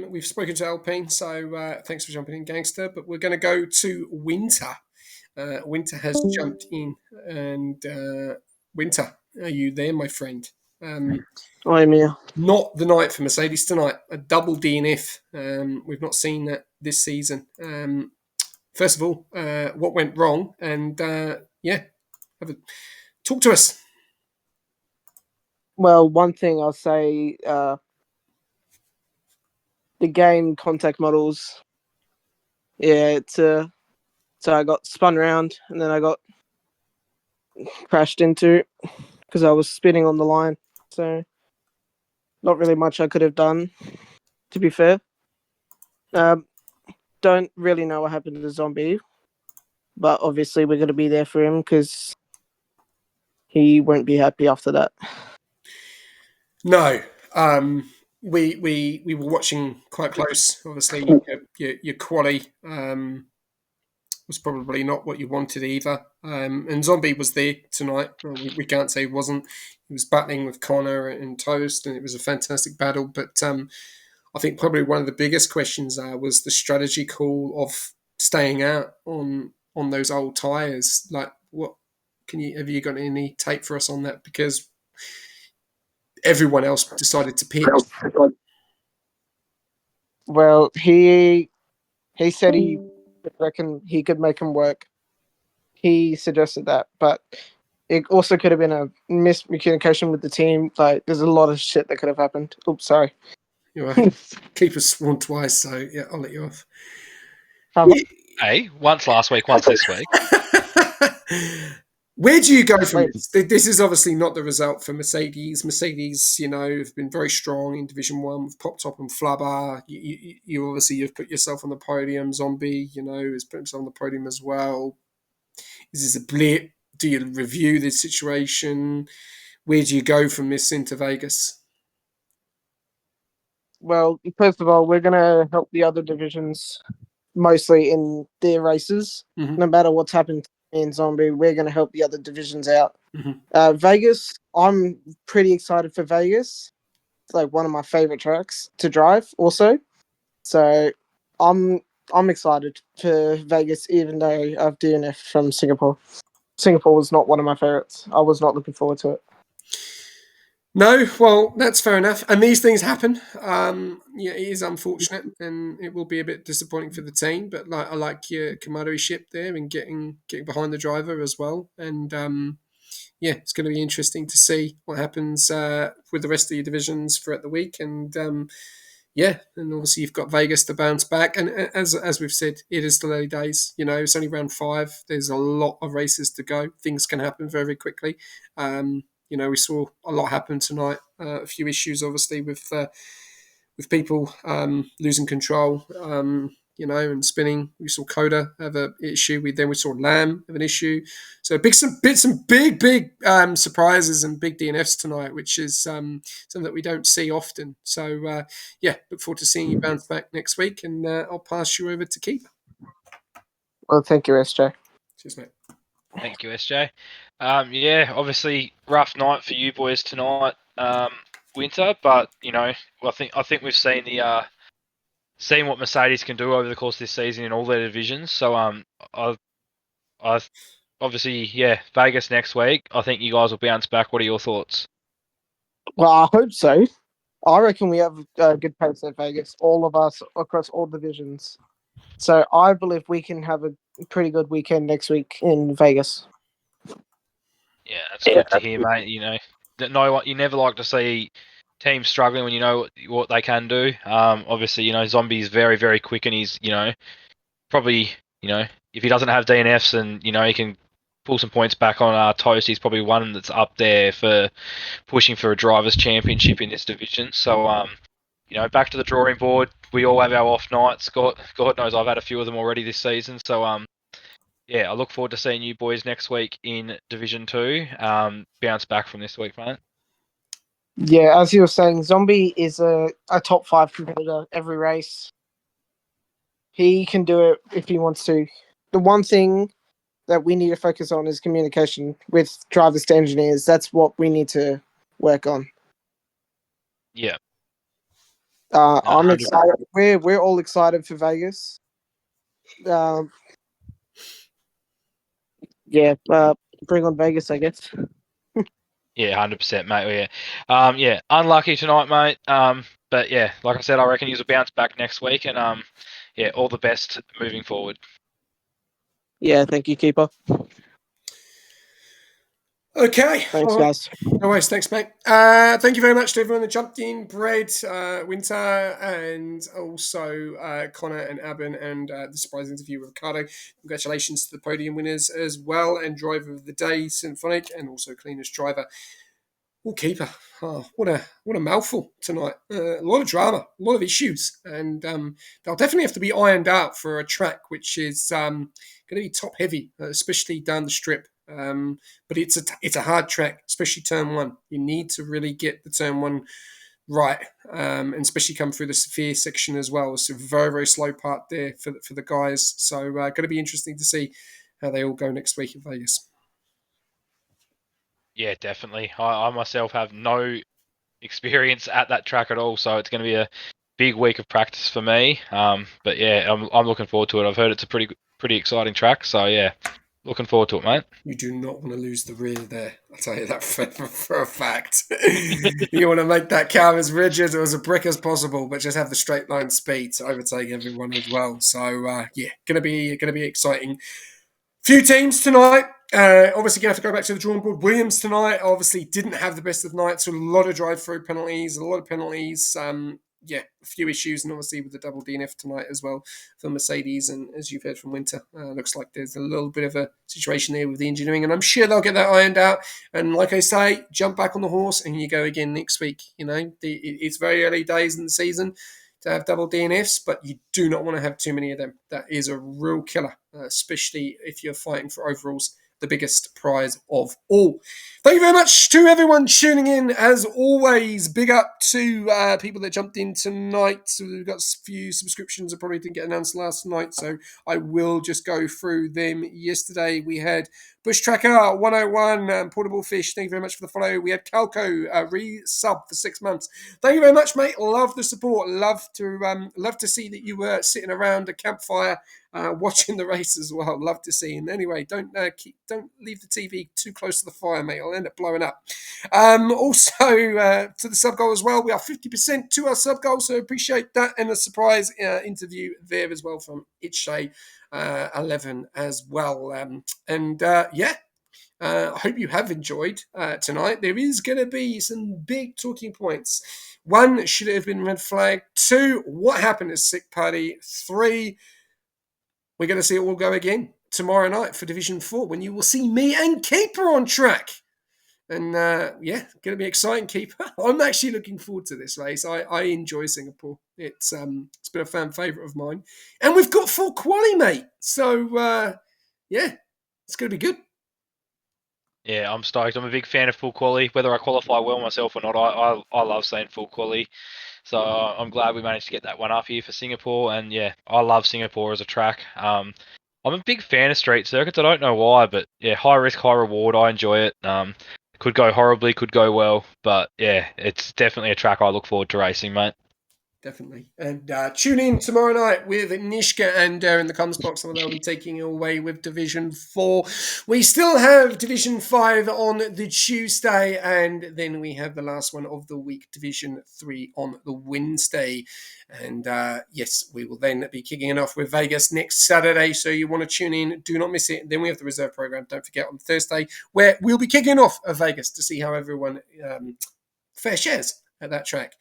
We've spoken to Alpine, so thanks for jumping in, Gangster. But we're going to go to Winter. Winter has jumped in. And Winter, are you there, my friend? I'm here. Not the night for Mercedes tonight. A double DNF. We've not seen that this season. First of all, what went wrong? And talk to us. Well, one thing I'll say, the game contact models. Yeah, so I got spun around and then I got crashed into because I was spinning on the line. So not really much I could have done, to be fair. Don't really know what happened to the zombie, but obviously we're going to be there for him because he won't be happy after that. No. We were watching quite close. Obviously, your quali was probably not what you wanted either. And Zombie was there tonight. We can't say he wasn't. He was battling with Connor and Toast, and it was a fantastic battle. But I think probably one of the biggest questions was the strategy call of staying out on those old tyres. Like, what have you got any take for us on that? Because everyone else decided to pitch. Well, he said he reckon he could make him work. He suggested that, but it also could have been a miscommunication with the team. Like, there's a lot of shit that could have happened. Oops, sorry. You're right. Keep us sworn twice, so yeah, I'll let you off. Hey, once last week, once this week. Where do you go from this? This is obviously not the result for Mercedes. Mercedes, have been very strong in Division 1 with Pop Top and Flubber. You obviously, you've put yourself on the podium. Zombie, has put himself on the podium as well. Is this a blip? Do you review the situation? Where do you go from this into Vegas? Well, first of all, we're going to help the other divisions mostly in their races. Mm-hmm. No matter what's happened in Zombie, we're going to help the other divisions out. Mm-hmm. Vegas, I'm pretty excited for Vegas. It's like one of my favorite tracks to drive also. So I'm excited for Vegas, even though I've DNF from Singapore. Singapore was not one of my favorites. I was not looking forward to it. No, well, that's fair enough. And these things happen. It is unfortunate, and it will be a bit disappointing for the team. But I like your camaraderie there and getting behind the driver as well. And it's going to be interesting to see what happens with the rest of your divisions throughout the week. And and obviously you've got Vegas to bounce back. And as we've said, it is still early days. It's only round 5. There's a lot of races to go. Things can happen very quickly. We saw a lot happen tonight. A few issues, obviously, with people losing control, and spinning. We saw Coda have an issue. We saw Lamb have an issue. So some big surprises and big DNFs tonight, which is something that we don't see often. So look forward to seeing you bounce back next week, and I'll pass you over to Keeper. Well, thank you, SJ. Cheers, mate. Thank you, SJ. Obviously rough night for you boys tonight, Winter. But I think we've seen seen what Mercedes can do over the course of this season in all their divisions. So I obviously Vegas next week. I think you guys will bounce back. What are your thoughts? Well, I hope so. I reckon we have a good pace at Vegas, all of us across all divisions. So I believe we can have a pretty good weekend next week in Vegas. Yeah, that's good to hear, mate. You never like to see teams struggling when you know what they can do. Obviously, Zombie's very, very quick, and he's, probably, if he doesn't have DNFs and, he can pull some points back on Toast, he's probably one that's up there for pushing for a drivers' championship in this division. So, back to the drawing board. We all have our off nights. God knows I've had a few of them already this season. So, I look forward to seeing you boys next week in Division 2. Bounce back from this week, mate. Yeah, as you were saying, Zombie is a top 5 competitor every race. He can do it if he wants to. The one thing that we need to focus on is communication with drivers to engineers. That's what we need to work on. Yeah. I'm excited. We're all excited for Vegas. Yeah. Bring on Vegas, I guess. Yeah, 100%, mate. Yeah, unlucky tonight, mate. But yeah, like I said, I reckon he'll bounce back next week, and yeah, all the best moving forward. Yeah, thank you, keeper. Okay. Thanks, all right. guys. No worries, thanks, mate. Thank you very much to everyone that jumped in, Brad, Winter, and also Connor and Abin, and the surprise interview with Ricardo. Congratulations to the podium winners as well, and driver of the day, Symphonic, and also cleanest driver. Oh, keeper! Oh, what a mouthful tonight. A lot of drama, a lot of issues, and they'll definitely have to be ironed out for a track which is going to be top heavy, especially down the strip. But it's a hard track, especially turn one. You need to really get the turn one right, and especially come through the Sophia section as well. It's a very, very slow part there for the guys. So going to be interesting to see how they all go next week in Vegas. Yeah, definitely. I myself have no experience at that track at all, so it's going to be a big week of practice for me. But yeah, I'm looking forward to it. I've heard it's a pretty exciting track, so yeah, looking forward to it, mate. You do not want to lose the rear there. I'll tell you that for a fact. You want to make that car as rigid or as a brick as possible, but just have the straight line speed to overtake everyone as well. So yeah, gonna be exciting. Few teams tonight. Obviously, going to have to go back to the drawing board. Williams tonight obviously didn't have the best of nights. So a lot of drive-through penalties, a lot of penalties. Yeah, a few issues, and obviously with the double DNF tonight as well for Mercedes. And as you've heard from Winter, looks like there's a little bit of a situation there with the engineering, and I'm sure they'll get that ironed out. And like I say, jump back on the horse and you go again next week. You know, it's very early days in the season to have double DNFs, but you do not want to have too many of them. That is a real killer, especially if you're fighting for overalls, the biggest prize of all. Thank you very much to everyone tuning in. As always, big up to people that jumped in tonight. So we've got a few subscriptions that probably didn't get announced last night, so I will just go through them. Yesterday we had Bush Tracker 101, Portable Fish. Thank you very much for the follow. We had Calco re-sub for 6 months. Thank you very much, mate. Love the support. Love to see that you were sitting around a campfire watching the race as well. Love to see. And anyway, don't leave the TV too close to the fire, mate. I'll end up blowing up. Also to the sub goal as well. We are 50% to our sub goal, so appreciate that, and a surprise interview there as well from Itchay 11 as well. Yeah. I hope you have enjoyed tonight. There is going to be some big talking points. 1, should it have been red flag? 2, what happened at Sick Party? 3, we're going to see it all go again tomorrow night for Division 4 when you will see me and Keeper on track. And yeah, going to be exciting, Keeper. I'm actually looking forward to this race. I enjoy Singapore. It's been a fan favourite of mine. And we've got full quali, mate. So yeah, it's going to be good. Yeah, I'm stoked. I'm a big fan of full quali. Whether I qualify well myself or not, I love seeing full quali. So I'm glad we managed to get that one up here for Singapore. And yeah, I love Singapore as a track. I'm a big fan of street circuits. I don't know why, but yeah, high risk, high reward. I enjoy it. Could go horribly, could go well, but yeah, it's definitely a track I look forward to racing, mate. Definitely. And tune in tomorrow night with Nishka and in the comms box. They'll be taking away with Division 4. We still have Division 5 on the Tuesday, and then we have the last one of the week, Division 3 on the Wednesday. And yes, we will then be kicking it off with Vegas next Saturday. So you want to tune in, do not miss it. Then we have the reserve program, don't forget, on Thursday, where we'll be kicking off of Vegas to see how everyone fair shares at that track.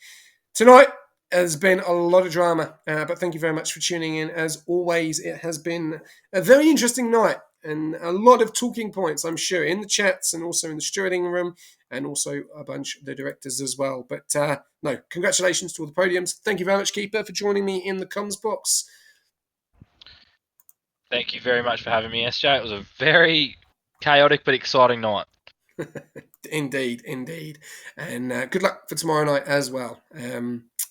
Tonight has been a lot of drama, but thank you very much for tuning in. As always, it has been a very interesting night and a lot of talking points, I'm sure, in the chats and also in the stewarding room, and also a bunch of the directors as well. But no, congratulations to all the podiums. Thank you very much, Keeper, for joining me in the comms box. Thank you very much for having me, SJ. It was a very chaotic but exciting night. Indeed. And good luck for tomorrow night as well.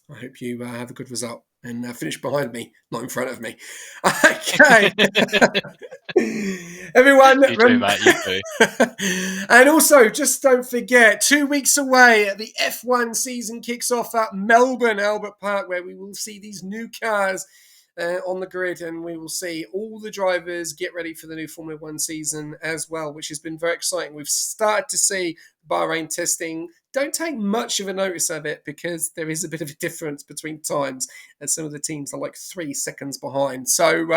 I hope you have a good result and finish behind me, not in front of me. Okay. Everyone. You too, mate. You too. And also, just don't forget, 2 weeks away, the F1 season kicks off at Melbourne Albert Park, where we will see these new cars on the grid, and we will see all the drivers get ready for the new Formula One season as well, which has been very exciting. We've started to see Bahrain testing. Don't take much of a notice of it because there is a bit of a difference between times, and some of the teams are like 3 seconds behind. So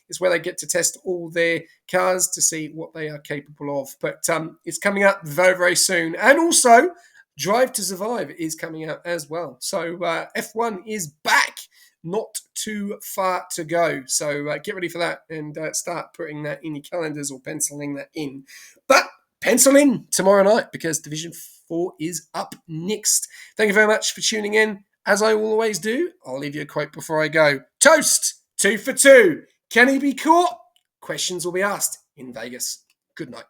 it's where they get to test all their cars to see what they are capable of. But it's coming up very, very soon. And also, Drive to Survive is coming out as well. So F1 is back. Not too far to go. So get ready for that and start putting that in your calendars or penciling that in. But pencil in tomorrow night because Division 4 is up next. Thank you very much for tuning in. As I always do, I'll leave you a quote before I go. Toast, 2 for 2. Can he be caught? Questions will be asked in Vegas. Good night.